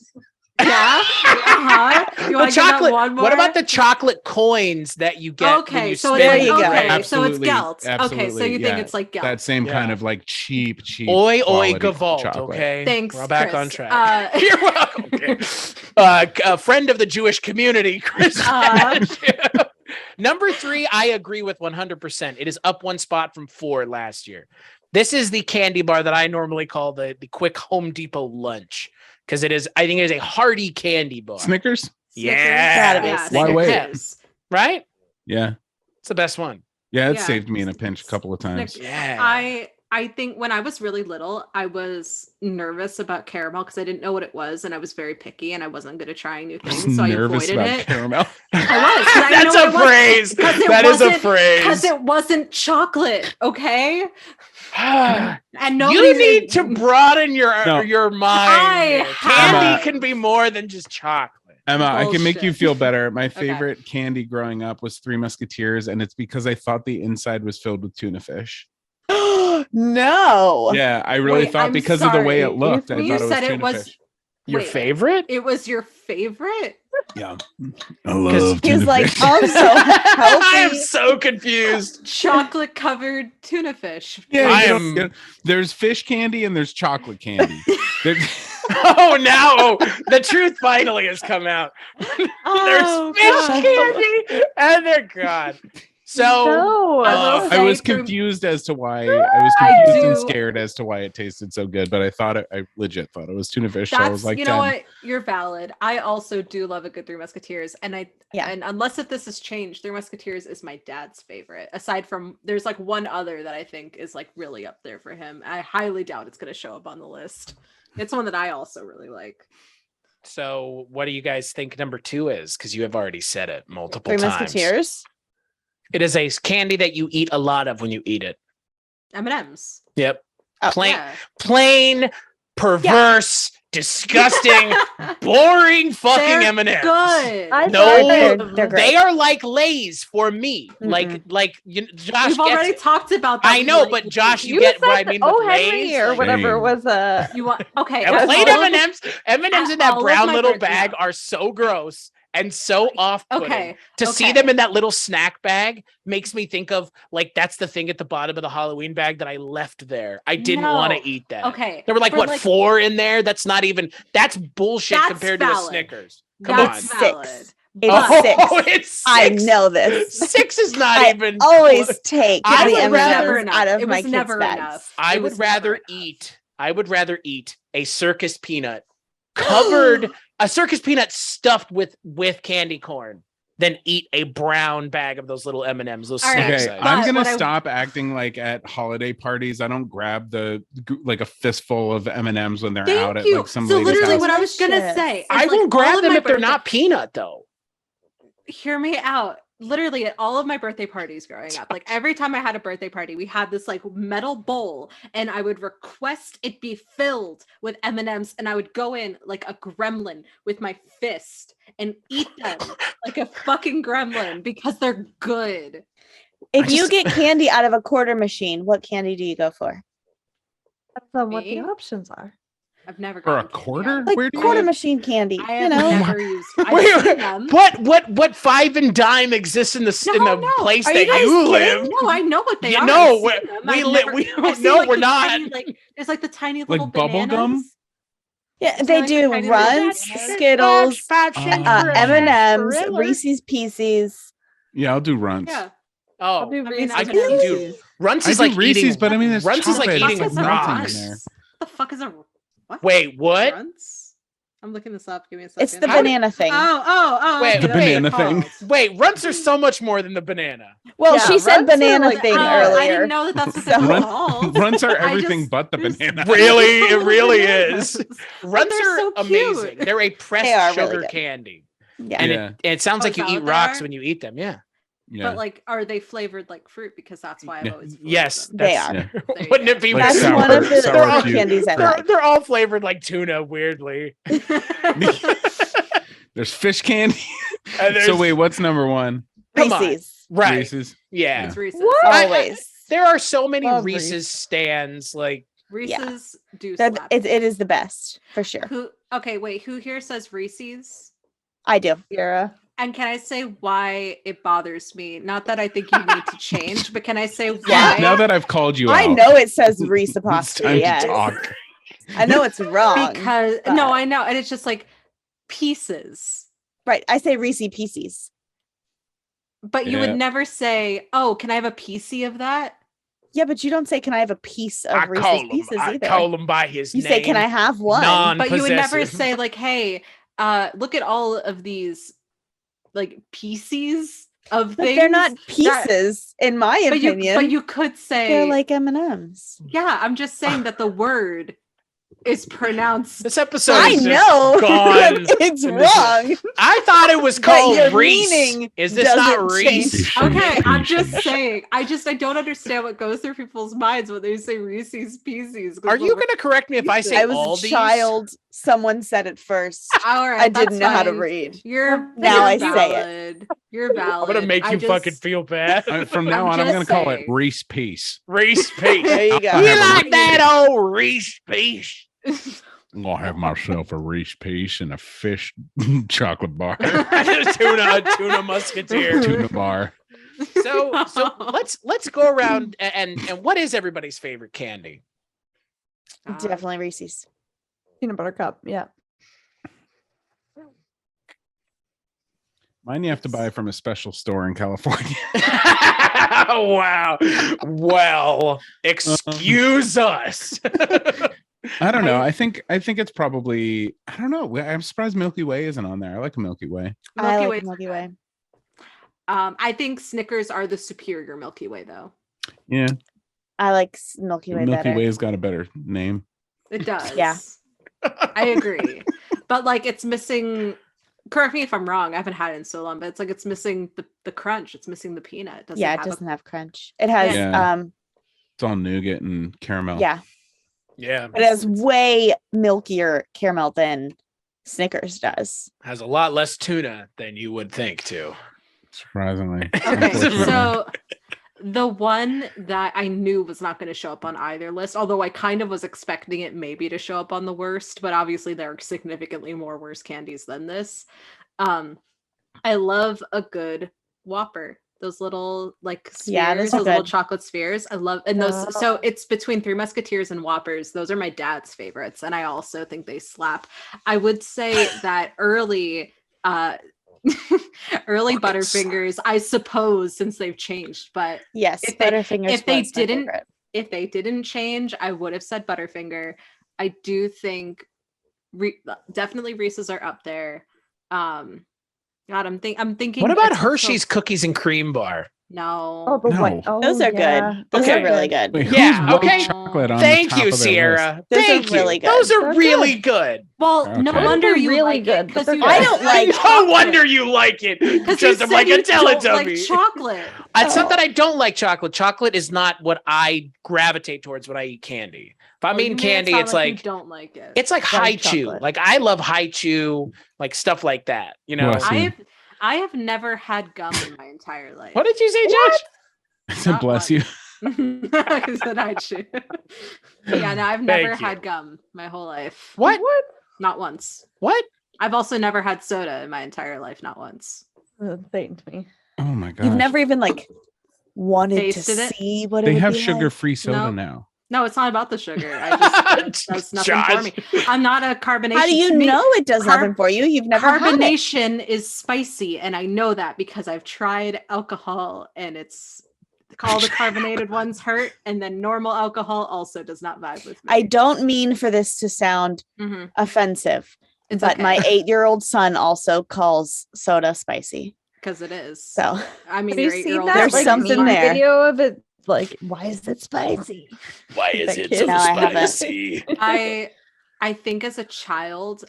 [SPEAKER 2] Yeah. You
[SPEAKER 1] The
[SPEAKER 2] want to give
[SPEAKER 1] chocolate.
[SPEAKER 2] that one more?
[SPEAKER 1] What about the chocolate coins that you get? when
[SPEAKER 2] Okay,
[SPEAKER 1] you
[SPEAKER 2] so
[SPEAKER 1] spin
[SPEAKER 5] There
[SPEAKER 2] it's
[SPEAKER 5] you
[SPEAKER 2] like,
[SPEAKER 5] go.
[SPEAKER 2] okay,
[SPEAKER 3] Absolutely,
[SPEAKER 2] so it's Gelt. Okay, so you think
[SPEAKER 3] yeah.
[SPEAKER 2] it's like Gelt.
[SPEAKER 3] That same kind
[SPEAKER 1] Yeah.
[SPEAKER 3] of like cheap.
[SPEAKER 1] Oi, oi,
[SPEAKER 3] quality
[SPEAKER 1] Gavalt.
[SPEAKER 3] chocolate.
[SPEAKER 1] Okay,
[SPEAKER 2] Thanks,
[SPEAKER 1] we're back
[SPEAKER 2] Chris.
[SPEAKER 1] on track. You're welcome. Okay. A friend of the Jewish community, Chris. Stachiw. Number 3, I agree with 100%. It is up one spot from 4 last year. This is the candy bar that I normally call the quick Home Depot lunch, because it is. I think it is a hearty candy bar.
[SPEAKER 3] Snickers.
[SPEAKER 1] Yeah.
[SPEAKER 5] Gotta be
[SPEAKER 2] Yeah,
[SPEAKER 3] Why wait?
[SPEAKER 2] Snickers.
[SPEAKER 1] Right?
[SPEAKER 3] Yeah,
[SPEAKER 1] It's the best one.
[SPEAKER 3] yeah. It
[SPEAKER 2] Yeah.
[SPEAKER 3] saved me in a pinch a couple of times.
[SPEAKER 2] Snickers.
[SPEAKER 1] Yeah.
[SPEAKER 2] I think when I was really little, I was nervous about caramel because I didn't know what it was, and I was very picky, and I wasn't good at trying new
[SPEAKER 3] Just
[SPEAKER 2] things, so I
[SPEAKER 3] nervous
[SPEAKER 2] avoided
[SPEAKER 3] about
[SPEAKER 2] it.
[SPEAKER 3] caramel.
[SPEAKER 2] I was. 'Cause I didn't
[SPEAKER 1] That's
[SPEAKER 2] know
[SPEAKER 1] a
[SPEAKER 2] what it was.
[SPEAKER 1] phrase.
[SPEAKER 2] 'Cause it
[SPEAKER 1] That is a
[SPEAKER 2] wasn't-
[SPEAKER 1] phrase.
[SPEAKER 2] Because it wasn't chocolate, okay? And nobody
[SPEAKER 1] You need to broaden your
[SPEAKER 3] No.
[SPEAKER 1] mind.
[SPEAKER 2] I
[SPEAKER 1] here.
[SPEAKER 2] have.
[SPEAKER 1] Candy can be more than just chocolate.
[SPEAKER 3] Emma, I can make you
[SPEAKER 2] Bullshit.
[SPEAKER 3] feel better. My favorite candy growing up was Three Musketeers, and it's because I thought the inside was filled with tuna fish.
[SPEAKER 5] No.
[SPEAKER 3] Yeah, I really
[SPEAKER 2] Wait,
[SPEAKER 3] thought
[SPEAKER 2] I'm
[SPEAKER 3] because of the way it
[SPEAKER 2] sorry.
[SPEAKER 3] looked, I
[SPEAKER 2] You
[SPEAKER 3] thought it was
[SPEAKER 2] said it
[SPEAKER 3] tuna
[SPEAKER 2] was-
[SPEAKER 3] fish.
[SPEAKER 1] Your
[SPEAKER 2] Wait.
[SPEAKER 1] favorite?
[SPEAKER 2] It was your favorite?
[SPEAKER 3] Yeah, I love
[SPEAKER 5] He's
[SPEAKER 3] tuna
[SPEAKER 5] like,
[SPEAKER 3] fish.
[SPEAKER 5] I'm so
[SPEAKER 1] I am
[SPEAKER 5] healthy.
[SPEAKER 1] so confused.
[SPEAKER 2] Chocolate covered tuna fish.
[SPEAKER 3] Yeah,
[SPEAKER 1] I
[SPEAKER 3] you know,
[SPEAKER 1] am-
[SPEAKER 3] you know, there's fish candy and there's chocolate candy. There-
[SPEAKER 1] Oh, now the truth finally has come out.
[SPEAKER 2] Oh,
[SPEAKER 1] There's fish
[SPEAKER 2] God.
[SPEAKER 1] candy and they're God. So
[SPEAKER 4] No.
[SPEAKER 2] I will
[SPEAKER 3] I was
[SPEAKER 2] say through-
[SPEAKER 3] confused as to why I was
[SPEAKER 2] I
[SPEAKER 3] confused and
[SPEAKER 2] do-
[SPEAKER 3] scared as to why it tasted so good, but I legit thought it was tuna fish. So I was
[SPEAKER 2] That's
[SPEAKER 3] like,
[SPEAKER 2] you know
[SPEAKER 3] 10.
[SPEAKER 2] what, you're valid. I also do love a good Three Musketeers, and
[SPEAKER 5] Yeah.
[SPEAKER 2] and unless this has changed, Three Musketeers is my dad's favorite. Aside from there's like one other that I think is like really up there for him. I highly doubt it's going to show up on the list. It's one that I also really like.
[SPEAKER 1] So what do you guys think number 2 is? Because you have already said it multiple
[SPEAKER 5] Three
[SPEAKER 1] times.
[SPEAKER 5] Musketeers.
[SPEAKER 1] It is a candy that you eat a lot of when you eat it.
[SPEAKER 2] M&M's.
[SPEAKER 1] Yep.
[SPEAKER 5] Oh,
[SPEAKER 1] Plain, perverse, disgusting, boring fucking
[SPEAKER 2] They're
[SPEAKER 1] M&Ms.
[SPEAKER 2] good.
[SPEAKER 4] I
[SPEAKER 1] No,
[SPEAKER 4] thought
[SPEAKER 5] they're great.
[SPEAKER 1] They are like Lay's for me.
[SPEAKER 5] Mm-mm.
[SPEAKER 1] Like you, Josh
[SPEAKER 2] We've
[SPEAKER 1] gets
[SPEAKER 2] already
[SPEAKER 1] it.
[SPEAKER 2] talked about that.
[SPEAKER 1] I know, but Josh, you
[SPEAKER 4] You
[SPEAKER 1] get
[SPEAKER 4] said
[SPEAKER 1] what I mean with
[SPEAKER 4] oh Henry
[SPEAKER 1] Lay's.
[SPEAKER 4] or
[SPEAKER 1] Like,
[SPEAKER 4] whatever
[SPEAKER 3] Dang.
[SPEAKER 4] was
[SPEAKER 2] You want okay?
[SPEAKER 1] and
[SPEAKER 2] at
[SPEAKER 1] plain
[SPEAKER 2] all of-
[SPEAKER 1] M&Ms in
[SPEAKER 2] at
[SPEAKER 1] that
[SPEAKER 2] all of
[SPEAKER 1] brown
[SPEAKER 2] my
[SPEAKER 1] little
[SPEAKER 2] birthday-
[SPEAKER 1] bag are so gross and so off-putting.
[SPEAKER 2] Okay.
[SPEAKER 1] To see
[SPEAKER 2] okay.
[SPEAKER 1] them in that little snack bag makes me think of like that's the thing at the bottom of the Halloween bag that I left there. I didn't want
[SPEAKER 2] No.
[SPEAKER 1] to eat that.
[SPEAKER 2] Okay.
[SPEAKER 1] There were like
[SPEAKER 2] for,
[SPEAKER 1] what 4 in there? That's not even that's bullshit
[SPEAKER 2] That's
[SPEAKER 1] compared to a
[SPEAKER 2] valid.
[SPEAKER 1] Snickers. Come
[SPEAKER 2] That's
[SPEAKER 1] on.
[SPEAKER 2] valid.
[SPEAKER 5] It's
[SPEAKER 2] But-
[SPEAKER 5] six.
[SPEAKER 1] It's 6.
[SPEAKER 5] I know this.
[SPEAKER 1] 6 is not
[SPEAKER 5] I
[SPEAKER 1] even
[SPEAKER 5] always
[SPEAKER 1] close.
[SPEAKER 5] take
[SPEAKER 1] I
[SPEAKER 5] the
[SPEAKER 1] would rather-
[SPEAKER 5] M&Ms
[SPEAKER 2] Never enough.
[SPEAKER 5] out of
[SPEAKER 2] It
[SPEAKER 5] my
[SPEAKER 2] was
[SPEAKER 5] kids'
[SPEAKER 2] never
[SPEAKER 5] bags.
[SPEAKER 2] enough.
[SPEAKER 1] I
[SPEAKER 2] It
[SPEAKER 1] would
[SPEAKER 2] was
[SPEAKER 1] rather
[SPEAKER 2] never enough.
[SPEAKER 1] eat. I would rather eat a circus peanut covered a circus peanut stuffed with candy corn than eat a brown bag of those little M&Ms, those
[SPEAKER 2] All right.
[SPEAKER 1] snack
[SPEAKER 3] Okay,
[SPEAKER 1] size.
[SPEAKER 3] I'm
[SPEAKER 2] But
[SPEAKER 3] gonna
[SPEAKER 2] what I-
[SPEAKER 3] stop acting like at holiday parties. I don't grab like a fistful of M&Ms when they're out
[SPEAKER 2] Thank
[SPEAKER 3] at
[SPEAKER 2] you.
[SPEAKER 3] like some
[SPEAKER 2] So
[SPEAKER 3] lady's
[SPEAKER 2] literally,
[SPEAKER 3] house.
[SPEAKER 2] what I was gonna
[SPEAKER 5] Delicious.
[SPEAKER 2] say, is,
[SPEAKER 1] I
[SPEAKER 2] like,
[SPEAKER 1] won't
[SPEAKER 2] all
[SPEAKER 1] grab
[SPEAKER 2] of
[SPEAKER 1] them
[SPEAKER 2] my
[SPEAKER 1] if they're
[SPEAKER 2] birthday-
[SPEAKER 1] not peanut though.
[SPEAKER 2] Hear me out. Literally at all of my birthday parties growing up, like every time I had a birthday party, we had this like metal bowl, and I would request it be filled with M&Ms, and I would go in like a gremlin with my fist and eat them like a fucking gremlin because they're good.
[SPEAKER 5] If
[SPEAKER 1] I
[SPEAKER 5] you
[SPEAKER 1] just-
[SPEAKER 5] get candy out of a quarter machine, what candy do you go for?
[SPEAKER 4] Depends on what the
[SPEAKER 2] Me?
[SPEAKER 4] options are.
[SPEAKER 2] I've never
[SPEAKER 3] For a
[SPEAKER 2] gotten candy
[SPEAKER 3] quarter?
[SPEAKER 2] out of-
[SPEAKER 5] Like
[SPEAKER 3] Where do you
[SPEAKER 5] quarter
[SPEAKER 3] get-
[SPEAKER 5] machine candy.
[SPEAKER 2] I
[SPEAKER 5] You
[SPEAKER 2] have
[SPEAKER 5] know,
[SPEAKER 2] never used. I've
[SPEAKER 1] Wait,
[SPEAKER 2] seen them.
[SPEAKER 1] what 5 and dime exists in the
[SPEAKER 2] No.
[SPEAKER 1] place
[SPEAKER 5] Are
[SPEAKER 1] that
[SPEAKER 5] you guys
[SPEAKER 1] you
[SPEAKER 5] kidding?
[SPEAKER 1] live?
[SPEAKER 2] No, I know what they
[SPEAKER 1] You
[SPEAKER 2] are.
[SPEAKER 1] know,
[SPEAKER 2] I've
[SPEAKER 1] we're-
[SPEAKER 2] seen them.
[SPEAKER 1] we
[SPEAKER 2] I've
[SPEAKER 1] li-
[SPEAKER 2] never-
[SPEAKER 1] we-
[SPEAKER 2] I've seen,
[SPEAKER 1] no,
[SPEAKER 2] like,
[SPEAKER 1] we're
[SPEAKER 2] the
[SPEAKER 1] not.
[SPEAKER 2] tiny, like, there's like the tiny little
[SPEAKER 3] bubble gum?
[SPEAKER 2] bananas.
[SPEAKER 5] yeah,
[SPEAKER 2] Is
[SPEAKER 5] they
[SPEAKER 2] there, like,
[SPEAKER 5] do
[SPEAKER 2] a tiny little
[SPEAKER 5] runs,
[SPEAKER 2] bag?
[SPEAKER 5] Skittles,
[SPEAKER 3] Oh.
[SPEAKER 5] M&Ms, Reese's Pieces.
[SPEAKER 3] Yeah, I'll do Runts.
[SPEAKER 2] Yeah.
[SPEAKER 1] Oh,
[SPEAKER 2] I mean,
[SPEAKER 1] I
[SPEAKER 2] I
[SPEAKER 1] can
[SPEAKER 2] can
[SPEAKER 1] do Runts
[SPEAKER 3] I
[SPEAKER 1] is
[SPEAKER 3] do
[SPEAKER 1] like
[SPEAKER 3] Reese's,
[SPEAKER 1] eating.
[SPEAKER 3] but I mean, it's
[SPEAKER 1] Runts is like
[SPEAKER 3] chocolate.
[SPEAKER 1] eating
[SPEAKER 3] It's
[SPEAKER 1] a
[SPEAKER 3] like melting
[SPEAKER 1] rock.
[SPEAKER 3] in there.
[SPEAKER 2] What the fuck is a what?
[SPEAKER 1] Wait, what?
[SPEAKER 2] Runts? I'm looking this up. Give me a second.
[SPEAKER 5] It's the
[SPEAKER 1] How-
[SPEAKER 5] banana thing.
[SPEAKER 2] Oh.
[SPEAKER 1] Wait,
[SPEAKER 2] okay,
[SPEAKER 3] the
[SPEAKER 2] that's what it's
[SPEAKER 3] banana thing.
[SPEAKER 2] called.
[SPEAKER 1] Wait, runts are so much more than the banana.
[SPEAKER 5] Well,
[SPEAKER 4] Yeah,
[SPEAKER 5] she said
[SPEAKER 4] runs are
[SPEAKER 5] banana
[SPEAKER 4] like-
[SPEAKER 5] thing
[SPEAKER 2] Oh, I
[SPEAKER 5] earlier.
[SPEAKER 2] didn't know that that's what
[SPEAKER 5] So-
[SPEAKER 2] they're
[SPEAKER 3] Run-
[SPEAKER 2] called.
[SPEAKER 3] Runts are
[SPEAKER 2] I
[SPEAKER 3] everything
[SPEAKER 2] just-
[SPEAKER 3] but the
[SPEAKER 2] there's-
[SPEAKER 3] banana.
[SPEAKER 1] Really, it
[SPEAKER 2] Little
[SPEAKER 1] really
[SPEAKER 2] bananas.
[SPEAKER 1] is. Runts
[SPEAKER 2] they're
[SPEAKER 1] are
[SPEAKER 2] so
[SPEAKER 1] amazing.
[SPEAKER 2] cute.
[SPEAKER 1] They're a pressed
[SPEAKER 5] They are really
[SPEAKER 1] sugar
[SPEAKER 5] good.
[SPEAKER 1] candy.
[SPEAKER 5] Yeah.
[SPEAKER 1] And
[SPEAKER 3] Yeah.
[SPEAKER 1] it sounds
[SPEAKER 2] Oh,
[SPEAKER 1] like
[SPEAKER 2] is
[SPEAKER 1] you
[SPEAKER 2] that
[SPEAKER 1] eat
[SPEAKER 2] what they
[SPEAKER 1] rocks
[SPEAKER 2] are?
[SPEAKER 1] when you eat them. Yeah.
[SPEAKER 3] Yeah.
[SPEAKER 2] But like, are they flavored like fruit? Because that's why I've
[SPEAKER 3] Yeah.
[SPEAKER 2] always avoided
[SPEAKER 1] Yes,
[SPEAKER 2] them.
[SPEAKER 5] They
[SPEAKER 1] that's-
[SPEAKER 5] are.
[SPEAKER 3] Yeah.
[SPEAKER 2] There you
[SPEAKER 1] Wouldn't
[SPEAKER 2] go.
[SPEAKER 1] it be
[SPEAKER 3] Like
[SPEAKER 5] That's
[SPEAKER 3] sour-
[SPEAKER 5] one of the
[SPEAKER 3] sour
[SPEAKER 5] fruit
[SPEAKER 3] cube.
[SPEAKER 5] candies I like.
[SPEAKER 1] they're all flavored like tuna, weirdly.
[SPEAKER 3] There's fish candy.
[SPEAKER 1] And there's-
[SPEAKER 3] So wait, what's number one?
[SPEAKER 1] Come on.
[SPEAKER 5] Reese's.
[SPEAKER 1] Right.
[SPEAKER 3] Reese's.
[SPEAKER 1] Yeah.
[SPEAKER 2] It's Reese's.
[SPEAKER 4] What?
[SPEAKER 5] Always.
[SPEAKER 1] There are so many
[SPEAKER 4] Love
[SPEAKER 1] Reese's
[SPEAKER 4] Reese.
[SPEAKER 1] stands. Like,
[SPEAKER 2] Reese's do
[SPEAKER 5] That
[SPEAKER 2] slap.
[SPEAKER 5] it is the best for sure.
[SPEAKER 2] Who? Okay, wait. Who here says Reese's?
[SPEAKER 5] I do.
[SPEAKER 4] Sierra.
[SPEAKER 2] And can I say why it bothers me? Not that I think you need to change, but can I say
[SPEAKER 5] Yeah.
[SPEAKER 2] why?
[SPEAKER 3] Now that I've called you
[SPEAKER 5] I
[SPEAKER 3] out,
[SPEAKER 5] know it says Reese
[SPEAKER 3] it's
[SPEAKER 5] apostrophe.
[SPEAKER 3] time
[SPEAKER 5] Yes.
[SPEAKER 3] to talk.
[SPEAKER 5] I know it's wrong.
[SPEAKER 2] Because
[SPEAKER 5] but-
[SPEAKER 2] no, I know, and it's just like pieces.
[SPEAKER 5] Right. I say Reese Pieces.
[SPEAKER 2] But you
[SPEAKER 3] Yeah.
[SPEAKER 2] would never say, "Oh, can I have a piece of that?"
[SPEAKER 5] Yeah, but you don't say, "Can I have a piece of
[SPEAKER 1] I
[SPEAKER 5] Reese's
[SPEAKER 1] call him.
[SPEAKER 5] Pieces?"
[SPEAKER 1] I
[SPEAKER 5] either.
[SPEAKER 1] call him by his
[SPEAKER 5] You
[SPEAKER 1] name.
[SPEAKER 5] say, "Can I have one?"
[SPEAKER 2] But you would never
[SPEAKER 1] Non-possessive.
[SPEAKER 2] say like, "Hey, look at all of these like pieces of
[SPEAKER 5] But
[SPEAKER 2] things."
[SPEAKER 5] they're not pieces, in my
[SPEAKER 2] But
[SPEAKER 5] opinion.
[SPEAKER 2] but you could say,
[SPEAKER 5] they're like M&Ms.
[SPEAKER 2] yeah. I'm just saying that the word is pronounced.
[SPEAKER 1] This episode
[SPEAKER 5] I
[SPEAKER 1] is just
[SPEAKER 5] know
[SPEAKER 1] gone.
[SPEAKER 5] it's
[SPEAKER 1] in this-
[SPEAKER 5] wrong.
[SPEAKER 1] I thought it was
[SPEAKER 5] But
[SPEAKER 1] called
[SPEAKER 5] your
[SPEAKER 1] Reese.
[SPEAKER 5] meaning
[SPEAKER 1] Is this not
[SPEAKER 5] doesn't
[SPEAKER 1] Reese?
[SPEAKER 5] change.
[SPEAKER 2] Okay, I'm just
[SPEAKER 3] Reese's.
[SPEAKER 2] saying. I don't understand what goes through people's minds when they say Reese's Pieces. 'cause
[SPEAKER 1] Are
[SPEAKER 2] the
[SPEAKER 1] you
[SPEAKER 2] word-
[SPEAKER 1] going to correct me if I say
[SPEAKER 5] I was
[SPEAKER 1] all
[SPEAKER 5] a
[SPEAKER 1] these?
[SPEAKER 5] child. Someone said it first.
[SPEAKER 2] All right,
[SPEAKER 5] I
[SPEAKER 2] that's
[SPEAKER 5] didn't know how to
[SPEAKER 2] fine.
[SPEAKER 5] read.
[SPEAKER 2] You're
[SPEAKER 5] Now
[SPEAKER 2] you're
[SPEAKER 5] I say it.
[SPEAKER 2] valid. You're valid.
[SPEAKER 1] I'm going to make
[SPEAKER 2] I
[SPEAKER 1] you
[SPEAKER 2] just-
[SPEAKER 1] fucking feel bad.
[SPEAKER 3] From now on, I'm
[SPEAKER 2] just
[SPEAKER 3] going to call it
[SPEAKER 2] saying.
[SPEAKER 3] Reese Piece.
[SPEAKER 1] Reese Piece.
[SPEAKER 5] There you go.
[SPEAKER 1] You like that old Reese Piece?
[SPEAKER 3] I'm gonna have myself a Reese Piece and a fish chocolate bar,
[SPEAKER 1] tuna musketeer.
[SPEAKER 3] tuna bar.
[SPEAKER 1] So let's go around and what is everybody's favorite candy?
[SPEAKER 5] Definitely Reese's.
[SPEAKER 4] Peanut butter cup. Yeah.
[SPEAKER 3] Mine you have to buy from a special store in California.
[SPEAKER 1] Wow. Well, excuse us.
[SPEAKER 3] I don't know. I think it's probably. I don't know. I'm surprised Milky Way isn't on there. I like a Milky Way.
[SPEAKER 5] I like
[SPEAKER 2] Way's
[SPEAKER 5] Milky
[SPEAKER 2] good.
[SPEAKER 5] Way.
[SPEAKER 2] I think Snickers are the superior Milky Way, though.
[SPEAKER 3] Yeah,
[SPEAKER 5] I like Milky Way
[SPEAKER 3] Milky
[SPEAKER 5] better.
[SPEAKER 3] Way's got a better name.
[SPEAKER 2] It does.
[SPEAKER 5] Yeah.
[SPEAKER 2] I agree. But like, it's missing. Correct me if I'm wrong. I haven't had it in so long, but it's like it's missing the crunch. It's missing the peanut. It doesn't
[SPEAKER 5] Yeah, it
[SPEAKER 2] have a-
[SPEAKER 5] doesn't have crunch. It has
[SPEAKER 3] Yeah. It's all nougat and caramel.
[SPEAKER 5] yeah,
[SPEAKER 1] Yeah.
[SPEAKER 5] it has way milkier caramel than Snickers does.
[SPEAKER 1] Has a lot less tuna than you would think too.
[SPEAKER 3] Surprisingly.
[SPEAKER 2] Okay,
[SPEAKER 3] Unfortunately.
[SPEAKER 2] so the one that I knew was not going to show up on either list, although I kind of was expecting it maybe to show up on the worst, but obviously there are significantly more worse candies than this. I love a good Whopper. Those little like spheres,
[SPEAKER 5] Yeah, those are
[SPEAKER 2] those little
[SPEAKER 5] good.
[SPEAKER 2] chocolate spheres. I love and those. So it's between Three Musketeers and Whoppers. Those are my dad's favorites, and I also think they slap. I would say that early early Butterfingers, I suppose, since they've changed, but
[SPEAKER 5] Yes,
[SPEAKER 2] If they-
[SPEAKER 5] Butterfingers.
[SPEAKER 2] if they
[SPEAKER 5] was my
[SPEAKER 2] didn't-
[SPEAKER 5] favorite.
[SPEAKER 2] if they didn't change, I would have said Butterfinger. I do think definitely Reese's are up there. God, I'm thinking.
[SPEAKER 1] What about
[SPEAKER 2] it's also-
[SPEAKER 1] Hershey's cookies and cream bar?
[SPEAKER 2] No.
[SPEAKER 4] Oh, the
[SPEAKER 3] No.
[SPEAKER 4] white. Oh,
[SPEAKER 5] Those are
[SPEAKER 4] yeah.
[SPEAKER 5] good. Those
[SPEAKER 1] Okay.
[SPEAKER 5] are really good.
[SPEAKER 3] Wait,
[SPEAKER 1] Yeah,
[SPEAKER 3] who's white
[SPEAKER 1] okay.
[SPEAKER 3] chocolate on the
[SPEAKER 1] Thank
[SPEAKER 3] top
[SPEAKER 1] you,
[SPEAKER 3] of their list?
[SPEAKER 1] Sierra.
[SPEAKER 5] Those are
[SPEAKER 1] Thank you.
[SPEAKER 5] really good.
[SPEAKER 1] Those are
[SPEAKER 4] They're
[SPEAKER 1] really good.
[SPEAKER 2] Well, no
[SPEAKER 3] Okay.
[SPEAKER 2] wonder
[SPEAKER 4] They're
[SPEAKER 2] you
[SPEAKER 4] really
[SPEAKER 2] like
[SPEAKER 4] good,
[SPEAKER 2] it,
[SPEAKER 4] but
[SPEAKER 2] 'cause
[SPEAKER 4] they're
[SPEAKER 2] you
[SPEAKER 4] good.
[SPEAKER 5] I don't like-
[SPEAKER 1] No wonder you like it.
[SPEAKER 2] because
[SPEAKER 1] Just I'm like a Teletubby.
[SPEAKER 2] Like chocolate.
[SPEAKER 1] It's not that I don't like chocolate. Chocolate is not what I gravitate towards when I eat candy. If I'm
[SPEAKER 2] Well, you
[SPEAKER 1] eating
[SPEAKER 2] made it
[SPEAKER 1] candy,
[SPEAKER 2] sound
[SPEAKER 1] it's
[SPEAKER 2] you
[SPEAKER 1] like
[SPEAKER 2] don't like it.
[SPEAKER 1] it's like
[SPEAKER 4] Dark
[SPEAKER 1] high chew.
[SPEAKER 4] chocolate.
[SPEAKER 1] Like I love high chew, like stuff like that. You know.
[SPEAKER 3] Bless you.
[SPEAKER 2] I have never had gum in my entire life.
[SPEAKER 1] What did you say, Josh?
[SPEAKER 3] I said
[SPEAKER 2] Not
[SPEAKER 3] bless
[SPEAKER 2] one.
[SPEAKER 3] you.
[SPEAKER 2] I said I chew. Yeah, no, I've never
[SPEAKER 1] Thank you.
[SPEAKER 2] had gum my whole life.
[SPEAKER 1] What?
[SPEAKER 2] Not once.
[SPEAKER 1] What?
[SPEAKER 2] I've also never had soda in my entire life, not once.
[SPEAKER 4] Thanked me.
[SPEAKER 3] Oh my god.
[SPEAKER 5] You've never even like wanted
[SPEAKER 2] Tasted
[SPEAKER 5] to
[SPEAKER 2] it?
[SPEAKER 5] see what it
[SPEAKER 3] They
[SPEAKER 5] would
[SPEAKER 3] have
[SPEAKER 5] be
[SPEAKER 3] sugar-free soda
[SPEAKER 2] No.
[SPEAKER 3] now.
[SPEAKER 2] No, it's not about the sugar. I just does nothing for
[SPEAKER 1] Josh.
[SPEAKER 2] me. I'm not a carbonation.
[SPEAKER 5] How do you
[SPEAKER 2] to me,
[SPEAKER 5] know it does
[SPEAKER 2] carb-
[SPEAKER 5] nothing for you? You've never had it.
[SPEAKER 2] carbonation is spicy, and I know that because I've tried alcohol, and it's all the carbonated ones hurt, and then normal alcohol also does not vibe with me.
[SPEAKER 5] I don't mean for this to sound
[SPEAKER 2] Mhm.
[SPEAKER 5] offensive.
[SPEAKER 2] It's
[SPEAKER 5] but my 8-year-old son also calls soda spicy.
[SPEAKER 2] because it is.
[SPEAKER 5] So
[SPEAKER 2] I mean,
[SPEAKER 4] Have you
[SPEAKER 2] your
[SPEAKER 4] seen
[SPEAKER 2] 8-year-old
[SPEAKER 4] that?
[SPEAKER 5] There's
[SPEAKER 2] like
[SPEAKER 5] something
[SPEAKER 2] me.
[SPEAKER 5] there.
[SPEAKER 4] Video of it, like, why is it spicy?
[SPEAKER 1] Why is
[SPEAKER 4] That
[SPEAKER 1] it
[SPEAKER 4] kid.
[SPEAKER 1] so
[SPEAKER 5] No, I haven't.
[SPEAKER 1] spicy?
[SPEAKER 2] I think as a child,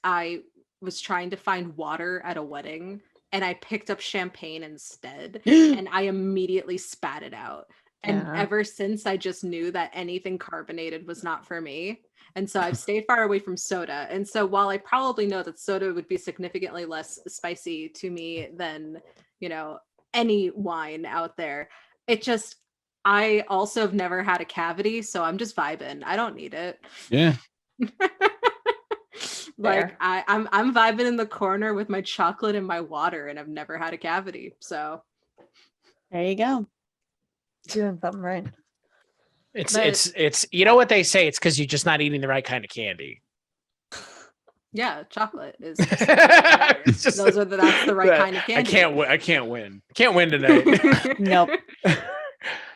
[SPEAKER 2] I was trying to find water at a wedding, and I picked up champagne instead, and I immediately spat it out. And
[SPEAKER 4] Yeah.
[SPEAKER 2] ever since, I just knew that anything carbonated was not for me. And so I've stayed far away from soda. And so while I probably know that soda would be significantly less spicy to me than, any wine out there, I also have never had a cavity, so I'm just vibing. I don't need it.
[SPEAKER 3] Yeah.
[SPEAKER 2] Like
[SPEAKER 5] Fair.
[SPEAKER 2] I'm vibing in the corner with my chocolate and my water, and I've never had a cavity. So
[SPEAKER 5] there you go.
[SPEAKER 4] Doing something right.
[SPEAKER 1] It's you know what they say, it's because you're just not eating the right kind of candy.
[SPEAKER 2] yeah, chocolate is
[SPEAKER 1] It's just-
[SPEAKER 2] that's the right kind of candy.
[SPEAKER 1] I can't win tonight.
[SPEAKER 5] Nope.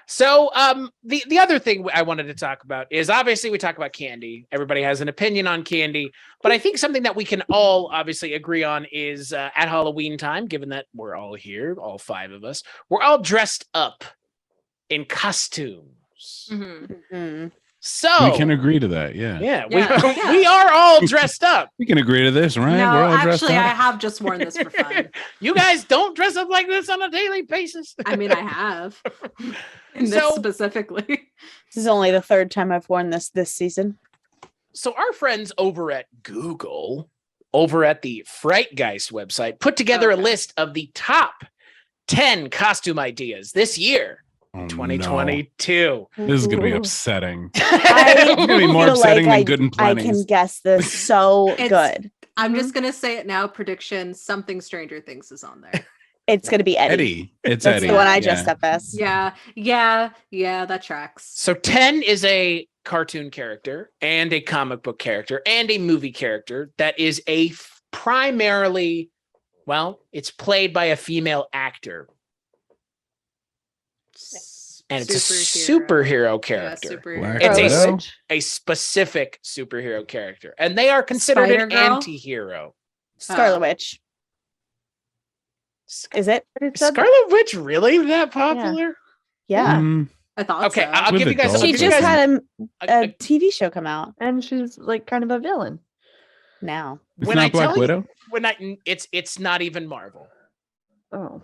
[SPEAKER 1] So the other thing I wanted to talk about is, obviously we talk about candy. Everybody has an opinion on candy, but I think something that we can all obviously agree on is at Halloween time, given that we're all here, all 5 of us, we're all dressed up in costumes.
[SPEAKER 2] Mhm.
[SPEAKER 5] Mhm.
[SPEAKER 1] So
[SPEAKER 3] We can agree to that. Yeah.
[SPEAKER 1] yeah,
[SPEAKER 2] Yeah.
[SPEAKER 1] we are all dressed up.
[SPEAKER 3] We can agree to this, right?
[SPEAKER 2] No,
[SPEAKER 3] We're all dressed
[SPEAKER 2] actually, I
[SPEAKER 3] up.
[SPEAKER 2] have just worn this for fun.
[SPEAKER 1] You guys don't dress up like this on a daily basis.
[SPEAKER 2] I mean, I have. In this
[SPEAKER 1] So-
[SPEAKER 2] specifically.
[SPEAKER 5] This is only the 3rd time I've worn this season.
[SPEAKER 1] So our friends over at Google, over at the Frightgeist website, put together a
[SPEAKER 2] Okay.
[SPEAKER 1] list of the top 10 costume ideas this year,
[SPEAKER 3] Oh, no.
[SPEAKER 1] 2022.
[SPEAKER 3] This is gonna be
[SPEAKER 4] Ooh.
[SPEAKER 3] upsetting.
[SPEAKER 5] I
[SPEAKER 3] It's gonna be more
[SPEAKER 5] feel
[SPEAKER 3] upsetting
[SPEAKER 5] like
[SPEAKER 3] than good and
[SPEAKER 5] I
[SPEAKER 3] plenty.
[SPEAKER 5] can guess this so
[SPEAKER 2] It's-
[SPEAKER 5] good.
[SPEAKER 2] I'm just gonna say it now. Prediction: something Stranger Things is on there.
[SPEAKER 5] It's gonna be Eddie.
[SPEAKER 3] Eddie. It's
[SPEAKER 5] That's
[SPEAKER 3] Eddie.
[SPEAKER 5] the one I
[SPEAKER 3] Yeah.
[SPEAKER 5] dressed up as.
[SPEAKER 2] Yeah, that tracks.
[SPEAKER 1] So 10 is a cartoon character and a comic book character and a movie character that is primarily, well, it's played by a female actor. And it's a superhero character.
[SPEAKER 2] Yeah, superhero.
[SPEAKER 3] Black
[SPEAKER 1] It's
[SPEAKER 3] Widow?
[SPEAKER 1] a specific superhero character, and they are considered an
[SPEAKER 2] Spider-Girl?
[SPEAKER 1] anti-hero.
[SPEAKER 5] Scarlet Witch. Is it?
[SPEAKER 1] Scarlet Witch really that popular?
[SPEAKER 5] Yeah.
[SPEAKER 3] Mm,
[SPEAKER 2] I thought
[SPEAKER 1] Okay,
[SPEAKER 2] so.
[SPEAKER 1] I'll
[SPEAKER 3] With
[SPEAKER 1] give you guys.
[SPEAKER 3] adults.
[SPEAKER 1] I'll
[SPEAKER 5] She
[SPEAKER 1] give you
[SPEAKER 5] just
[SPEAKER 1] guys
[SPEAKER 5] had a
[SPEAKER 1] a-
[SPEAKER 5] TV show come out
[SPEAKER 4] And she's like kind of a villain.
[SPEAKER 5] now.
[SPEAKER 3] it's
[SPEAKER 1] When
[SPEAKER 3] not
[SPEAKER 1] I
[SPEAKER 3] Black
[SPEAKER 1] tell you-
[SPEAKER 3] Widow.
[SPEAKER 1] it's not even Marvel.
[SPEAKER 4] Oh.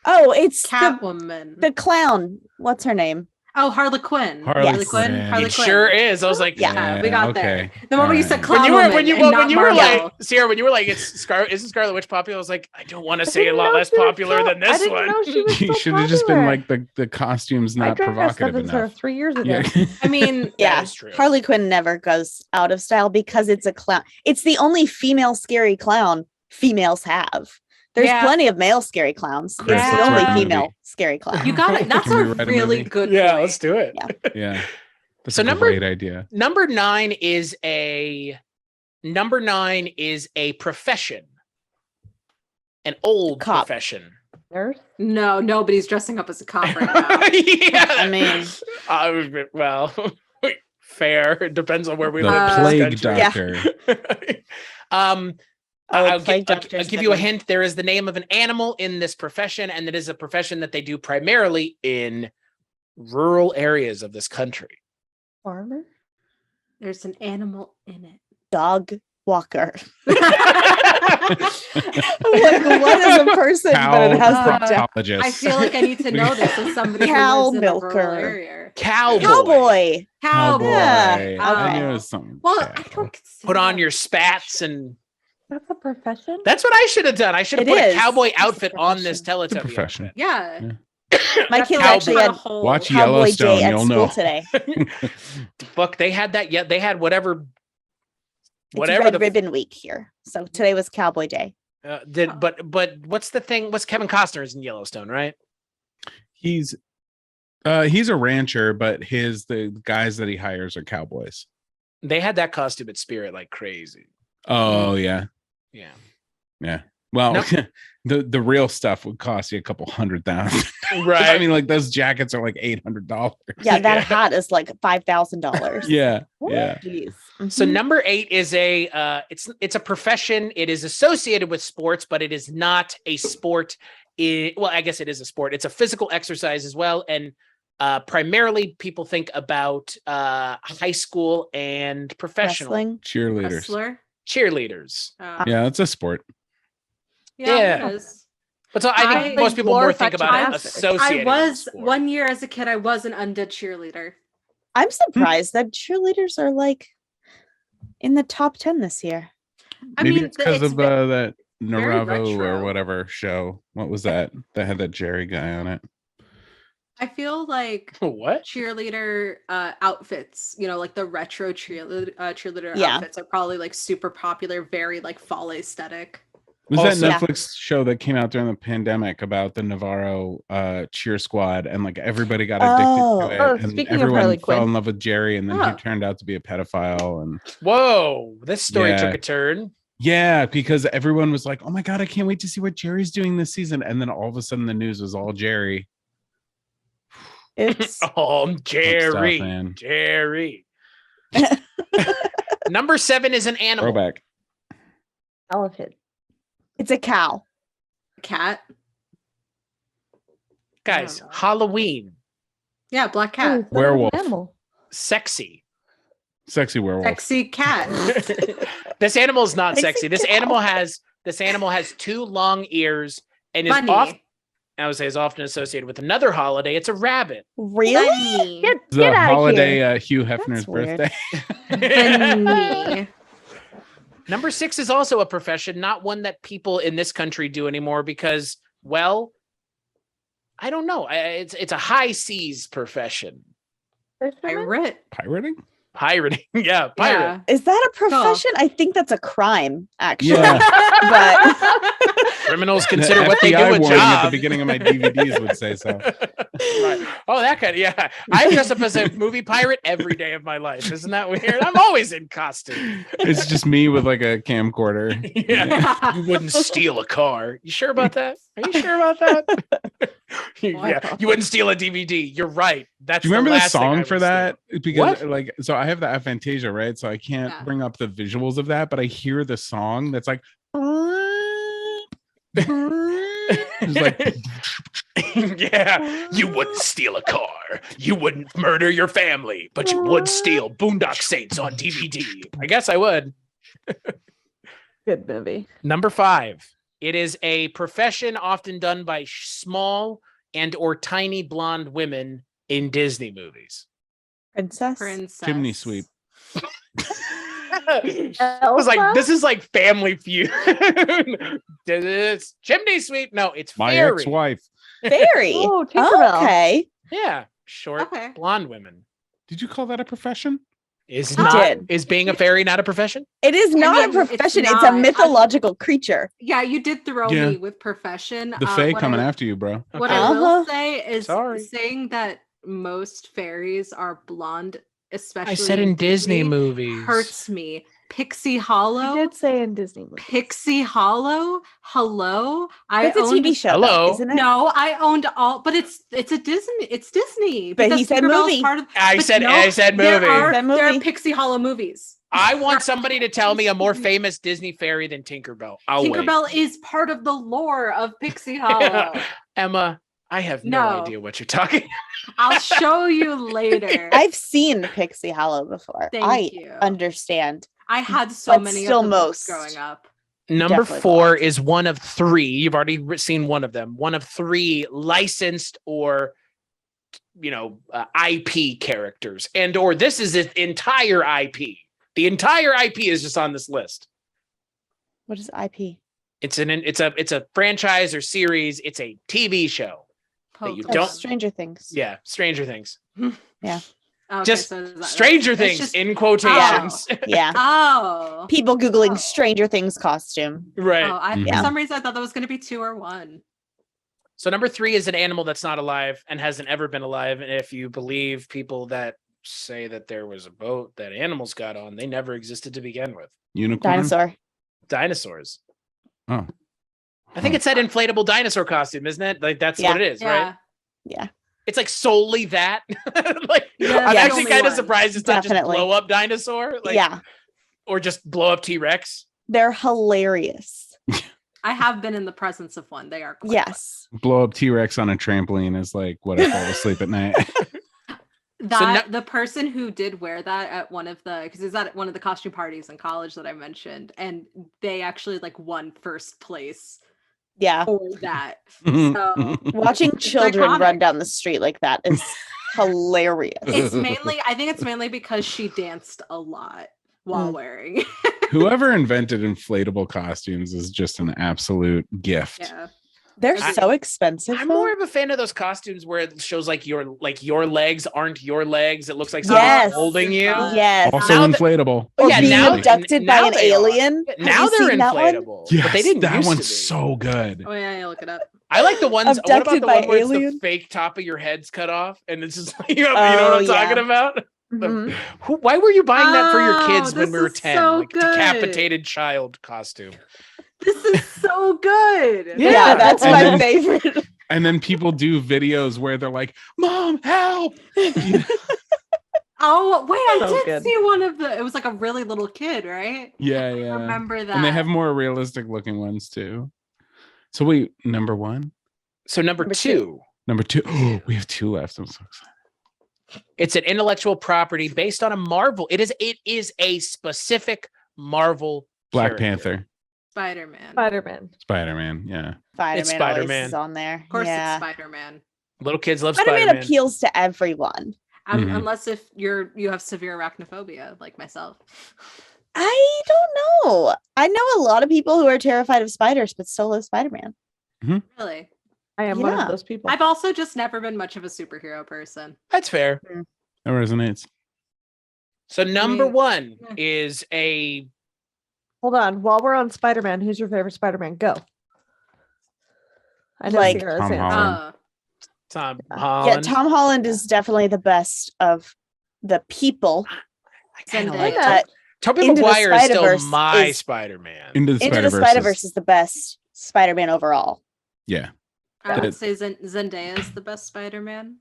[SPEAKER 5] Oh, it's
[SPEAKER 2] Catwoman.
[SPEAKER 5] the clown. What's her name?
[SPEAKER 2] Oh, Harley Quinn.
[SPEAKER 3] Harley
[SPEAKER 2] Quinn.
[SPEAKER 3] Quinn.
[SPEAKER 2] Harley
[SPEAKER 1] It
[SPEAKER 2] Quinn.
[SPEAKER 1] sure is. I was like,
[SPEAKER 2] Yeah, we got
[SPEAKER 3] okay.
[SPEAKER 2] there. The moment you said
[SPEAKER 3] Alright.
[SPEAKER 2] clown
[SPEAKER 1] when you
[SPEAKER 2] woman
[SPEAKER 1] were
[SPEAKER 2] and not
[SPEAKER 1] like,
[SPEAKER 2] Marvel.
[SPEAKER 1] Sierra, when you were like, isn't Scarlet Witch popular? I was like, I don't want to
[SPEAKER 4] I
[SPEAKER 1] say a
[SPEAKER 4] didn't
[SPEAKER 1] lot
[SPEAKER 4] know
[SPEAKER 1] less
[SPEAKER 4] she was
[SPEAKER 1] popular
[SPEAKER 4] so-
[SPEAKER 1] than
[SPEAKER 4] I
[SPEAKER 1] this
[SPEAKER 4] didn't
[SPEAKER 1] one.
[SPEAKER 4] know she was
[SPEAKER 3] You
[SPEAKER 4] so
[SPEAKER 3] should have just been
[SPEAKER 4] popular.
[SPEAKER 3] like the costume's
[SPEAKER 4] I
[SPEAKER 3] not
[SPEAKER 4] dressed up
[SPEAKER 3] provocative
[SPEAKER 4] as her
[SPEAKER 3] enough.
[SPEAKER 4] 3 years ago.
[SPEAKER 3] Yeah.
[SPEAKER 2] I mean,
[SPEAKER 5] Yeah,
[SPEAKER 1] is true.
[SPEAKER 5] Harley Quinn never goes out of style because it's a clown. It's the only female scary clown females have. There's
[SPEAKER 2] Yeah.
[SPEAKER 5] plenty of male scary clowns.
[SPEAKER 3] Chris,
[SPEAKER 5] It's the
[SPEAKER 2] let's
[SPEAKER 5] only
[SPEAKER 2] write a
[SPEAKER 5] female
[SPEAKER 3] movie.
[SPEAKER 5] scary clown.
[SPEAKER 2] you got it. That's
[SPEAKER 3] Can we
[SPEAKER 2] a
[SPEAKER 3] write a
[SPEAKER 2] really
[SPEAKER 3] movie?
[SPEAKER 2] good
[SPEAKER 1] Yeah,
[SPEAKER 2] point.
[SPEAKER 1] let's do it.
[SPEAKER 5] Yeah.
[SPEAKER 3] Yeah. That's
[SPEAKER 1] So
[SPEAKER 3] a
[SPEAKER 1] number-
[SPEAKER 3] great idea.
[SPEAKER 1] Number 9 is a profession, an old
[SPEAKER 5] Cop.
[SPEAKER 1] profession.
[SPEAKER 4] Nurse?
[SPEAKER 2] No, nobody's dressing up as a cop right now.
[SPEAKER 1] Yeah,
[SPEAKER 5] I mean,
[SPEAKER 1] well, fair. It depends on where we
[SPEAKER 3] The
[SPEAKER 1] live. in
[SPEAKER 3] plague
[SPEAKER 1] this country.
[SPEAKER 3] doctor.
[SPEAKER 1] I'll
[SPEAKER 5] plague
[SPEAKER 1] give
[SPEAKER 5] doctor's
[SPEAKER 1] you
[SPEAKER 5] good
[SPEAKER 1] a
[SPEAKER 5] one.
[SPEAKER 1] hint. There is the name of an animal in this profession, and it is a profession that they do primarily in rural areas of this country.
[SPEAKER 4] Farmer?
[SPEAKER 2] There's an animal in it.
[SPEAKER 5] dog walker.
[SPEAKER 1] Like,
[SPEAKER 5] What is a person? But it has the dog.
[SPEAKER 3] proctologist.
[SPEAKER 2] I feel like I need to know this as somebody
[SPEAKER 5] Cow
[SPEAKER 2] who lives in a rural
[SPEAKER 5] milker.
[SPEAKER 2] area.
[SPEAKER 1] Cowboy.
[SPEAKER 5] Cowboy.
[SPEAKER 2] Cowboy.
[SPEAKER 3] Cowboy. I
[SPEAKER 5] Okay.
[SPEAKER 3] knew it was something.
[SPEAKER 2] Well,
[SPEAKER 3] cow.
[SPEAKER 2] I don't consider
[SPEAKER 1] Put on
[SPEAKER 2] that
[SPEAKER 1] your
[SPEAKER 2] a
[SPEAKER 1] spats and
[SPEAKER 4] That's a profession?
[SPEAKER 1] that's what I should have done. I should have
[SPEAKER 5] It
[SPEAKER 1] put
[SPEAKER 5] is.
[SPEAKER 1] a cowboy
[SPEAKER 5] It's a
[SPEAKER 1] outfit on this
[SPEAKER 3] It's a
[SPEAKER 1] Teletubby
[SPEAKER 3] profession.
[SPEAKER 1] outfit.
[SPEAKER 2] Yeah.
[SPEAKER 5] My
[SPEAKER 2] That's
[SPEAKER 5] kids
[SPEAKER 2] how
[SPEAKER 5] actually
[SPEAKER 2] cut a
[SPEAKER 5] had
[SPEAKER 2] hole.
[SPEAKER 3] Watch
[SPEAKER 5] Cowboy
[SPEAKER 3] Yellowstone,
[SPEAKER 5] Day at
[SPEAKER 3] you'll
[SPEAKER 5] school
[SPEAKER 3] know.
[SPEAKER 5] today.
[SPEAKER 1] Fuck, they had that. Yeah, they had whatever
[SPEAKER 5] It's Red
[SPEAKER 1] the
[SPEAKER 5] Ribbon Week here. So today was Cowboy Day.
[SPEAKER 1] but what's the thing? What's Kevin Costner's in Yellowstone, right?
[SPEAKER 3] He's a rancher, but the guys that he hires are cowboys.
[SPEAKER 1] They had that costume at Spirit like crazy.
[SPEAKER 3] Oh yeah.
[SPEAKER 1] Yeah.
[SPEAKER 3] Yeah. Well,
[SPEAKER 1] Nope.
[SPEAKER 3] the real stuff would cost you a couple $100,000.
[SPEAKER 1] Right.
[SPEAKER 3] I mean, like those jackets are like $800.
[SPEAKER 5] Yeah, that
[SPEAKER 1] Yeah.
[SPEAKER 5] hat is like $5,000.
[SPEAKER 3] Yeah. Yeah.
[SPEAKER 5] Jeez.
[SPEAKER 1] So
[SPEAKER 5] Mhm.
[SPEAKER 1] number 8 is it's a profession. It is associated with sports, but it is not a sport. Well, I guess it is a sport. It's a physical exercise as well, and primarily people think about high school and professional
[SPEAKER 5] Wrestling.
[SPEAKER 3] Cheerleaders.
[SPEAKER 2] Wrestler.
[SPEAKER 1] cheerleaders.
[SPEAKER 2] Oh.
[SPEAKER 3] Yeah, that's a sport.
[SPEAKER 1] Yeah.
[SPEAKER 2] It is.
[SPEAKER 1] But so I think
[SPEAKER 2] I
[SPEAKER 1] most people more think
[SPEAKER 4] glorify
[SPEAKER 1] about it
[SPEAKER 4] gymnastics.
[SPEAKER 1] associated.
[SPEAKER 2] I
[SPEAKER 1] with
[SPEAKER 2] was
[SPEAKER 1] sport.
[SPEAKER 2] 1 year as a kid. I was an undead cheerleader.
[SPEAKER 5] I'm surprised that cheerleaders are like in the top 10 this year.
[SPEAKER 2] I
[SPEAKER 3] Maybe
[SPEAKER 2] mean,
[SPEAKER 3] it's because of that
[SPEAKER 2] very
[SPEAKER 3] Naravo or
[SPEAKER 2] retro.
[SPEAKER 3] whatever show. What was that? That had that Jerry guy on it.
[SPEAKER 2] I feel like
[SPEAKER 1] What?
[SPEAKER 2] cheerleader outfits, like the retro cheerleader
[SPEAKER 5] Yeah.
[SPEAKER 2] outfits are probably like super popular, very like fall aesthetic.
[SPEAKER 3] Was
[SPEAKER 1] Also-
[SPEAKER 3] that Netflix show that came out during the pandemic about the Navarro cheer squad and like everybody got addicted to it
[SPEAKER 4] Oh,
[SPEAKER 3] and
[SPEAKER 4] speaking of
[SPEAKER 3] everyone
[SPEAKER 4] Harley
[SPEAKER 3] fell
[SPEAKER 4] Quinn.
[SPEAKER 3] in love with Jerry and then
[SPEAKER 2] Oh.
[SPEAKER 3] he turned out to be a pedophile and
[SPEAKER 1] Whoa! This story
[SPEAKER 3] Yeah.
[SPEAKER 1] took a turn.
[SPEAKER 3] yeah, because everyone was like, "Oh my god, I can't wait to see what Jerry's doing this season." And then all of a sudden the news was all Jerry.
[SPEAKER 5] It's
[SPEAKER 1] Oh, Jerry.
[SPEAKER 3] man.
[SPEAKER 1] Jerry. Number 7 is an animal.
[SPEAKER 3] Throwback.
[SPEAKER 4] Elephant.
[SPEAKER 5] it's a cow.
[SPEAKER 2] Cat.
[SPEAKER 1] Guys,
[SPEAKER 2] know.
[SPEAKER 1] Halloween.
[SPEAKER 2] Yeah, black cat.
[SPEAKER 4] It's an
[SPEAKER 3] Werewolf.
[SPEAKER 4] animal.
[SPEAKER 1] Sexy.
[SPEAKER 3] Sexy werewolf.
[SPEAKER 2] Sexy cat.
[SPEAKER 1] This animal is not
[SPEAKER 5] Sexy
[SPEAKER 1] sexy. This
[SPEAKER 5] cow.
[SPEAKER 1] animal has 2 long ears and
[SPEAKER 2] Bunny.
[SPEAKER 1] is often associated with another holiday. It's a rabbit.
[SPEAKER 5] Really?
[SPEAKER 2] Bunny.
[SPEAKER 3] The
[SPEAKER 4] Get out of
[SPEAKER 3] holiday
[SPEAKER 4] here.
[SPEAKER 3] Hugh Hefner's
[SPEAKER 5] That's weird.
[SPEAKER 3] birthday.
[SPEAKER 2] Bunny.
[SPEAKER 1] Number 6 is also a profession, not one that people in this country do anymore because, well, I don't know. It's a high seas profession.
[SPEAKER 2] Pirate.
[SPEAKER 3] Pirating?
[SPEAKER 1] Pirating. Yeah, pirate.
[SPEAKER 2] Yeah.
[SPEAKER 5] Is that a profession? I think that's a crime, actually.
[SPEAKER 3] Yeah.
[SPEAKER 5] But
[SPEAKER 1] Criminals
[SPEAKER 3] The
[SPEAKER 1] consider what they do
[SPEAKER 3] FBI
[SPEAKER 1] a
[SPEAKER 3] warning at the
[SPEAKER 1] job.
[SPEAKER 3] beginning of my DVDs would say so.
[SPEAKER 1] Right. Oh, that kind of, yeah. I dress up as a movie pirate every day of my life. Isn't that weird? I'm always in costume.
[SPEAKER 3] It's just me with like a camcorder.
[SPEAKER 1] Yeah. You wouldn't steal a car. You sure about that? Are you sure about that? Yeah. You wouldn't steal a DVD. You're right. That's
[SPEAKER 3] Do you remember the
[SPEAKER 1] last thing I
[SPEAKER 3] song
[SPEAKER 1] would
[SPEAKER 3] for that? Because
[SPEAKER 1] What?
[SPEAKER 3] like, so I have the Aphantasia, right? So I can't
[SPEAKER 2] Yeah.
[SPEAKER 3] bring up the visuals of that, but I hear the song that's like, it's like,
[SPEAKER 1] steal. Yeah. You wouldn't steal a car. You wouldn't murder your family, but you would steal Boondock Saints on DVD. I guess I would.
[SPEAKER 4] Good movie.
[SPEAKER 1] Number 5. It is a profession often done by small and or tiny blonde women in Disney movies.
[SPEAKER 5] princess.
[SPEAKER 2] Princess.
[SPEAKER 3] chimney sweep.
[SPEAKER 1] I was like, this is like Family Feud. It's chimney sweep. No, it's
[SPEAKER 3] My
[SPEAKER 1] fairy.
[SPEAKER 3] ex-wife.
[SPEAKER 5] Fairy.
[SPEAKER 4] Oh, Tinkerbell.
[SPEAKER 5] Okay.
[SPEAKER 1] Yeah, short
[SPEAKER 2] Okay.
[SPEAKER 1] blonde women.
[SPEAKER 3] Did you call that a profession?
[SPEAKER 1] Is
[SPEAKER 5] You
[SPEAKER 1] not
[SPEAKER 5] did.
[SPEAKER 1] is being a fairy not a profession?
[SPEAKER 5] It is not
[SPEAKER 2] mean,
[SPEAKER 5] a
[SPEAKER 2] it's
[SPEAKER 5] profession. It's,
[SPEAKER 2] not.
[SPEAKER 5] a mythological creature.
[SPEAKER 2] Yeah, you did throw
[SPEAKER 3] Yeah.
[SPEAKER 2] me with profession.
[SPEAKER 3] The Fae
[SPEAKER 2] what
[SPEAKER 3] coming
[SPEAKER 2] I,
[SPEAKER 3] after you, bro.
[SPEAKER 2] What
[SPEAKER 1] Okay.
[SPEAKER 2] I will
[SPEAKER 5] Uh-huh.
[SPEAKER 2] say is
[SPEAKER 1] Sorry.
[SPEAKER 2] saying that most fairies are blonde, especially
[SPEAKER 1] I said in Disney movies.
[SPEAKER 2] hurts me. Pixie
[SPEAKER 4] You
[SPEAKER 2] Hollow.
[SPEAKER 4] did say in Disney movies.
[SPEAKER 2] Pixie Hollow. Hello.
[SPEAKER 5] It's a
[SPEAKER 2] owned
[SPEAKER 5] TV show,
[SPEAKER 1] Hello.
[SPEAKER 5] though, isn't it?
[SPEAKER 2] No, I owned all, but it's a Disney. It's Disney.
[SPEAKER 5] But he
[SPEAKER 2] because
[SPEAKER 5] said
[SPEAKER 2] Tinkerbell's
[SPEAKER 5] movie.
[SPEAKER 2] Part of,
[SPEAKER 1] I
[SPEAKER 2] but
[SPEAKER 1] said
[SPEAKER 2] no,
[SPEAKER 1] I said
[SPEAKER 2] there
[SPEAKER 1] movie.
[SPEAKER 2] are,
[SPEAKER 5] Said
[SPEAKER 2] there are
[SPEAKER 5] movie.
[SPEAKER 2] Pixie Hollow movies.
[SPEAKER 1] I want somebody to tell me a more famous Disney fairy than Tinkerbell. I'll wait.
[SPEAKER 2] Tinkerbell is part of the lore of Pixie Hollow.
[SPEAKER 1] Emma, I have no
[SPEAKER 2] No.
[SPEAKER 1] idea what you're talking.
[SPEAKER 2] I'll show you later.
[SPEAKER 5] I've seen Pixie Hollow before.
[SPEAKER 2] Thank
[SPEAKER 5] I
[SPEAKER 2] you.
[SPEAKER 5] understand.
[SPEAKER 2] I had so
[SPEAKER 5] but
[SPEAKER 2] many
[SPEAKER 5] still
[SPEAKER 2] of the books
[SPEAKER 5] most.
[SPEAKER 2] growing up.
[SPEAKER 1] Number
[SPEAKER 5] Definitely
[SPEAKER 1] 4
[SPEAKER 5] belongs.
[SPEAKER 1] is one of 3. You've already seen one of them. One of 3 licensed or IP characters, and or this is its entire IP. The entire IP is just on this list.
[SPEAKER 5] What is IP?
[SPEAKER 1] It's a franchise or series. It's a TV show. That you
[SPEAKER 2] Pokemon.
[SPEAKER 1] don't-
[SPEAKER 5] Stranger Things.
[SPEAKER 1] Yeah, Stranger Things.
[SPEAKER 2] Okay,
[SPEAKER 1] just
[SPEAKER 2] so is that-
[SPEAKER 1] Stranger
[SPEAKER 2] it's
[SPEAKER 1] Things
[SPEAKER 2] just-
[SPEAKER 1] in quotations.
[SPEAKER 5] Yeah.
[SPEAKER 2] Oh.
[SPEAKER 5] People Googling
[SPEAKER 2] Oh.
[SPEAKER 5] Stranger Things costume.
[SPEAKER 1] Right.
[SPEAKER 2] Oh, for
[SPEAKER 3] Yeah.
[SPEAKER 2] some reason I thought that was going to be 2 or 1.
[SPEAKER 1] So number 3 is an animal that's not alive and hasn't ever been alive. And if you believe people that say that there was a boat that animals got on, they never existed to begin with.
[SPEAKER 3] Unicorn.
[SPEAKER 5] Dinosaur.
[SPEAKER 1] Dinosaurs.
[SPEAKER 3] Oh.
[SPEAKER 1] I think it's that inflatable dinosaur costume, isn't it? Like that's what it is, right?
[SPEAKER 5] Yeah.
[SPEAKER 1] It's like solely that. Like
[SPEAKER 2] Yeah,
[SPEAKER 1] I'm
[SPEAKER 2] the
[SPEAKER 1] actually
[SPEAKER 2] only
[SPEAKER 1] kind of
[SPEAKER 2] one.
[SPEAKER 1] surprised it's not just
[SPEAKER 5] Definitely.
[SPEAKER 1] blow up dinosaur, like or just blow up T-Rex.
[SPEAKER 5] They're hilarious.
[SPEAKER 2] I have been in the presence of one. They are quite
[SPEAKER 5] Yes.
[SPEAKER 3] Blow up T-Rex on a trampoline is like what I fall asleep at night.
[SPEAKER 2] that the person who did wear that at one of the because it's at one of the costume parties in college that I mentioned, and they actually like won first place
[SPEAKER 5] Yeah.
[SPEAKER 2] for that. So
[SPEAKER 5] Watching children
[SPEAKER 2] iconic.
[SPEAKER 5] run down the street like that is hilarious.
[SPEAKER 2] I think it's mainly because she danced a lot while wearing.
[SPEAKER 3] Whoever invented inflatable costumes is just an absolute gift.
[SPEAKER 2] Yeah.
[SPEAKER 5] They're so expensive.
[SPEAKER 1] I'm
[SPEAKER 5] though.
[SPEAKER 1] more of a fan of those costumes where it shows like your legs aren't your legs. It looks like
[SPEAKER 5] Yes.
[SPEAKER 1] someone's holding you.
[SPEAKER 5] Yes.
[SPEAKER 3] Also
[SPEAKER 1] Now that-
[SPEAKER 3] inflatable.
[SPEAKER 5] Or
[SPEAKER 1] Yeah,
[SPEAKER 5] being
[SPEAKER 1] now-
[SPEAKER 5] abducted by
[SPEAKER 1] now
[SPEAKER 5] an
[SPEAKER 1] they are.
[SPEAKER 5] alien. Have
[SPEAKER 1] Now
[SPEAKER 5] you
[SPEAKER 1] they're
[SPEAKER 5] seen that one?
[SPEAKER 1] inflatable,
[SPEAKER 3] Yes,
[SPEAKER 1] but they didn't.
[SPEAKER 3] that
[SPEAKER 1] used
[SPEAKER 3] one's
[SPEAKER 1] to be.
[SPEAKER 3] so good.
[SPEAKER 2] Oh yeah, look it up.
[SPEAKER 1] I like the ones. What about
[SPEAKER 5] Abducted
[SPEAKER 1] the
[SPEAKER 5] by
[SPEAKER 1] one where it's the
[SPEAKER 5] alien?
[SPEAKER 1] fake top of your head's cut off, and it's just you know what I'm
[SPEAKER 5] yeah.
[SPEAKER 1] talking about?
[SPEAKER 5] Mhm.
[SPEAKER 1] Why were you buying that for your kids
[SPEAKER 2] Oh,
[SPEAKER 1] when we
[SPEAKER 2] this
[SPEAKER 1] were
[SPEAKER 2] is
[SPEAKER 1] 10?
[SPEAKER 2] so
[SPEAKER 1] Like
[SPEAKER 2] good.
[SPEAKER 1] decapitated child costume.
[SPEAKER 2] This is so good.
[SPEAKER 5] Yeah, that's
[SPEAKER 3] And
[SPEAKER 5] my
[SPEAKER 3] then-
[SPEAKER 5] favorite.
[SPEAKER 3] And then people do videos where they're like, "Mom, help!"
[SPEAKER 2] Oh wait, I
[SPEAKER 4] So
[SPEAKER 2] did
[SPEAKER 4] good.
[SPEAKER 2] see one of the. It was like a really little kid, right?
[SPEAKER 3] Yeah,
[SPEAKER 2] I
[SPEAKER 3] yeah.
[SPEAKER 2] remember that.
[SPEAKER 3] And they have more realistic looking ones too. So wait, number one,
[SPEAKER 1] So number
[SPEAKER 5] Number
[SPEAKER 1] two,
[SPEAKER 3] number two. Oh, we have two left. I'm so excited.
[SPEAKER 1] it's an intellectual property based on a Marvel. It is a specific Marvel
[SPEAKER 3] Black
[SPEAKER 1] character.
[SPEAKER 3] Panther,
[SPEAKER 2] Spider-Man.
[SPEAKER 4] Spider-Man.
[SPEAKER 3] Spider-Man. Yeah,
[SPEAKER 5] Spider-Man,
[SPEAKER 1] Spider-Man.
[SPEAKER 5] always is on there.
[SPEAKER 2] Of course,
[SPEAKER 5] yeah.
[SPEAKER 2] it's Spider-Man.
[SPEAKER 1] Little kids love
[SPEAKER 5] Spider-Man
[SPEAKER 1] Spider-Man.
[SPEAKER 5] appeals to everyone.
[SPEAKER 3] Mhm.
[SPEAKER 2] Unless if you have severe arachnophobia, like myself.
[SPEAKER 5] I don't know. I know a lot of people who are terrified of spiders, but still love Spider-Man.
[SPEAKER 2] Really,
[SPEAKER 4] I am one
[SPEAKER 5] Yeah.
[SPEAKER 4] of those people.
[SPEAKER 2] I've also just never been much of a superhero person.
[SPEAKER 1] That's fair.
[SPEAKER 3] that resonates.
[SPEAKER 1] So number
[SPEAKER 2] mean,
[SPEAKER 1] one
[SPEAKER 2] yeah.
[SPEAKER 1] is a
[SPEAKER 4] Hold on. While we're on Spider-Man, who's your favorite Spider-Man? Go. I know
[SPEAKER 5] Like
[SPEAKER 4] Sierra's
[SPEAKER 3] Tom
[SPEAKER 4] answer.
[SPEAKER 3] Holland.
[SPEAKER 1] Tom
[SPEAKER 5] Yeah,
[SPEAKER 1] Holland.
[SPEAKER 5] Tom Holland is definitely the best of the people.
[SPEAKER 1] I kinda
[SPEAKER 2] Zendaya.
[SPEAKER 1] like
[SPEAKER 5] Uh,
[SPEAKER 1] Tobey
[SPEAKER 5] Into the
[SPEAKER 1] Maguire is still
[SPEAKER 5] Spider-Verse
[SPEAKER 1] my
[SPEAKER 5] is-
[SPEAKER 1] Spider-Man.
[SPEAKER 3] Into the
[SPEAKER 5] Into the
[SPEAKER 3] Spider-Verse.
[SPEAKER 5] Spider-Verse is the best Spider-Man overall.
[SPEAKER 3] Yeah,
[SPEAKER 2] I
[SPEAKER 3] That-
[SPEAKER 2] would say Zendaya is the best Spider-Man.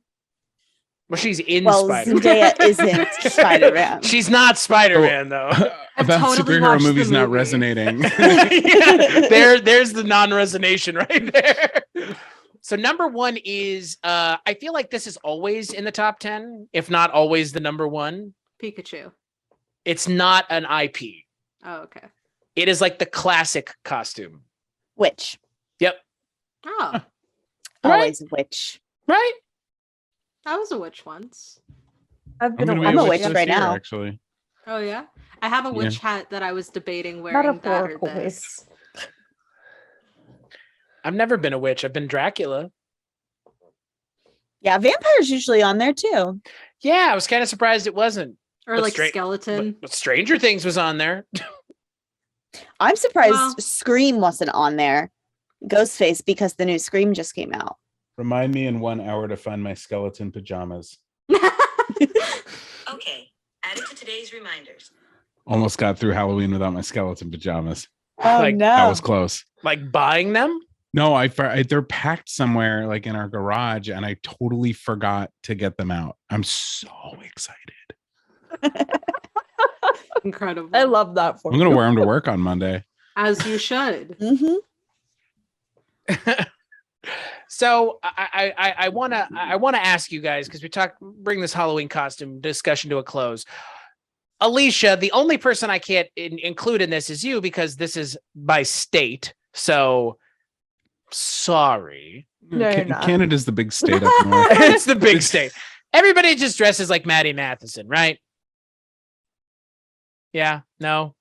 [SPEAKER 1] Well, she's in
[SPEAKER 5] Well,
[SPEAKER 1] Spider-Man.
[SPEAKER 5] Zendaya isn't Spider-Man.
[SPEAKER 1] She's not Spider-Man though.
[SPEAKER 3] about
[SPEAKER 2] totally
[SPEAKER 3] superhero
[SPEAKER 2] watched the
[SPEAKER 3] movies not
[SPEAKER 2] movie.
[SPEAKER 3] resonating.
[SPEAKER 1] Yeah, there's the non-resonation right there. So number one is I feel like this is always in the top 10, if not always the number one.
[SPEAKER 2] Pikachu.
[SPEAKER 1] It's not an IP.
[SPEAKER 2] Oh, okay.
[SPEAKER 1] It is like the classic costume.
[SPEAKER 5] Witch.
[SPEAKER 1] Yep.
[SPEAKER 2] Oh,
[SPEAKER 1] Right.
[SPEAKER 5] Always a witch.
[SPEAKER 1] Right?
[SPEAKER 2] I was a witch once.
[SPEAKER 4] I've been
[SPEAKER 3] gonna be
[SPEAKER 5] I'm a
[SPEAKER 3] witch
[SPEAKER 5] witch
[SPEAKER 3] this
[SPEAKER 5] right
[SPEAKER 3] year,
[SPEAKER 5] now.
[SPEAKER 3] Actually,
[SPEAKER 2] Oh yeah, I have a witch hat that I was debating wearing that or
[SPEAKER 4] Metaphorical
[SPEAKER 2] this.
[SPEAKER 1] I've never been a witch. I've been Dracula.
[SPEAKER 5] Yeah, vampires usually on there too.
[SPEAKER 1] Yeah, I was kind of surprised it wasn't.
[SPEAKER 2] Or
[SPEAKER 1] But
[SPEAKER 2] like
[SPEAKER 1] straight-
[SPEAKER 2] skeleton.
[SPEAKER 1] But Stranger Things was on there.
[SPEAKER 5] I'm surprised
[SPEAKER 2] Well-
[SPEAKER 5] Scream wasn't on there. Ghostface, because the new Scream just came out.
[SPEAKER 3] remind me in 1 hour to find my skeleton pajamas.
[SPEAKER 6] Okay, added to today's reminders.
[SPEAKER 3] Almost got through Halloween without my skeleton pajamas.
[SPEAKER 5] Oh
[SPEAKER 1] Like,
[SPEAKER 5] no.
[SPEAKER 3] That was close.
[SPEAKER 1] Like buying them?
[SPEAKER 3] No, they're packed somewhere like in our garage, and I totally forgot to get them out. I'm so excited.
[SPEAKER 2] Incredible.
[SPEAKER 4] I love that for
[SPEAKER 3] I'm gonna wear them to work on Monday.
[SPEAKER 2] As you should.
[SPEAKER 5] Mhm.
[SPEAKER 1] So I wanna ask you guys, because bring this Halloween costume discussion to a close. Alecia, the only person I can't include in this is you, because this is by state. So sorry.
[SPEAKER 4] No, you're not.
[SPEAKER 3] Canada's the big state up north.
[SPEAKER 1] It's the big state. Everybody just dresses like Maddie Matheson, right? Yeah, no,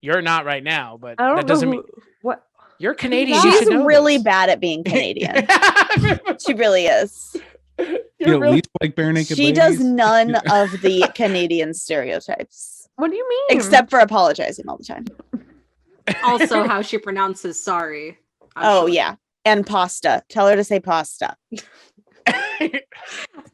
[SPEAKER 1] you're not right now, but
[SPEAKER 4] I don't
[SPEAKER 1] that doesn't
[SPEAKER 4] know
[SPEAKER 1] mean
[SPEAKER 4] what.
[SPEAKER 1] you're Canadian. You
[SPEAKER 5] She's
[SPEAKER 1] should know
[SPEAKER 5] really
[SPEAKER 1] this.
[SPEAKER 5] bad at being Canadian. She really is.
[SPEAKER 3] You
[SPEAKER 1] You're
[SPEAKER 3] at
[SPEAKER 1] really-
[SPEAKER 3] least like bare naked
[SPEAKER 5] She
[SPEAKER 3] ladies?
[SPEAKER 5] does none of the Canadian stereotypes,
[SPEAKER 4] What do you mean?
[SPEAKER 5] except for apologizing all the time.
[SPEAKER 2] Also, how she pronounces sorry. I'm
[SPEAKER 5] Oh
[SPEAKER 2] sure.
[SPEAKER 5] yeah, and pasta. Tell her to say pasta.
[SPEAKER 1] Say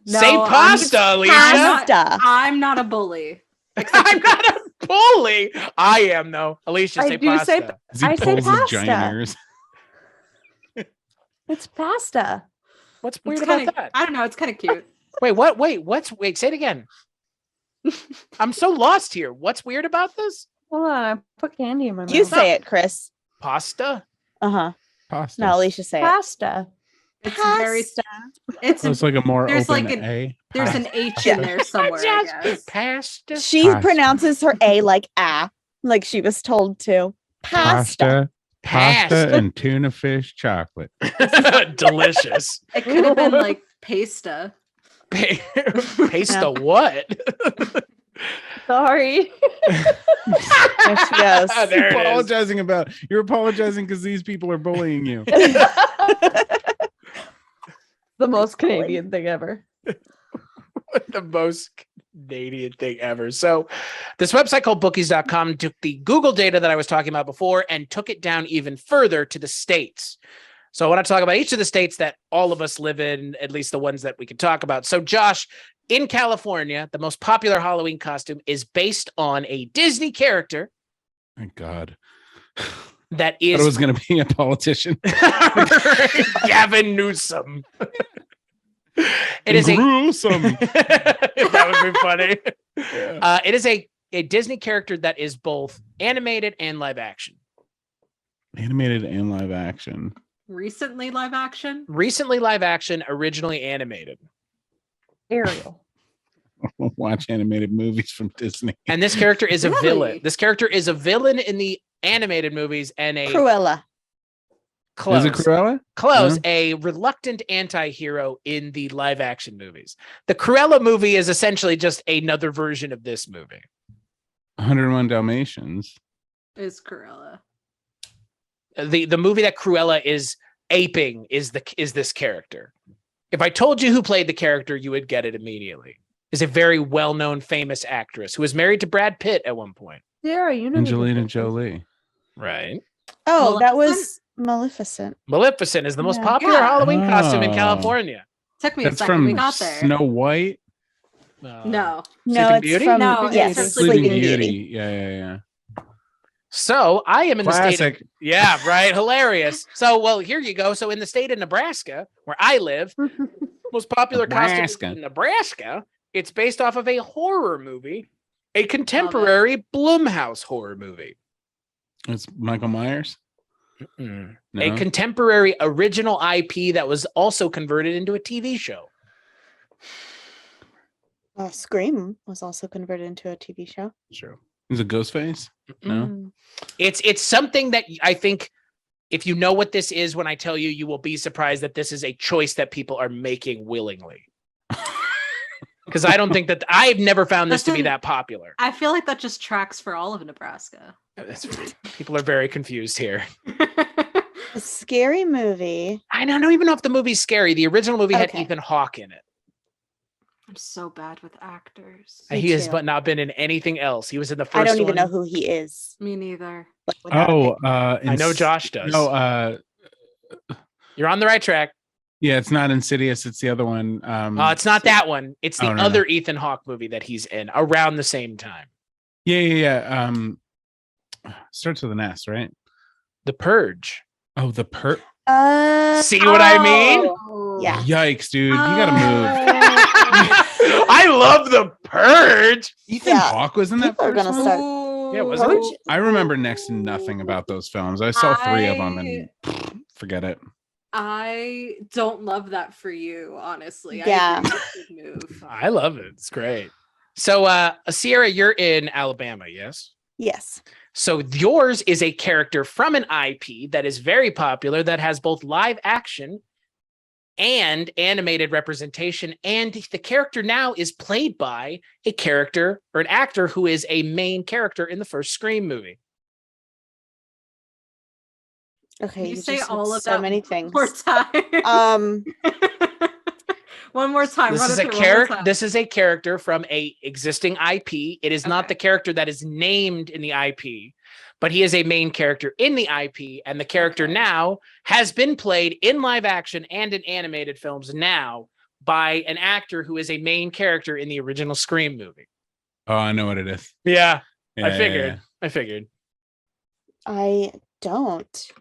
[SPEAKER 2] No,
[SPEAKER 1] pasta, Alecia.
[SPEAKER 5] Pasta.
[SPEAKER 2] I'm not a bully.
[SPEAKER 1] I'm not a bully. I am though. Alecia,
[SPEAKER 4] I
[SPEAKER 1] say
[SPEAKER 4] do say
[SPEAKER 1] pasta.
[SPEAKER 3] As he
[SPEAKER 4] I say
[SPEAKER 3] pulls his
[SPEAKER 4] pasta.
[SPEAKER 3] giant ears.
[SPEAKER 4] It's pasta.
[SPEAKER 1] What's weird
[SPEAKER 2] It's
[SPEAKER 1] about
[SPEAKER 2] kinda,
[SPEAKER 1] that?
[SPEAKER 2] I don't know. It's kind of cute.
[SPEAKER 1] Wait, what? Wait, say it again. I'm so lost here. What's weird about this?
[SPEAKER 4] Hold on, I put candy in my mouth.
[SPEAKER 5] You say it, Chris.
[SPEAKER 1] Pasta?
[SPEAKER 5] Uh-huh.
[SPEAKER 3] Pasta.
[SPEAKER 5] No, Alecia, say it.
[SPEAKER 4] pasta.
[SPEAKER 2] It's very.
[SPEAKER 5] Pasta.
[SPEAKER 2] It's
[SPEAKER 3] So it's like a more
[SPEAKER 2] There's
[SPEAKER 3] open
[SPEAKER 2] like an-
[SPEAKER 3] A.
[SPEAKER 2] there's an H in there somewhere. I guess.
[SPEAKER 1] Pasta?
[SPEAKER 5] She
[SPEAKER 3] Pasta.
[SPEAKER 5] pronounces her A like like she was told to. Pasta.
[SPEAKER 3] Pasta and tuna fish chocolate.
[SPEAKER 1] Delicious.
[SPEAKER 2] It could have been like pasta.
[SPEAKER 1] Pasta what?
[SPEAKER 4] Sorry.
[SPEAKER 5] There she goes.
[SPEAKER 1] There it is.
[SPEAKER 3] You're apologizing because these people are bullying you.
[SPEAKER 4] The most Canadian thing ever.
[SPEAKER 1] The most Canadian thing ever. So this website called bookies.com took the Google data that I was talking about before and took it down even further to the states. So I want to talk about each of the states that all of us live in, at least the ones that we could talk about. So Josh, in California, the most popular Halloween costume is based on a Disney character
[SPEAKER 3] Thank God.
[SPEAKER 1] that
[SPEAKER 3] I
[SPEAKER 1] is
[SPEAKER 3] thought it was going to be a politician.
[SPEAKER 1] Gavin Newsom. It is
[SPEAKER 3] gruesome.
[SPEAKER 1] that would be funny.
[SPEAKER 3] Yeah.
[SPEAKER 1] It is a Disney character that is both animated and live action.
[SPEAKER 3] Animated and live action.
[SPEAKER 2] Recently, live action.
[SPEAKER 1] Recently live action, originally animated.
[SPEAKER 4] Ariel.
[SPEAKER 3] Watch animated movies from Disney.
[SPEAKER 1] And this character is a
[SPEAKER 2] Really?
[SPEAKER 1] villain. This character is a villain in the animated movies and a
[SPEAKER 5] Cruella.
[SPEAKER 1] close,
[SPEAKER 3] Is it Cruella?
[SPEAKER 1] close,
[SPEAKER 3] No?
[SPEAKER 1] a reluctant anti-hero in the live action movies. The Cruella movie is essentially just another version of this movie.
[SPEAKER 3] 101 Dalmatians.
[SPEAKER 2] Is Cruella.
[SPEAKER 1] The movie that Cruella is aping is this character. If I told you who played the character, you would get it immediately. Is a very well-known, famous actress who was married to Brad Pitt at one point.
[SPEAKER 4] Sarah, you know.
[SPEAKER 3] Angelina Jolie.
[SPEAKER 1] Right.
[SPEAKER 5] Oh, that
[SPEAKER 2] Maleficent?
[SPEAKER 5] was Maleficent.
[SPEAKER 1] Maleficent is the most
[SPEAKER 5] Yeah.
[SPEAKER 1] popular
[SPEAKER 2] Yeah.
[SPEAKER 1] Halloween costume in
[SPEAKER 3] Oh.
[SPEAKER 1] California.
[SPEAKER 2] Took me a
[SPEAKER 3] That's
[SPEAKER 2] second. We
[SPEAKER 3] from
[SPEAKER 2] got there.
[SPEAKER 3] Snow White.
[SPEAKER 2] No.
[SPEAKER 5] No,
[SPEAKER 1] Sleeping
[SPEAKER 5] it's
[SPEAKER 1] Beauty?
[SPEAKER 5] from
[SPEAKER 2] No, it's
[SPEAKER 5] yes,
[SPEAKER 2] from
[SPEAKER 5] Sleeping Beauty.
[SPEAKER 3] Yeah.
[SPEAKER 1] So I am in the state.
[SPEAKER 3] Classic.
[SPEAKER 1] Yeah, right. Hilarious. So, well, here you go. So in the state of Nebraska, where I live, most popular costume
[SPEAKER 3] Nebraska.
[SPEAKER 1] in Nebraska, it's based off of a horror movie, a contemporary Blumhouse horror movie.
[SPEAKER 3] It's Michael Myers.
[SPEAKER 1] A
[SPEAKER 3] No?
[SPEAKER 1] contemporary original IP that was also converted into a TV show.
[SPEAKER 5] Scream was also converted into a TV show.
[SPEAKER 1] True.
[SPEAKER 3] Is it Ghostface? No.
[SPEAKER 5] Mm.
[SPEAKER 1] It's something that I think if you know what this is, when I tell you, you will be surprised that this is a choice that people are making willingly. Because I don't think that I've never found this to be
[SPEAKER 2] Listen,
[SPEAKER 1] that popular.
[SPEAKER 2] I feel like that just tracks for all of Nebraska.
[SPEAKER 1] That's right. People are very confused here.
[SPEAKER 5] A scary movie.
[SPEAKER 1] I don't even know if the movie's scary. The original movie had
[SPEAKER 5] Okay.
[SPEAKER 1] Ethan Hawke in it.
[SPEAKER 2] I'm so bad with actors.
[SPEAKER 5] Me
[SPEAKER 1] He has
[SPEAKER 5] too.
[SPEAKER 1] but not been in anything else. He was in the first
[SPEAKER 5] I don't even know
[SPEAKER 1] one.
[SPEAKER 5] who he is.
[SPEAKER 2] Me neither.
[SPEAKER 5] Like, without
[SPEAKER 3] Oh,
[SPEAKER 5] it.
[SPEAKER 1] I know Josh does.
[SPEAKER 3] No,
[SPEAKER 1] You're on the right track.
[SPEAKER 3] yeah, it's not Insidious. It's the other one.
[SPEAKER 1] It's not that one. It's the
[SPEAKER 3] Oh, no,
[SPEAKER 1] other Ethan Hawke movie that he's in around the same time.
[SPEAKER 3] Yeah. Starts with an S, right?
[SPEAKER 1] The Purge.
[SPEAKER 3] Oh, the
[SPEAKER 1] See what I mean?
[SPEAKER 2] Oh.
[SPEAKER 5] Yeah.
[SPEAKER 3] Yikes, dude! You gotta move.
[SPEAKER 1] I love The Purge.
[SPEAKER 3] Ethan
[SPEAKER 5] Yeah.
[SPEAKER 3] Hawke was in that
[SPEAKER 5] People are
[SPEAKER 3] first
[SPEAKER 5] gonna
[SPEAKER 3] one?
[SPEAKER 5] start-
[SPEAKER 2] Ooh.
[SPEAKER 1] Yeah, was
[SPEAKER 5] Purge?
[SPEAKER 1] it?
[SPEAKER 3] I remember next to nothing about those films. I saw 3 of them and forget it.
[SPEAKER 2] I don't love that for you, honestly.
[SPEAKER 5] Yeah.
[SPEAKER 2] I agree with the move.
[SPEAKER 1] I love it. It's great. So, Sierra, you're in Alabama, yes?
[SPEAKER 5] Yes.
[SPEAKER 1] So yours is a character from an IP that is very popular that has both live action and animated representation. And the character now is played by a character or an actor who is a main character in the first Scream movie.
[SPEAKER 5] Okay.
[SPEAKER 2] Can you say
[SPEAKER 5] just said
[SPEAKER 2] all of
[SPEAKER 5] so
[SPEAKER 2] that
[SPEAKER 5] many
[SPEAKER 2] one
[SPEAKER 5] things.
[SPEAKER 2] more time? One more time.
[SPEAKER 1] This
[SPEAKER 2] run
[SPEAKER 1] is
[SPEAKER 2] it
[SPEAKER 1] a
[SPEAKER 2] through one more
[SPEAKER 1] character.
[SPEAKER 2] time.
[SPEAKER 1] This is a character from a existing IP. It is not
[SPEAKER 2] Okay.
[SPEAKER 1] the character that is named in the IP, but he is a main character in the IP, and the character
[SPEAKER 2] Okay.
[SPEAKER 1] now has been played in live action and in animated films now by an actor who is a main character in the original Scream movie.
[SPEAKER 3] Oh, I know what it is.
[SPEAKER 1] Yeah,
[SPEAKER 3] Yeah,
[SPEAKER 1] I figured. I figured.
[SPEAKER 5] I don't.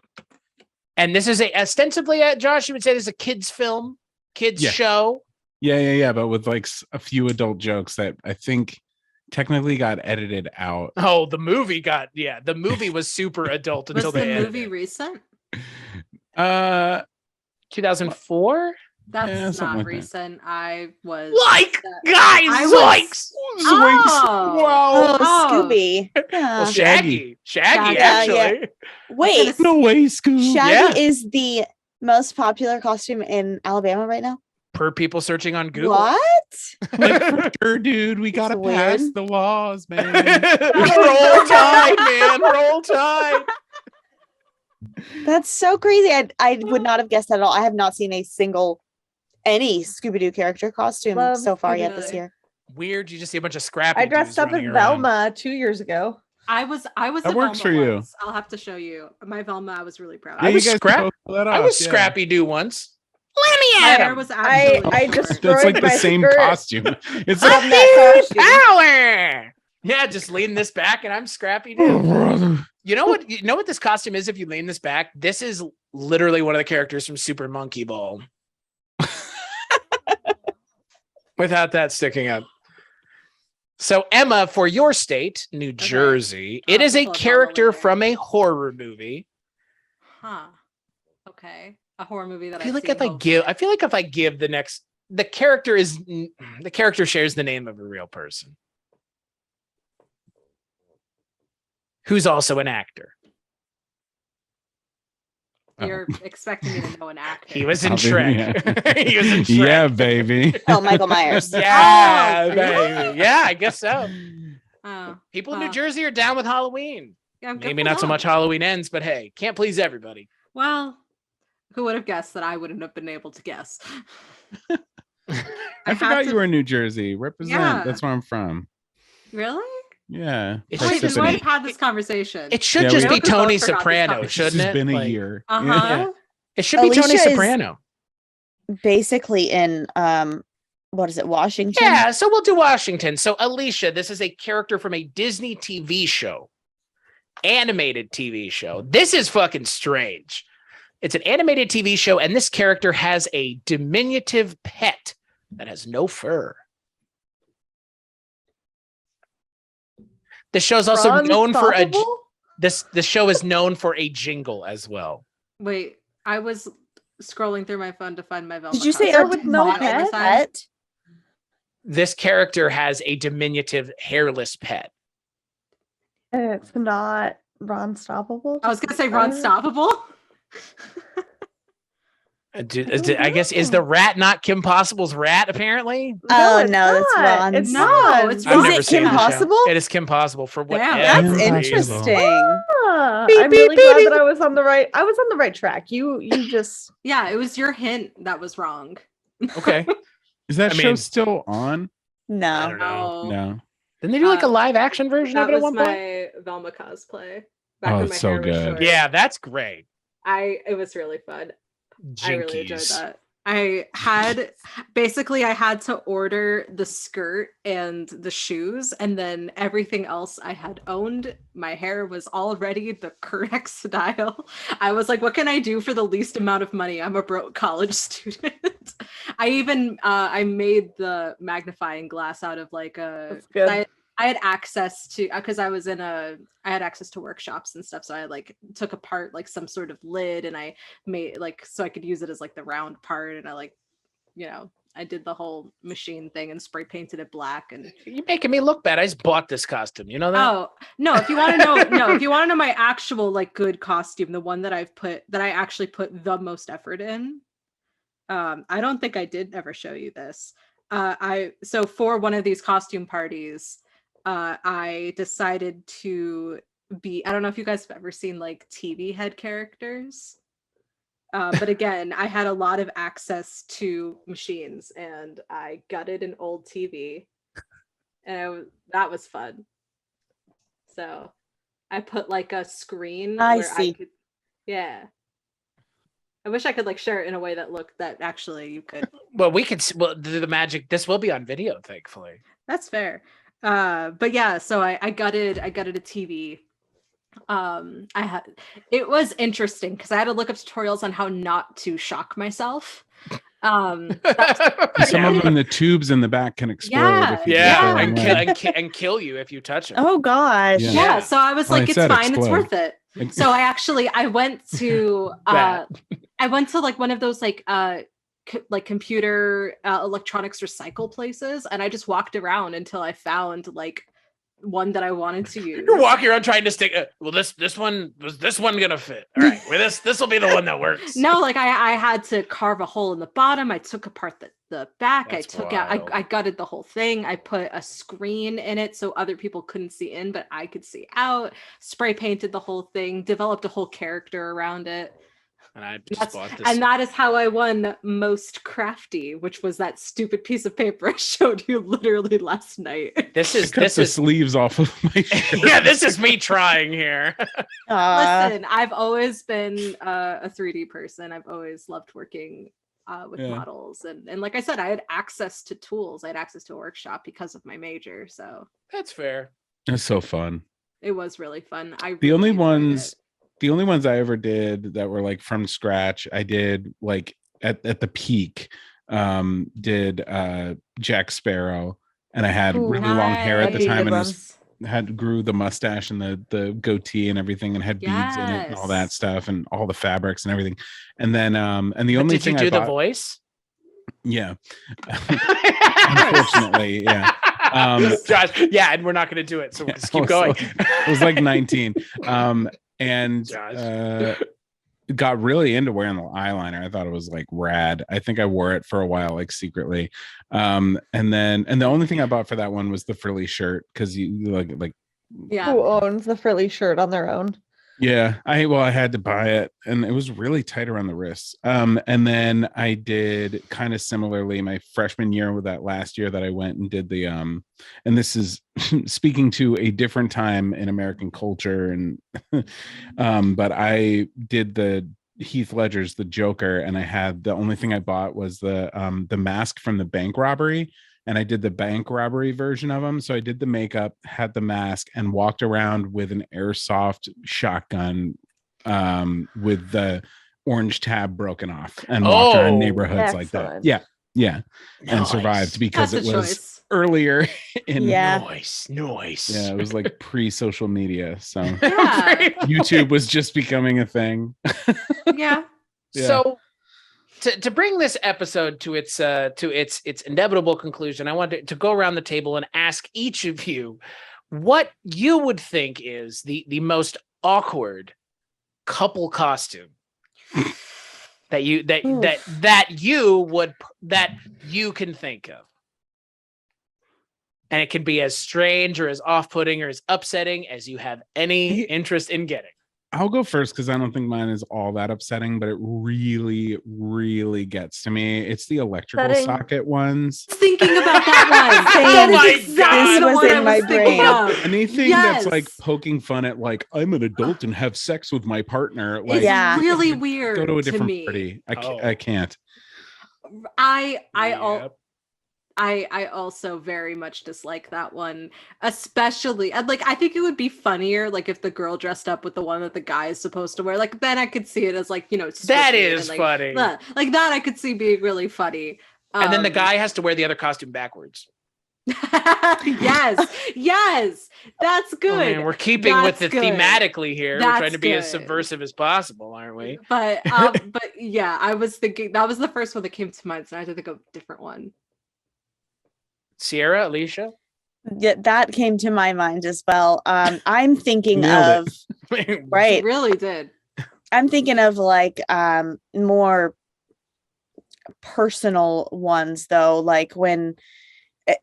[SPEAKER 1] And this is ostensibly, Josh, you would say this is a kids film, kids
[SPEAKER 3] Yeah.
[SPEAKER 1] show.
[SPEAKER 3] Yeah. But with like a few adult jokes that I think technically got edited out.
[SPEAKER 1] Oh, the movie was super adult
[SPEAKER 2] Was
[SPEAKER 1] until
[SPEAKER 2] the
[SPEAKER 1] they edited
[SPEAKER 2] movie
[SPEAKER 1] it.
[SPEAKER 2] recent?
[SPEAKER 1] 2004?
[SPEAKER 2] That's
[SPEAKER 3] Yeah, something
[SPEAKER 2] not
[SPEAKER 3] like that.
[SPEAKER 2] recent. I was
[SPEAKER 1] Like,
[SPEAKER 2] upset.
[SPEAKER 1] guys,
[SPEAKER 2] I was-
[SPEAKER 1] zoinks!
[SPEAKER 2] Oh.
[SPEAKER 3] Wow.
[SPEAKER 5] Oh, Scooby.
[SPEAKER 1] Well,
[SPEAKER 5] Yeah.
[SPEAKER 1] Shaggy,
[SPEAKER 2] Shaggy.
[SPEAKER 1] actually.
[SPEAKER 5] Yeah. Wait,
[SPEAKER 3] No way, Scoob.
[SPEAKER 5] Shaggy
[SPEAKER 1] Yeah.
[SPEAKER 5] is the most popular costume in Alabama right now.
[SPEAKER 1] Per people searching on Google.
[SPEAKER 5] What?
[SPEAKER 3] Like, for sure, dude. We gotta
[SPEAKER 5] That's
[SPEAKER 3] pass
[SPEAKER 5] weird.
[SPEAKER 3] the laws, man.
[SPEAKER 1] Roll Tide, man. Roll Tide.
[SPEAKER 5] That's so crazy. I would not have guessed that at all. I have not seen any Scooby-Doo character costume
[SPEAKER 4] Love
[SPEAKER 5] so far yet
[SPEAKER 4] Scooby-Doo.
[SPEAKER 5] this year.
[SPEAKER 1] Weird. You just see a bunch of scrappy
[SPEAKER 4] I dressed
[SPEAKER 1] dudes
[SPEAKER 4] up
[SPEAKER 1] running
[SPEAKER 4] as
[SPEAKER 1] around.
[SPEAKER 4] Velma 2 years ago.
[SPEAKER 2] I was
[SPEAKER 3] That
[SPEAKER 2] a
[SPEAKER 3] works
[SPEAKER 2] Velma
[SPEAKER 3] for you.
[SPEAKER 2] once. I'll have to show you my Velma. I was really proud.
[SPEAKER 1] I
[SPEAKER 2] of.
[SPEAKER 1] was
[SPEAKER 3] you guys
[SPEAKER 1] scrap-
[SPEAKER 3] can both pull that
[SPEAKER 1] I
[SPEAKER 3] off,
[SPEAKER 1] was
[SPEAKER 3] yeah.
[SPEAKER 1] Scrappy Doo once. Let me
[SPEAKER 2] My
[SPEAKER 1] at
[SPEAKER 2] hair
[SPEAKER 1] him.
[SPEAKER 2] was
[SPEAKER 4] I
[SPEAKER 2] absolutely short.
[SPEAKER 4] just-
[SPEAKER 3] That's like the
[SPEAKER 4] my
[SPEAKER 3] same
[SPEAKER 4] skirt.
[SPEAKER 3] costume. It's
[SPEAKER 5] Love
[SPEAKER 3] like,
[SPEAKER 5] that costume.
[SPEAKER 1] Power. Yeah, just lean this back and I'm Scrappy
[SPEAKER 3] oh,
[SPEAKER 1] Doo.
[SPEAKER 3] brother.
[SPEAKER 1] You know what this costume is if you lean this back? This is literally one of the characters from Super Monkey Ball. Without that sticking up. So Emma, for your state, New Jersey,
[SPEAKER 2] I'll
[SPEAKER 1] it
[SPEAKER 2] have
[SPEAKER 1] is
[SPEAKER 2] to
[SPEAKER 1] a
[SPEAKER 2] pull up Velma
[SPEAKER 1] character
[SPEAKER 2] later.
[SPEAKER 1] from a horror movie.
[SPEAKER 2] Huh. Okay. A horror movie that
[SPEAKER 1] I feel
[SPEAKER 2] I've
[SPEAKER 1] like
[SPEAKER 2] seen,
[SPEAKER 1] if I give the character shares the name of a real person who's also an actor.
[SPEAKER 2] You're expecting me to know an actor.
[SPEAKER 1] He was in
[SPEAKER 3] I'll be-
[SPEAKER 1] Shrek.
[SPEAKER 3] yeah.
[SPEAKER 1] He was in Shrek.
[SPEAKER 3] Yeah, baby.
[SPEAKER 5] Oh, Michael Myers.
[SPEAKER 1] Yeah,
[SPEAKER 2] Oh,
[SPEAKER 1] baby. Yeah, I guess so.
[SPEAKER 2] Oh,
[SPEAKER 1] People in New
[SPEAKER 2] Huh.
[SPEAKER 1] Jersey are down with Halloween.
[SPEAKER 2] yeah, good
[SPEAKER 1] Maybe
[SPEAKER 2] for
[SPEAKER 1] not so
[SPEAKER 2] them.
[SPEAKER 1] much Halloween ends, but hey, can't please everybody.
[SPEAKER 2] Well, who would have guessed that I wouldn't have been able to guess?
[SPEAKER 3] I
[SPEAKER 2] had
[SPEAKER 3] forgot
[SPEAKER 2] to-
[SPEAKER 3] you were in New Jersey. Represent.
[SPEAKER 2] Yeah.
[SPEAKER 3] That's where I'm from.
[SPEAKER 2] Really?
[SPEAKER 3] Yeah.
[SPEAKER 1] It
[SPEAKER 2] Wait, then
[SPEAKER 1] should
[SPEAKER 2] we
[SPEAKER 1] be-
[SPEAKER 2] have had this conversation.
[SPEAKER 1] It should
[SPEAKER 3] Yeah,
[SPEAKER 1] just
[SPEAKER 3] we-
[SPEAKER 1] be
[SPEAKER 2] Both of us
[SPEAKER 1] Tony
[SPEAKER 2] forgot this
[SPEAKER 1] Soprano,
[SPEAKER 2] conversation.
[SPEAKER 3] It's
[SPEAKER 1] shouldn't
[SPEAKER 3] just
[SPEAKER 1] it?
[SPEAKER 3] been a
[SPEAKER 1] Like,
[SPEAKER 3] year.
[SPEAKER 2] Uh-huh.
[SPEAKER 1] Yeah. It should be Tony
[SPEAKER 5] Alecia is-
[SPEAKER 1] Soprano.
[SPEAKER 5] Basically in what is it, Washington?
[SPEAKER 1] Yeah, so we'll do Washington. So Alecia, this is a character from a Disney TV show, animated TV show. This is fucking strange. It's an animated TV show, and this character has a diminutive pet that has no fur. The show's also known for the show is known for a jingle as well.
[SPEAKER 2] Wait, I was scrolling through my phone to find my Velma.
[SPEAKER 5] Did you say
[SPEAKER 2] costume.
[SPEAKER 5] with no
[SPEAKER 2] Not
[SPEAKER 5] pet?
[SPEAKER 2] oversized.
[SPEAKER 1] This character has a diminutive hairless pet.
[SPEAKER 4] It's not Ron Stoppable.
[SPEAKER 2] I was gonna say Ron Stoppable.
[SPEAKER 1] I guess is the rat not Kim Possible's rat? Apparently,
[SPEAKER 5] Oh,
[SPEAKER 4] it's
[SPEAKER 5] no, that's
[SPEAKER 4] not.
[SPEAKER 5] Ron's.
[SPEAKER 4] It's
[SPEAKER 2] No,
[SPEAKER 4] not.
[SPEAKER 2] it's
[SPEAKER 1] I've
[SPEAKER 2] Ron.
[SPEAKER 5] Is
[SPEAKER 1] never
[SPEAKER 5] it
[SPEAKER 1] seen
[SPEAKER 5] Kim
[SPEAKER 1] the show.
[SPEAKER 5] Possible?
[SPEAKER 1] It is Kim Possible for what?
[SPEAKER 2] Damn.
[SPEAKER 5] That's
[SPEAKER 3] Impossible.
[SPEAKER 5] interesting.
[SPEAKER 4] Ah,
[SPEAKER 5] Beep,
[SPEAKER 4] I'm
[SPEAKER 5] beep,
[SPEAKER 4] really
[SPEAKER 5] beep,
[SPEAKER 4] glad
[SPEAKER 5] beep.
[SPEAKER 4] that I was on the right track. You just
[SPEAKER 2] Yeah, it was your hint that was wrong.
[SPEAKER 1] Okay.
[SPEAKER 3] Is that
[SPEAKER 1] I
[SPEAKER 3] show
[SPEAKER 1] mean-
[SPEAKER 3] still on?
[SPEAKER 1] I
[SPEAKER 5] No.
[SPEAKER 1] don't know.
[SPEAKER 2] Oh,
[SPEAKER 3] No.
[SPEAKER 1] Didn't they do like a
[SPEAKER 2] Uh,
[SPEAKER 1] live action version
[SPEAKER 2] that
[SPEAKER 1] of it at
[SPEAKER 2] was
[SPEAKER 1] one point?
[SPEAKER 2] my Velma cosplay. Back
[SPEAKER 3] Oh,
[SPEAKER 2] when
[SPEAKER 3] it's
[SPEAKER 2] my
[SPEAKER 3] so
[SPEAKER 2] hair was
[SPEAKER 3] good.
[SPEAKER 2] short.
[SPEAKER 1] Yeah, that's great.
[SPEAKER 2] It was really fun. I really enjoyed
[SPEAKER 1] Jinkies.
[SPEAKER 2] that. I had I had to order the skirt and the shoes, and then everything else I had owned. My hair was already the correct style. I was like, what can I do for the least amount of money? I'm a broke college student. I even I made the magnifying glass out of like a
[SPEAKER 4] That's good.
[SPEAKER 2] I had access to because I had access to workshops and stuff, so I like took apart like some sort of lid and I made like so I could use it as like the round part, and I like, I did the whole machine thing and spray painted it black. And
[SPEAKER 1] You're making me look bad. I just bought this costume. You know that?
[SPEAKER 2] oh no, if you want to know if you want to know my actual like good costume, the one that I actually put the most effort in, I don't think I did ever show you this. So for one of these costume parties, I decided to be, I don't know if you guys have ever seen like TV head characters. But again, I had a lot of access to machines and I gutted an old TV and that was fun. So I put like a screen
[SPEAKER 5] I
[SPEAKER 2] where
[SPEAKER 5] see.
[SPEAKER 2] yeah. I wish I could like share it in a way that actually you could.
[SPEAKER 1] Well, we could. Well, the magic. This will be on video, thankfully.
[SPEAKER 2] That's fair. But yeah, so I gutted a TV I had it was interesting because I had to look up tutorials on how not to shock myself.
[SPEAKER 3] Some of them, the tubes in the back can explode. If you do it the
[SPEAKER 1] yeah,
[SPEAKER 3] wrong way.
[SPEAKER 1] and kill you if you touch them.
[SPEAKER 5] Oh gosh.
[SPEAKER 3] Yeah.
[SPEAKER 2] Yeah, so I was
[SPEAKER 3] Well,
[SPEAKER 2] like,
[SPEAKER 3] I
[SPEAKER 2] it's
[SPEAKER 3] said
[SPEAKER 2] fine, it's
[SPEAKER 3] explode.
[SPEAKER 2] worth it. So I went to like one of those like computer electronics recycle places, and I just walked around until I found like one that I wanted to use.
[SPEAKER 1] You're walking around trying to stick. Well, this one gonna fit? All right, well, this will be the one that works.
[SPEAKER 2] No, like I had to carve a hole in the bottom. I took apart the back.
[SPEAKER 1] That's
[SPEAKER 2] I took
[SPEAKER 1] wild.
[SPEAKER 2] out. I gutted the whole thing. I put a screen in it so other people couldn't see in, but I could see out. Spray painted the whole thing. Developed a whole character around it.
[SPEAKER 1] And I just bought this.
[SPEAKER 2] And that is how I won most crafty, which was that stupid piece of paper I showed you literally last night.
[SPEAKER 1] This
[SPEAKER 3] I
[SPEAKER 1] is
[SPEAKER 3] cut the sleeves off of my shirt.
[SPEAKER 1] yeah. This is me trying here.
[SPEAKER 2] Listen, I've always been a 3D person. I've always loved working with models, and like I said, I had access to tools. I had access to a workshop because of my major, so
[SPEAKER 1] That's fair.
[SPEAKER 3] It's so fun.
[SPEAKER 2] it was really fun.
[SPEAKER 3] The only
[SPEAKER 2] enjoyed
[SPEAKER 3] ones
[SPEAKER 2] it.
[SPEAKER 3] the only ones I ever did that were like from scratch, I did like at the peak, did Jack Sparrow, and I had
[SPEAKER 5] Ooh,
[SPEAKER 3] really long hair at the
[SPEAKER 2] nice.
[SPEAKER 3] time and
[SPEAKER 5] Good
[SPEAKER 3] grew the mustache and the goatee and everything and had beads in it and all that
[SPEAKER 2] Yes.
[SPEAKER 3] stuff and all the fabrics and everything. And then and the
[SPEAKER 1] But
[SPEAKER 3] only
[SPEAKER 1] did you
[SPEAKER 3] thing
[SPEAKER 1] do
[SPEAKER 3] I
[SPEAKER 1] the
[SPEAKER 3] bought,
[SPEAKER 1] voice?
[SPEAKER 3] yeah. Unfortunately, yeah.
[SPEAKER 1] Josh, yeah, and we're not going to do it, so just keep
[SPEAKER 3] was
[SPEAKER 1] going.
[SPEAKER 3] I was like 19. And
[SPEAKER 1] Josh.
[SPEAKER 3] got really into wearing the eyeliner. I thought it was like rad. I think I wore it for a while, like secretly. And the only thing I bought for that one was the frilly shirt because you like
[SPEAKER 2] Yeah.
[SPEAKER 4] Who owns the frilly shirt on their own?
[SPEAKER 3] yeah, I had to buy it and it was really tight around the wrists. And then I did kind of similarly my freshman year with that last year that I went and did the and this is speaking to a different time in American culture and but I did the Heath Ledger's The Joker and I had the only thing I bought was the mask from the bank robbery. And I did the bank robbery version of him. So I did the makeup, had the mask, and walked around with an airsoft shotgun with the orange tab broken off and walked around neighborhoods like that.
[SPEAKER 4] Excellent.
[SPEAKER 3] Yeah. Yeah. And
[SPEAKER 1] Nice.
[SPEAKER 3] survived because
[SPEAKER 2] That's a
[SPEAKER 3] it was
[SPEAKER 2] choice.
[SPEAKER 3] earlier in
[SPEAKER 5] Yeah.
[SPEAKER 1] Nice.
[SPEAKER 3] yeah, it was like pre-social media. So
[SPEAKER 2] Yeah.
[SPEAKER 3] YouTube was just becoming a thing.
[SPEAKER 2] Yeah.
[SPEAKER 3] Yeah.
[SPEAKER 1] So to bring this episode to its inevitable conclusion, I wanted to go around the table and ask each of you what you would think is the most awkward couple costume that you can think of. And it can be as strange or as off-putting or as upsetting as you have any interest in getting.
[SPEAKER 3] I'll go first because I don't think mine is all that upsetting, but it really, really gets to me. It's the electrical
[SPEAKER 4] Upsetting.
[SPEAKER 3] socket ones.
[SPEAKER 2] Thinking about that one.
[SPEAKER 5] Same.
[SPEAKER 2] That is
[SPEAKER 1] Oh my
[SPEAKER 2] exactly
[SPEAKER 1] God.
[SPEAKER 2] the
[SPEAKER 5] This was
[SPEAKER 2] one I
[SPEAKER 5] in my
[SPEAKER 2] thinking
[SPEAKER 5] brain.
[SPEAKER 2] of.
[SPEAKER 3] Anything
[SPEAKER 2] Yes.
[SPEAKER 3] that's like poking fun at like I'm an adult and have sex with my partner. Like
[SPEAKER 2] It's
[SPEAKER 5] Yeah.
[SPEAKER 2] really weird.
[SPEAKER 3] go to a
[SPEAKER 2] to
[SPEAKER 3] different
[SPEAKER 2] me.
[SPEAKER 3] party.
[SPEAKER 1] Oh.
[SPEAKER 3] I can't.
[SPEAKER 1] Yep.
[SPEAKER 2] I also very much dislike that one, especially and like I think it would be funnier like if the girl dressed up with the one that the guy is supposed to wear. Like then I could see it as like
[SPEAKER 1] That
[SPEAKER 2] stupid
[SPEAKER 1] is
[SPEAKER 2] and,
[SPEAKER 1] funny.
[SPEAKER 2] like that I could see being really funny.
[SPEAKER 1] And then the guy has to wear the other costume backwards.
[SPEAKER 2] yes, that's good.
[SPEAKER 1] I mean, we're keeping with
[SPEAKER 2] That's
[SPEAKER 1] the
[SPEAKER 2] good.
[SPEAKER 1] thematically here. We're
[SPEAKER 2] That's
[SPEAKER 1] trying to be as
[SPEAKER 2] good.
[SPEAKER 1] subversive as possible, aren't we?
[SPEAKER 2] But yeah, I was thinking that was the first one that came to mind, so I had to think of a different one.
[SPEAKER 1] Sierra, Alecia?
[SPEAKER 5] Yeah, that came to my mind as well. I'm thinking
[SPEAKER 3] Nailed
[SPEAKER 5] of
[SPEAKER 2] It
[SPEAKER 5] right.
[SPEAKER 2] really did.
[SPEAKER 5] I'm thinking of like more personal ones though, like when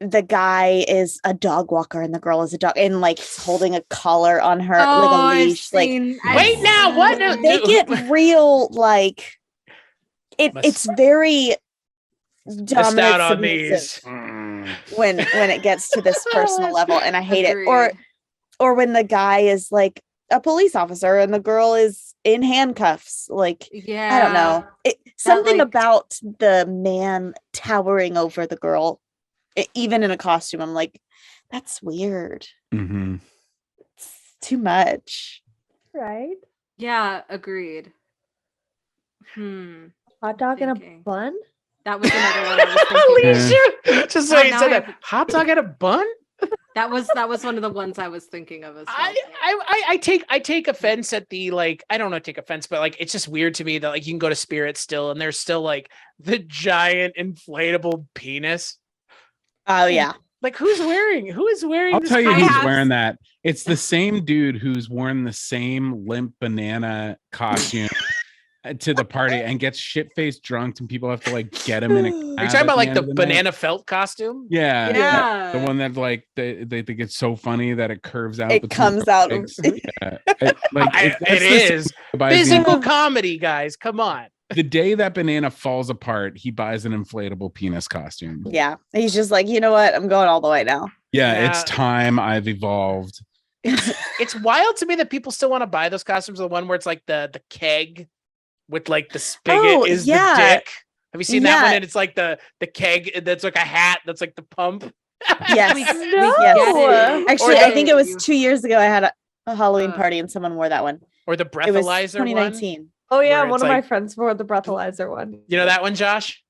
[SPEAKER 5] the guy is a dog walker and the girl is a dog and like he's holding a collar on her like a leash. Like
[SPEAKER 1] Wait now, what?
[SPEAKER 5] they get real like it's very
[SPEAKER 1] Missed
[SPEAKER 5] dominant
[SPEAKER 1] out on
[SPEAKER 5] submissive
[SPEAKER 1] these.
[SPEAKER 5] when it gets to this personal level, and I hate it.
[SPEAKER 2] Agreed.
[SPEAKER 5] Or when the guy is like a police officer and the girl is in handcuffs, like
[SPEAKER 2] Yeah,
[SPEAKER 5] I don't know. Something
[SPEAKER 2] like-
[SPEAKER 5] about the man towering over the girl, even in a costume. I'm like, that's weird.
[SPEAKER 3] Mhm.
[SPEAKER 5] It's too much.
[SPEAKER 4] right?
[SPEAKER 2] Yeah, agreed.
[SPEAKER 4] Hot dog and a
[SPEAKER 2] Thinking.
[SPEAKER 4] bun?
[SPEAKER 2] That was another one I was thinking of.
[SPEAKER 1] Alicia, just
[SPEAKER 2] Now-
[SPEAKER 1] like you
[SPEAKER 2] now
[SPEAKER 1] said
[SPEAKER 2] I
[SPEAKER 1] that
[SPEAKER 2] have-
[SPEAKER 1] hot dog and a bun.
[SPEAKER 2] That was one of the ones I was thinking of as well.
[SPEAKER 1] I take offense at the like, I don't know, take offense, but like it's just weird to me that like you can go to Spirit still and there's still like the giant inflatable penis.
[SPEAKER 5] Oh yeah.
[SPEAKER 1] Like who is wearing
[SPEAKER 3] I'll
[SPEAKER 1] this
[SPEAKER 3] tell you
[SPEAKER 2] I
[SPEAKER 3] who's
[SPEAKER 2] have-
[SPEAKER 3] wearing that. It's the same dude who's worn the same limp banana costume to the party and gets shit-faced drunk and people have to like get him in a
[SPEAKER 1] Are you
[SPEAKER 3] cab
[SPEAKER 1] talking
[SPEAKER 3] at
[SPEAKER 1] about like
[SPEAKER 3] end
[SPEAKER 1] the
[SPEAKER 3] of night.
[SPEAKER 1] banana felt costume?
[SPEAKER 3] Yeah.
[SPEAKER 2] Yeah.
[SPEAKER 3] The one that like they think it's so funny that it curves out.
[SPEAKER 5] It
[SPEAKER 3] between
[SPEAKER 5] comes
[SPEAKER 3] the
[SPEAKER 5] out.
[SPEAKER 3] legs. Yeah. It
[SPEAKER 1] It is
[SPEAKER 3] buys
[SPEAKER 1] physical comedy, guys. Come on.
[SPEAKER 3] the day that banana falls apart, he buys an inflatable penis costume.
[SPEAKER 5] Yeah. He's just like, you know what? I'm going all the way now.
[SPEAKER 3] Yeah, it's
[SPEAKER 1] Yeah.
[SPEAKER 3] time. I've evolved.
[SPEAKER 1] It's wild to me that people still want to buy those costumes. The one where it's like the keg with like the spigot
[SPEAKER 5] Oh,
[SPEAKER 1] is
[SPEAKER 5] yeah.
[SPEAKER 1] the dick. Have you seen that one?
[SPEAKER 5] Yeah.
[SPEAKER 1] And it's like the keg that's like a hat that's like the pump.
[SPEAKER 5] Yes.
[SPEAKER 2] We
[SPEAKER 5] Yes.
[SPEAKER 2] get it.
[SPEAKER 5] Actually,
[SPEAKER 1] Or
[SPEAKER 5] I
[SPEAKER 1] the-
[SPEAKER 5] think it was 2 years ago. I had a Halloween
[SPEAKER 2] Uh,
[SPEAKER 5] party and someone wore that one.
[SPEAKER 1] Or the
[SPEAKER 5] It was
[SPEAKER 1] breathalyzer one.
[SPEAKER 5] 2019.
[SPEAKER 4] Oh yeah,
[SPEAKER 1] Where
[SPEAKER 4] one
[SPEAKER 1] it's
[SPEAKER 4] of my
[SPEAKER 1] like-
[SPEAKER 4] friends wore the breathalyzer one.
[SPEAKER 1] You know that one, Josh?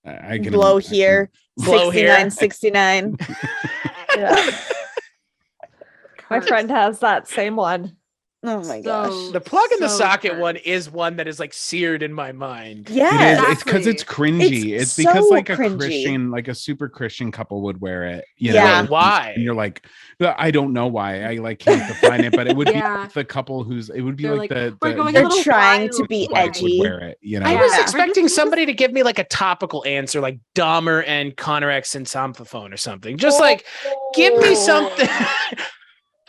[SPEAKER 3] I can
[SPEAKER 5] Blow
[SPEAKER 3] imagine.
[SPEAKER 5] here.
[SPEAKER 1] Blow here.
[SPEAKER 5] 69.
[SPEAKER 4] Yeah. My
[SPEAKER 2] Hurts.
[SPEAKER 4] friend has that same one.
[SPEAKER 5] Oh my
[SPEAKER 2] So-
[SPEAKER 5] gosh.
[SPEAKER 1] The plug in the
[SPEAKER 2] So
[SPEAKER 1] socket
[SPEAKER 2] cursed.
[SPEAKER 1] one is one that is like seared in my mind.
[SPEAKER 5] Yeah.
[SPEAKER 3] It is. It's because it's cringy.
[SPEAKER 5] It's
[SPEAKER 3] It's because
[SPEAKER 5] so
[SPEAKER 3] like a
[SPEAKER 5] cringy.
[SPEAKER 3] Christian, like a super Christian couple would wear it. You
[SPEAKER 5] Yeah.
[SPEAKER 3] know?
[SPEAKER 1] Why?
[SPEAKER 3] And you're like, I don't know why. I like can't define it, but it would be
[SPEAKER 2] Yeah.
[SPEAKER 3] like the couple who's. It would be
[SPEAKER 2] They're
[SPEAKER 3] like
[SPEAKER 2] like,
[SPEAKER 3] the
[SPEAKER 2] "We're going a
[SPEAKER 5] They're
[SPEAKER 2] little
[SPEAKER 5] trying to
[SPEAKER 2] wild
[SPEAKER 5] be
[SPEAKER 2] tonight."
[SPEAKER 3] would
[SPEAKER 5] edgy.
[SPEAKER 3] wear it. You know.
[SPEAKER 1] I was
[SPEAKER 2] Yeah.
[SPEAKER 1] expecting somebody to give me like a topical answer, like Dahmer and Conorex and Somthophone or something. Just like, give me something.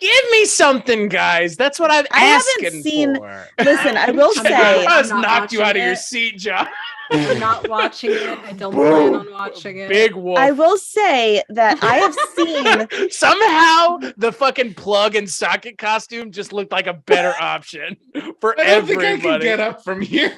[SPEAKER 1] Give me something, guys. That's what I'm
[SPEAKER 5] I haven't
[SPEAKER 1] asking
[SPEAKER 5] seen-
[SPEAKER 1] for.
[SPEAKER 5] Listen, I will
[SPEAKER 2] I'm
[SPEAKER 5] say,
[SPEAKER 1] I
[SPEAKER 2] I'm
[SPEAKER 1] just
[SPEAKER 2] not
[SPEAKER 1] knocked you out of
[SPEAKER 2] watching
[SPEAKER 1] your
[SPEAKER 2] it.
[SPEAKER 1] seat, John.
[SPEAKER 2] I'm not watching it. I don't plan on watching it.
[SPEAKER 1] Big wolf.
[SPEAKER 5] I will say that I have seen
[SPEAKER 1] Somehow the fucking plug and socket costume just looked like a better option for
[SPEAKER 3] I don't think
[SPEAKER 1] everybody.
[SPEAKER 3] I can get up from here.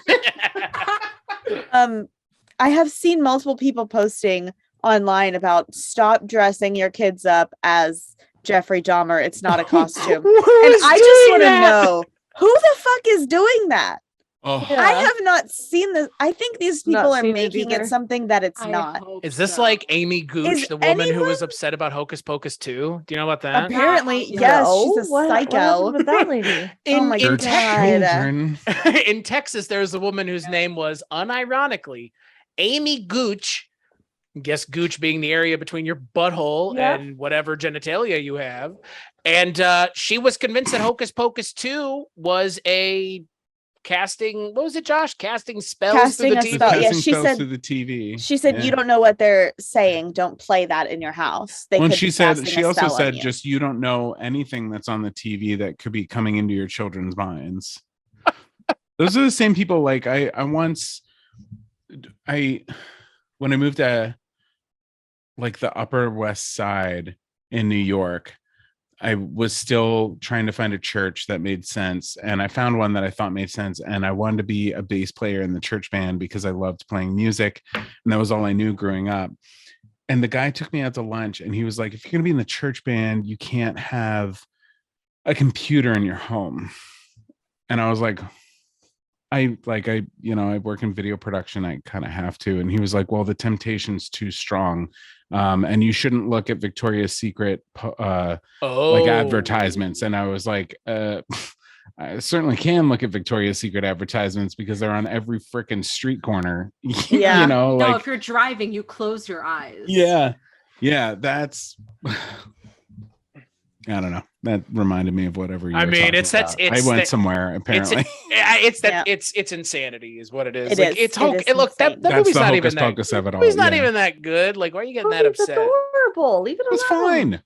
[SPEAKER 5] I have seen multiple people posting online about stop dressing your kids up as Jeffrey Dahmer. It's not a costume. And I just want to know who the fuck is doing that.
[SPEAKER 3] Oh,
[SPEAKER 4] Yeah.
[SPEAKER 5] I have not seen this. I think these
[SPEAKER 4] Not
[SPEAKER 5] people are
[SPEAKER 4] seen it
[SPEAKER 5] making it
[SPEAKER 4] either.
[SPEAKER 5] something that it's
[SPEAKER 2] I
[SPEAKER 5] not.
[SPEAKER 2] hope
[SPEAKER 1] Is this
[SPEAKER 2] so.
[SPEAKER 1] like Amy Gooch,
[SPEAKER 5] Is
[SPEAKER 1] the woman who was
[SPEAKER 5] anyone-
[SPEAKER 1] upset about Hocus Pocus 2? Do you know about that?
[SPEAKER 5] Apparently,
[SPEAKER 2] Yeah.
[SPEAKER 5] yes,
[SPEAKER 4] No?
[SPEAKER 5] she's a
[SPEAKER 4] What
[SPEAKER 5] psycho.
[SPEAKER 4] happened with that lady?
[SPEAKER 5] Oh my
[SPEAKER 3] your
[SPEAKER 5] God.
[SPEAKER 3] children.
[SPEAKER 1] In Texas, there was a woman whose name was unironically Amy Gooch. Guess Gooch being the area between your butthole
[SPEAKER 4] Yeah.
[SPEAKER 1] and whatever genitalia you have. And she was convinced that Hocus Pocus 2 was a casting, what was it, Josh? Casting spells through
[SPEAKER 5] Casting
[SPEAKER 1] the
[SPEAKER 5] a
[SPEAKER 1] TV.
[SPEAKER 5] spell. Yeah,
[SPEAKER 3] Casting
[SPEAKER 5] she
[SPEAKER 3] spells
[SPEAKER 5] said-
[SPEAKER 3] to the TV.
[SPEAKER 5] She said,
[SPEAKER 3] Yeah.
[SPEAKER 5] "You don't know what they're saying. Don't play that in your house." They
[SPEAKER 3] Well,
[SPEAKER 5] could
[SPEAKER 3] she
[SPEAKER 5] be
[SPEAKER 3] said
[SPEAKER 5] casting
[SPEAKER 3] she
[SPEAKER 5] a
[SPEAKER 3] also
[SPEAKER 5] spell on
[SPEAKER 3] said
[SPEAKER 5] you.
[SPEAKER 3] just you don't know anything that's on the TV that could be coming into your children's minds. Those are the same people. Like I once when I moved to like the Upper West Side in New York, I was still trying to find a church that made sense, and I found one that I thought made sense, and I wanted to be a bass player in the church band because I loved playing music, and that was all I knew growing up. And the guy took me out to lunch, and he was like, if you're going to be in the church band, you can't have a computer in your home. And I was like, I work in video production. I kind of have to. And he was like, well, the temptation's too strong. And you shouldn't look at Victoria's Secret, like advertisements. And I was like, I certainly can look at Victoria's Secret advertisements because they're on every freaking street corner.
[SPEAKER 5] Yeah.
[SPEAKER 3] You know,
[SPEAKER 2] No,
[SPEAKER 3] like,
[SPEAKER 2] if you're driving, you close your eyes.
[SPEAKER 3] yeah, that's, I don't know. That reminded me of whatever you
[SPEAKER 1] I
[SPEAKER 3] were
[SPEAKER 1] mean,
[SPEAKER 3] talking
[SPEAKER 1] it's that's
[SPEAKER 3] about.
[SPEAKER 1] it's
[SPEAKER 3] I went
[SPEAKER 1] that-
[SPEAKER 3] somewhere apparently.
[SPEAKER 1] it's insanity is what it is.
[SPEAKER 5] It
[SPEAKER 1] Like,
[SPEAKER 5] is.
[SPEAKER 1] it's
[SPEAKER 5] It is
[SPEAKER 1] look, that
[SPEAKER 5] insane.
[SPEAKER 3] That's
[SPEAKER 1] movie's
[SPEAKER 3] the
[SPEAKER 1] not
[SPEAKER 3] hocus
[SPEAKER 1] even that.
[SPEAKER 3] pocus of it all.
[SPEAKER 1] Movie's not
[SPEAKER 3] yeah.
[SPEAKER 1] even that good. Like, why are you getting that
[SPEAKER 4] Oh, it's
[SPEAKER 1] upset?
[SPEAKER 4] adorable. Leave it alone.
[SPEAKER 3] It's fine.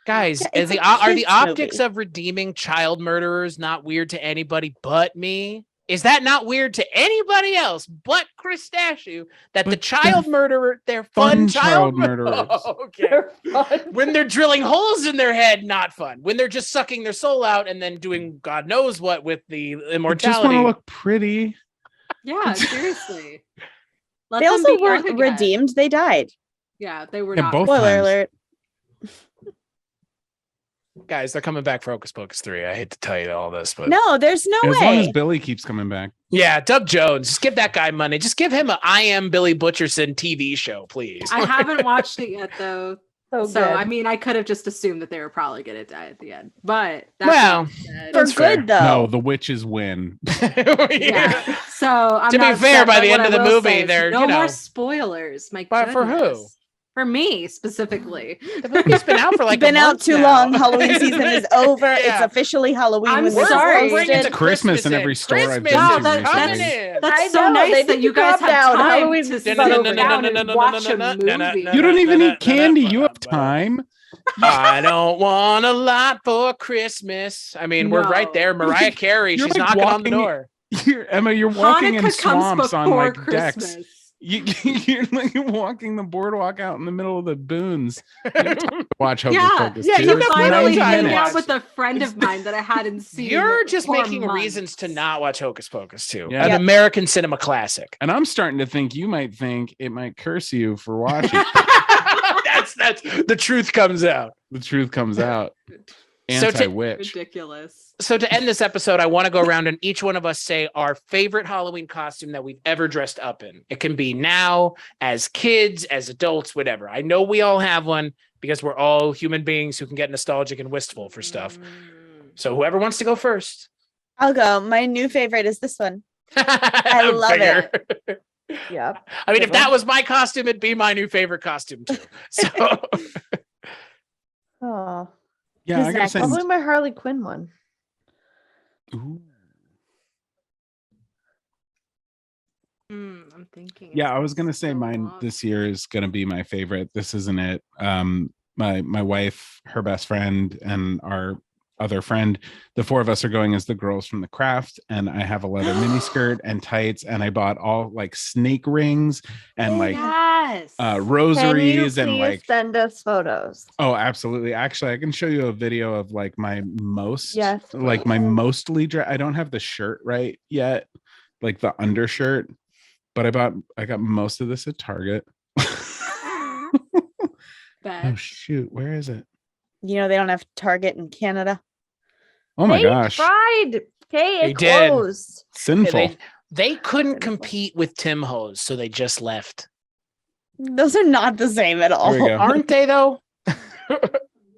[SPEAKER 1] Guys,
[SPEAKER 5] Yeah,
[SPEAKER 1] is
[SPEAKER 5] it's
[SPEAKER 1] the
[SPEAKER 5] a
[SPEAKER 1] are the
[SPEAKER 5] kids'
[SPEAKER 1] optics
[SPEAKER 5] movie.
[SPEAKER 1] of redeeming child murderers not weird to anybody but me? Is that not weird to anybody else but Chris Stachiw that the
[SPEAKER 3] But
[SPEAKER 1] child
[SPEAKER 3] they're
[SPEAKER 1] murderer, they're
[SPEAKER 3] fun
[SPEAKER 1] fun child
[SPEAKER 3] child murderers.
[SPEAKER 1] Okay.
[SPEAKER 4] They're fun.
[SPEAKER 1] When they're drilling holes in their head, not fun. When they're just sucking their soul out and then doing God knows what with the
[SPEAKER 3] I just want
[SPEAKER 1] immortality.
[SPEAKER 3] to look pretty.
[SPEAKER 2] Yeah, seriously. Let
[SPEAKER 5] They
[SPEAKER 2] them
[SPEAKER 5] also
[SPEAKER 2] be
[SPEAKER 5] weren't
[SPEAKER 2] young again.
[SPEAKER 5] redeemed. They died.
[SPEAKER 2] Yeah, they were
[SPEAKER 3] Yeah,
[SPEAKER 2] not.
[SPEAKER 3] both
[SPEAKER 5] Spoiler
[SPEAKER 3] times.
[SPEAKER 5] alert.
[SPEAKER 1] Guys, they're coming back for Hocus Pocus 3. I hate to tell you all this, but
[SPEAKER 5] No, there's no
[SPEAKER 3] As long as
[SPEAKER 5] way.
[SPEAKER 3] Billy keeps coming back.
[SPEAKER 1] yeah, Doug Jones, just give that guy money. Just give him a I Am Billy Butcherson TV show, please.
[SPEAKER 2] I haven't watched it yet though.
[SPEAKER 4] So,
[SPEAKER 2] So
[SPEAKER 4] good.
[SPEAKER 2] I mean, I could have just assumed that they were probably gonna die at the end, but that's
[SPEAKER 1] Well,
[SPEAKER 2] not said.
[SPEAKER 5] For
[SPEAKER 1] That's fair.
[SPEAKER 5] good though.
[SPEAKER 3] No, the witches win.
[SPEAKER 2] Yeah. So I'm
[SPEAKER 1] To be
[SPEAKER 2] not
[SPEAKER 1] fair,
[SPEAKER 2] sad,
[SPEAKER 1] by
[SPEAKER 2] but
[SPEAKER 1] the
[SPEAKER 2] what
[SPEAKER 1] end of
[SPEAKER 2] I
[SPEAKER 1] the
[SPEAKER 2] will
[SPEAKER 1] movie,
[SPEAKER 2] say is
[SPEAKER 1] they're,
[SPEAKER 2] no
[SPEAKER 1] you know-
[SPEAKER 2] more spoilers. My
[SPEAKER 1] But for who?
[SPEAKER 2] goodness. For me specifically.
[SPEAKER 1] The movie's been out for like
[SPEAKER 5] It's been
[SPEAKER 1] a
[SPEAKER 5] out
[SPEAKER 1] month
[SPEAKER 5] too
[SPEAKER 1] now.
[SPEAKER 5] long. Halloween season is over. It's
[SPEAKER 1] Yeah.
[SPEAKER 5] officially Halloween.
[SPEAKER 2] I'm
[SPEAKER 5] when this is
[SPEAKER 2] sorry.
[SPEAKER 1] We're bringing
[SPEAKER 5] posted.
[SPEAKER 1] to
[SPEAKER 3] Christmas in every store I've
[SPEAKER 1] Christmas
[SPEAKER 3] been
[SPEAKER 2] to
[SPEAKER 1] is coming
[SPEAKER 3] recently.
[SPEAKER 1] in.
[SPEAKER 2] That's
[SPEAKER 4] I
[SPEAKER 2] so
[SPEAKER 4] know,
[SPEAKER 2] nice
[SPEAKER 4] they
[SPEAKER 2] that
[SPEAKER 4] need
[SPEAKER 2] you
[SPEAKER 4] to
[SPEAKER 2] guys
[SPEAKER 4] calm
[SPEAKER 2] have
[SPEAKER 4] down.
[SPEAKER 2] time
[SPEAKER 4] Halloween
[SPEAKER 2] to
[SPEAKER 4] is
[SPEAKER 2] sit
[SPEAKER 4] not over
[SPEAKER 2] down
[SPEAKER 4] yet.
[SPEAKER 2] and watch a movie.
[SPEAKER 3] You don't even eat candy. You have time.
[SPEAKER 1] I don't want a lot for Christmas. I mean, we're right
[SPEAKER 2] No.
[SPEAKER 1] there. Mariah Carey,
[SPEAKER 3] You're
[SPEAKER 1] she's
[SPEAKER 3] like
[SPEAKER 1] knocking on the
[SPEAKER 3] walking-
[SPEAKER 1] door.
[SPEAKER 3] Emma, you're walking in
[SPEAKER 2] Hanukkah comes
[SPEAKER 3] swamps on
[SPEAKER 2] before
[SPEAKER 3] like decks.
[SPEAKER 2] Christmas.
[SPEAKER 3] You're like walking the boardwalk out in the middle of the boons. Watch Hocus
[SPEAKER 2] Yeah,
[SPEAKER 3] Pocus.
[SPEAKER 2] yeah,
[SPEAKER 3] too.
[SPEAKER 2] you
[SPEAKER 3] It's
[SPEAKER 2] finally
[SPEAKER 3] 90
[SPEAKER 2] hang
[SPEAKER 3] minutes.
[SPEAKER 2] out with a friend of mine that I hadn't seen.
[SPEAKER 1] You're just
[SPEAKER 2] for
[SPEAKER 1] making
[SPEAKER 2] months.
[SPEAKER 1] reasons to not watch Hocus Pocus 2.
[SPEAKER 3] Yeah.
[SPEAKER 1] An
[SPEAKER 5] Yep.
[SPEAKER 1] American cinema classic.
[SPEAKER 3] And I'm starting to think you might think it might curse you for watching.
[SPEAKER 1] that's the truth comes out.
[SPEAKER 3] The truth comes out.
[SPEAKER 1] So to-
[SPEAKER 3] Anti-witch.
[SPEAKER 2] Ridiculous.
[SPEAKER 1] So to end this episode, I want to go around and each one of us say our favorite Halloween costume that we've ever dressed up in. It can be now, as kids, as adults, whatever. I know we all have one because we're all human beings who can get nostalgic and wistful for stuff. So whoever wants to go first.
[SPEAKER 5] I'll go. My new favorite is this one. I love
[SPEAKER 1] it.
[SPEAKER 4] Yep.
[SPEAKER 1] I mean,
[SPEAKER 4] Good
[SPEAKER 1] if that
[SPEAKER 4] one.
[SPEAKER 1] was my costume, it'd be my new favorite costume too. So
[SPEAKER 4] Oh,
[SPEAKER 3] Yeah, I gotta
[SPEAKER 5] Next.
[SPEAKER 3] say.
[SPEAKER 4] probably my Harley Quinn one.
[SPEAKER 3] Ooh.
[SPEAKER 2] I'm thinking.
[SPEAKER 3] Yeah,
[SPEAKER 2] It's
[SPEAKER 3] I was
[SPEAKER 2] been
[SPEAKER 3] gonna say
[SPEAKER 2] so
[SPEAKER 3] mine
[SPEAKER 2] long.
[SPEAKER 3] this year is gonna be my favorite. This isn't it. My wife, her best friend, and our other friend, the four of us are going as the girls from the craft, and I have a leather miniskirt and tights, and I bought all like snake rings and like
[SPEAKER 2] yes.
[SPEAKER 3] rosaries
[SPEAKER 4] Can you
[SPEAKER 3] and
[SPEAKER 4] please
[SPEAKER 3] like
[SPEAKER 4] send us photos?
[SPEAKER 3] oh, absolutely. Actually, I can show you a video of like my most
[SPEAKER 4] Yes,
[SPEAKER 3] like my
[SPEAKER 4] please.
[SPEAKER 3] mostly dress. I don't have the shirt right yet, like the undershirt, but I got most of this at Target.
[SPEAKER 2] Bet.
[SPEAKER 3] Oh shoot, where is it?
[SPEAKER 5] You know they don't have Target in Canada.
[SPEAKER 3] Oh my
[SPEAKER 4] They
[SPEAKER 3] gosh,
[SPEAKER 4] tried. Okay,
[SPEAKER 1] They
[SPEAKER 4] it
[SPEAKER 1] did.
[SPEAKER 4] closed.
[SPEAKER 3] sinful.
[SPEAKER 1] they couldn't
[SPEAKER 4] Sinful.
[SPEAKER 1] compete with Tim Hose, so they just left.
[SPEAKER 5] Those are not the same at all.
[SPEAKER 3] Here we go.
[SPEAKER 1] Aren't they though? Oh,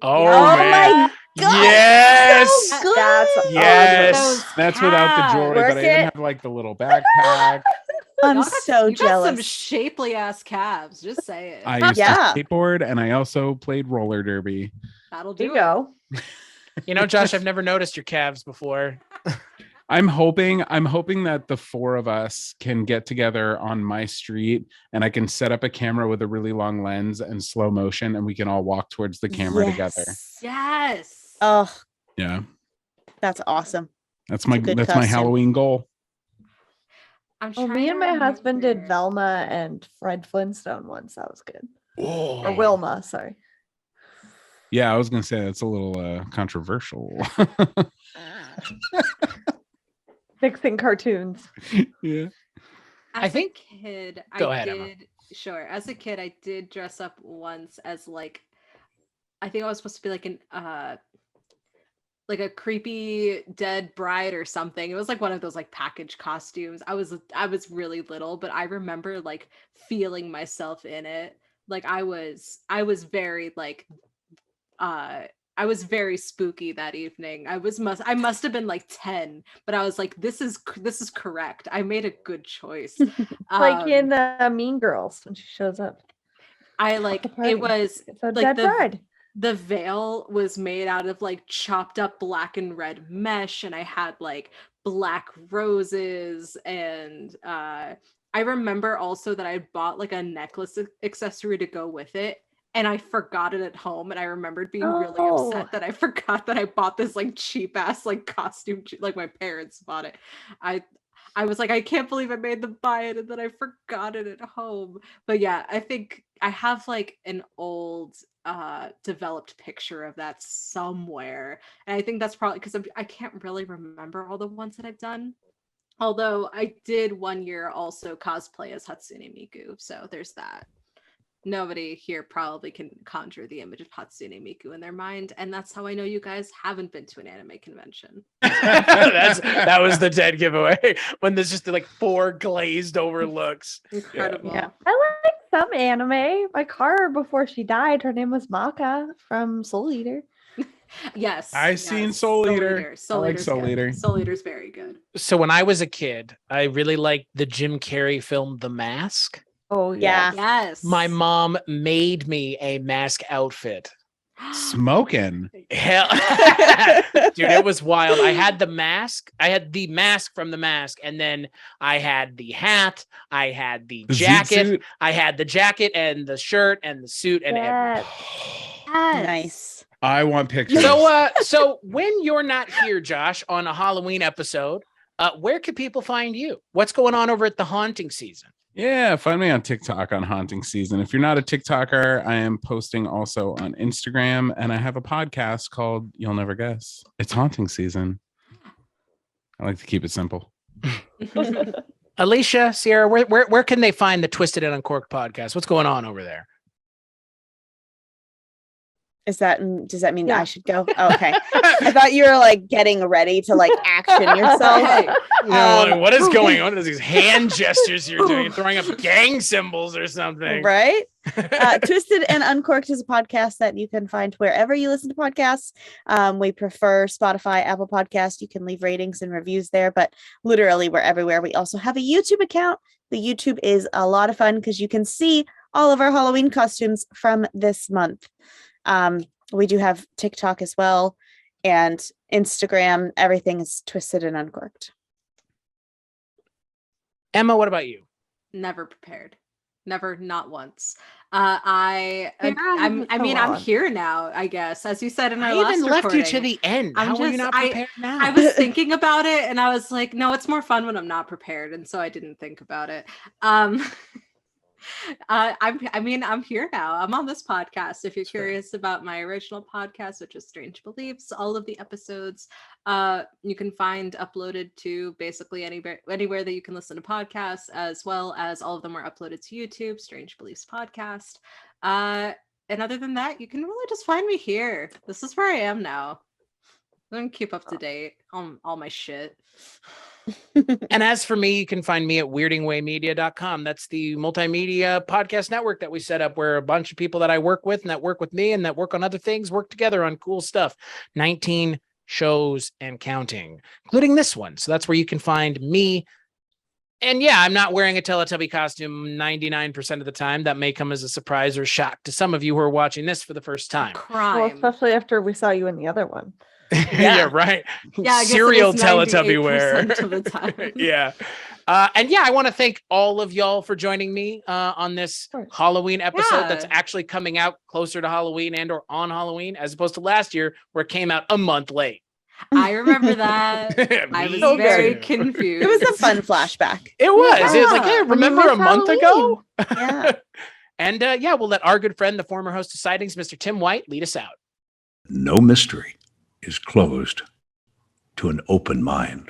[SPEAKER 5] Oh
[SPEAKER 1] man.
[SPEAKER 5] my God,
[SPEAKER 1] Yes.
[SPEAKER 5] so good.
[SPEAKER 4] That's
[SPEAKER 1] Yes.
[SPEAKER 2] Those
[SPEAKER 3] That's without the
[SPEAKER 2] calves.
[SPEAKER 3] jewelry,
[SPEAKER 4] Work
[SPEAKER 3] but I even
[SPEAKER 4] it.
[SPEAKER 3] have like the little backpack.
[SPEAKER 5] I'm
[SPEAKER 2] Y'all got-
[SPEAKER 5] so
[SPEAKER 2] you got some
[SPEAKER 5] jealous.
[SPEAKER 2] shapely ass calves. Just say it.
[SPEAKER 3] I used
[SPEAKER 5] Yeah.
[SPEAKER 3] to skateboard and I also played roller derby.
[SPEAKER 2] That'll
[SPEAKER 4] There
[SPEAKER 2] do
[SPEAKER 4] you go.
[SPEAKER 1] You know, Josh, I've never noticed your calves before.
[SPEAKER 3] I'm hoping that the four of us can get together on my street and I can set up a camera with a really long lens and slow motion and we can all walk towards the camera together.
[SPEAKER 5] Yes.
[SPEAKER 2] Yes.
[SPEAKER 5] Oh,
[SPEAKER 3] Yeah.
[SPEAKER 5] that's awesome.
[SPEAKER 3] That's my
[SPEAKER 5] It's a good
[SPEAKER 3] my
[SPEAKER 5] costume.
[SPEAKER 3] Halloween goal.
[SPEAKER 2] I'm
[SPEAKER 4] Well,
[SPEAKER 2] trying
[SPEAKER 4] me
[SPEAKER 2] to
[SPEAKER 4] and my husband did
[SPEAKER 2] remember.
[SPEAKER 4] Velma and Fred Flintstone once. That was good.
[SPEAKER 3] Oh.
[SPEAKER 4] Or Wilma, sorry.
[SPEAKER 3] Yeah, I was gonna say that's a little controversial.
[SPEAKER 4] Fixing cartoons.
[SPEAKER 3] Yeah.
[SPEAKER 1] I
[SPEAKER 2] As
[SPEAKER 1] think-
[SPEAKER 2] a kid,
[SPEAKER 1] Go
[SPEAKER 2] I
[SPEAKER 1] ahead, Emma.
[SPEAKER 2] did sure. As a kid, I did dress up once as like I think I was supposed to be like a creepy dead bride or something. It was like one of those like package costumes. I was really little, but I remember like feeling myself in it. Like I was very like I was very spooky that evening. I must have been like 10, but I was like this is correct. I made a good choice.
[SPEAKER 4] Like
[SPEAKER 2] Um,
[SPEAKER 4] in Mean Girls when she shows up.
[SPEAKER 2] I like
[SPEAKER 4] the party.
[SPEAKER 2] it was
[SPEAKER 4] It's a
[SPEAKER 2] like
[SPEAKER 4] dead
[SPEAKER 2] the
[SPEAKER 4] bride.
[SPEAKER 2] the veil was made out of like chopped up black and red mesh, and I had like black roses, and I remember also that I bought like a necklace accessory to go with it, and I forgot it at home, and I remembered being really
[SPEAKER 4] Oh.
[SPEAKER 2] upset that I forgot that I bought this like cheap ass like costume, like my parents bought it. I was like, I can't believe I made them buy it and then I forgot it at home. But yeah, I think I have like an old developed picture of that somewhere. And I think that's probably because I can't really remember all the ones that I've done. Although I did one year also cosplay as Hatsune Miku. So there's that. Nobody here probably can conjure the image of Hatsune Miku in their mind, and that's how I know you guys haven't been to an anime convention.
[SPEAKER 1] That was the dead giveaway when there's just like 4 glazed over looks.
[SPEAKER 2] Incredible.
[SPEAKER 5] Yeah.
[SPEAKER 7] I like some anime. My car before she died, her name was Maka from Soul Eater.
[SPEAKER 2] Yes.
[SPEAKER 3] I've seen Soul Eater. I like
[SPEAKER 2] Eater's
[SPEAKER 3] Soul
[SPEAKER 2] good.
[SPEAKER 3] Eater.
[SPEAKER 2] Soul Eater's very good.
[SPEAKER 1] So when I was a kid, I really liked the Jim Carrey film The Mask.
[SPEAKER 7] Oh
[SPEAKER 5] Yeah.
[SPEAKER 2] Yes.
[SPEAKER 1] My mom made me a mask outfit.
[SPEAKER 3] Smoking.
[SPEAKER 1] Hell, dude, it was wild. I had the mask. I had the mask from The Mask, and then I had the hat. I had the
[SPEAKER 3] The zoot
[SPEAKER 1] jacket.
[SPEAKER 3] suit.
[SPEAKER 1] I had the jacket and the shirt and the suit and everything.
[SPEAKER 7] Yes.
[SPEAKER 5] Nice.
[SPEAKER 3] I want pictures.
[SPEAKER 1] So when you're not here, Josh, on a Halloween episode, where can people find you? What's going on over at the haunting season?
[SPEAKER 3] Yeah, find me on TikTok on Haunting Season. If you're not a TikToker, I am posting also on Instagram, and I have a podcast called You'll Never Guess. It's Haunting Season. I like to keep it simple.
[SPEAKER 1] Alecia, Sierra, where can they find the Twisted and Uncorked podcast? What's going on over there?
[SPEAKER 5] Does that mean
[SPEAKER 7] Yeah.
[SPEAKER 5] I should go? Oh, okay. I thought you were like getting ready to like action yourself.
[SPEAKER 2] Hey,
[SPEAKER 1] Like, what is going on? What are these hand gestures you're doing? You're throwing up gang symbols or something.
[SPEAKER 5] Right? Twisted and Uncorked is a podcast that you can find wherever you listen to podcasts. We prefer Spotify, Apple Podcasts. You can leave ratings and reviews there, but literally we're everywhere. We also have a YouTube account. The YouTube is a lot of fun because you can see all of our Halloween costumes from this month. We do have TikTok as well, and Instagram. Everything is Twisted and Uncorked.
[SPEAKER 1] Emma, what about you?
[SPEAKER 2] never prepared. Never, not once. I'm
[SPEAKER 7] on.
[SPEAKER 2] here now, I guess. As you said in our
[SPEAKER 1] I
[SPEAKER 2] last
[SPEAKER 1] even left you to
[SPEAKER 2] recording.
[SPEAKER 1] the end.
[SPEAKER 2] I'm
[SPEAKER 1] How are you
[SPEAKER 2] just-
[SPEAKER 1] not prepared now?
[SPEAKER 2] I was thinking about it and I was like, no, it's more fun when I'm not prepared. And so I didn't think about it. I'm here now. I'm on this podcast. If you're curious about my original podcast, which is Strange Beliefs, all of the episodes you can find uploaded to basically anywhere that you can listen to podcasts, as well as all of them are uploaded to YouTube, Strange Beliefs Podcast. And other than that, you can really just find me here. This is where I am now. I'm gonna keep up to date on all my shit.
[SPEAKER 1] And as for me, you can find me at weirdingwaymedia.com. That's the multimedia podcast network that we set up where a bunch of people that I work with and that work with me and that work on other things work together on cool stuff. 19 shows and counting, including this one. So that's where you can find me. And yeah, I'm not wearing a Teletubby costume 99% of the time. That may come as a surprise or shock to some of you who are watching this for the first time.
[SPEAKER 2] Crime.
[SPEAKER 7] Well, especially after we saw you in the other one.
[SPEAKER 1] Yeah, right.
[SPEAKER 2] Yeah, I guess it
[SPEAKER 1] Serial
[SPEAKER 2] is
[SPEAKER 1] Teletubby wear.
[SPEAKER 2] 98% of the time.
[SPEAKER 1] Yeah. And yeah, I want to thank all of y'all for joining me on this
[SPEAKER 7] Of course.
[SPEAKER 1] Halloween episode that's
[SPEAKER 2] Yeah.
[SPEAKER 1] actually coming out closer to Halloween and or on Halloween, as opposed to last year where it came out a month late.
[SPEAKER 2] I remember that. I
[SPEAKER 1] Me
[SPEAKER 2] was
[SPEAKER 5] So
[SPEAKER 2] very
[SPEAKER 1] too.
[SPEAKER 2] confused.
[SPEAKER 5] It was a fun flashback.
[SPEAKER 1] It was. It was like, hey,
[SPEAKER 2] Yeah.
[SPEAKER 1] remember a
[SPEAKER 7] It's
[SPEAKER 1] month ago?
[SPEAKER 5] Yeah.
[SPEAKER 1] And yeah, we'll let our good friend, the former host of Sightings, Mr. Tim White, lead us out.
[SPEAKER 8] No mystery is closed to an open mind.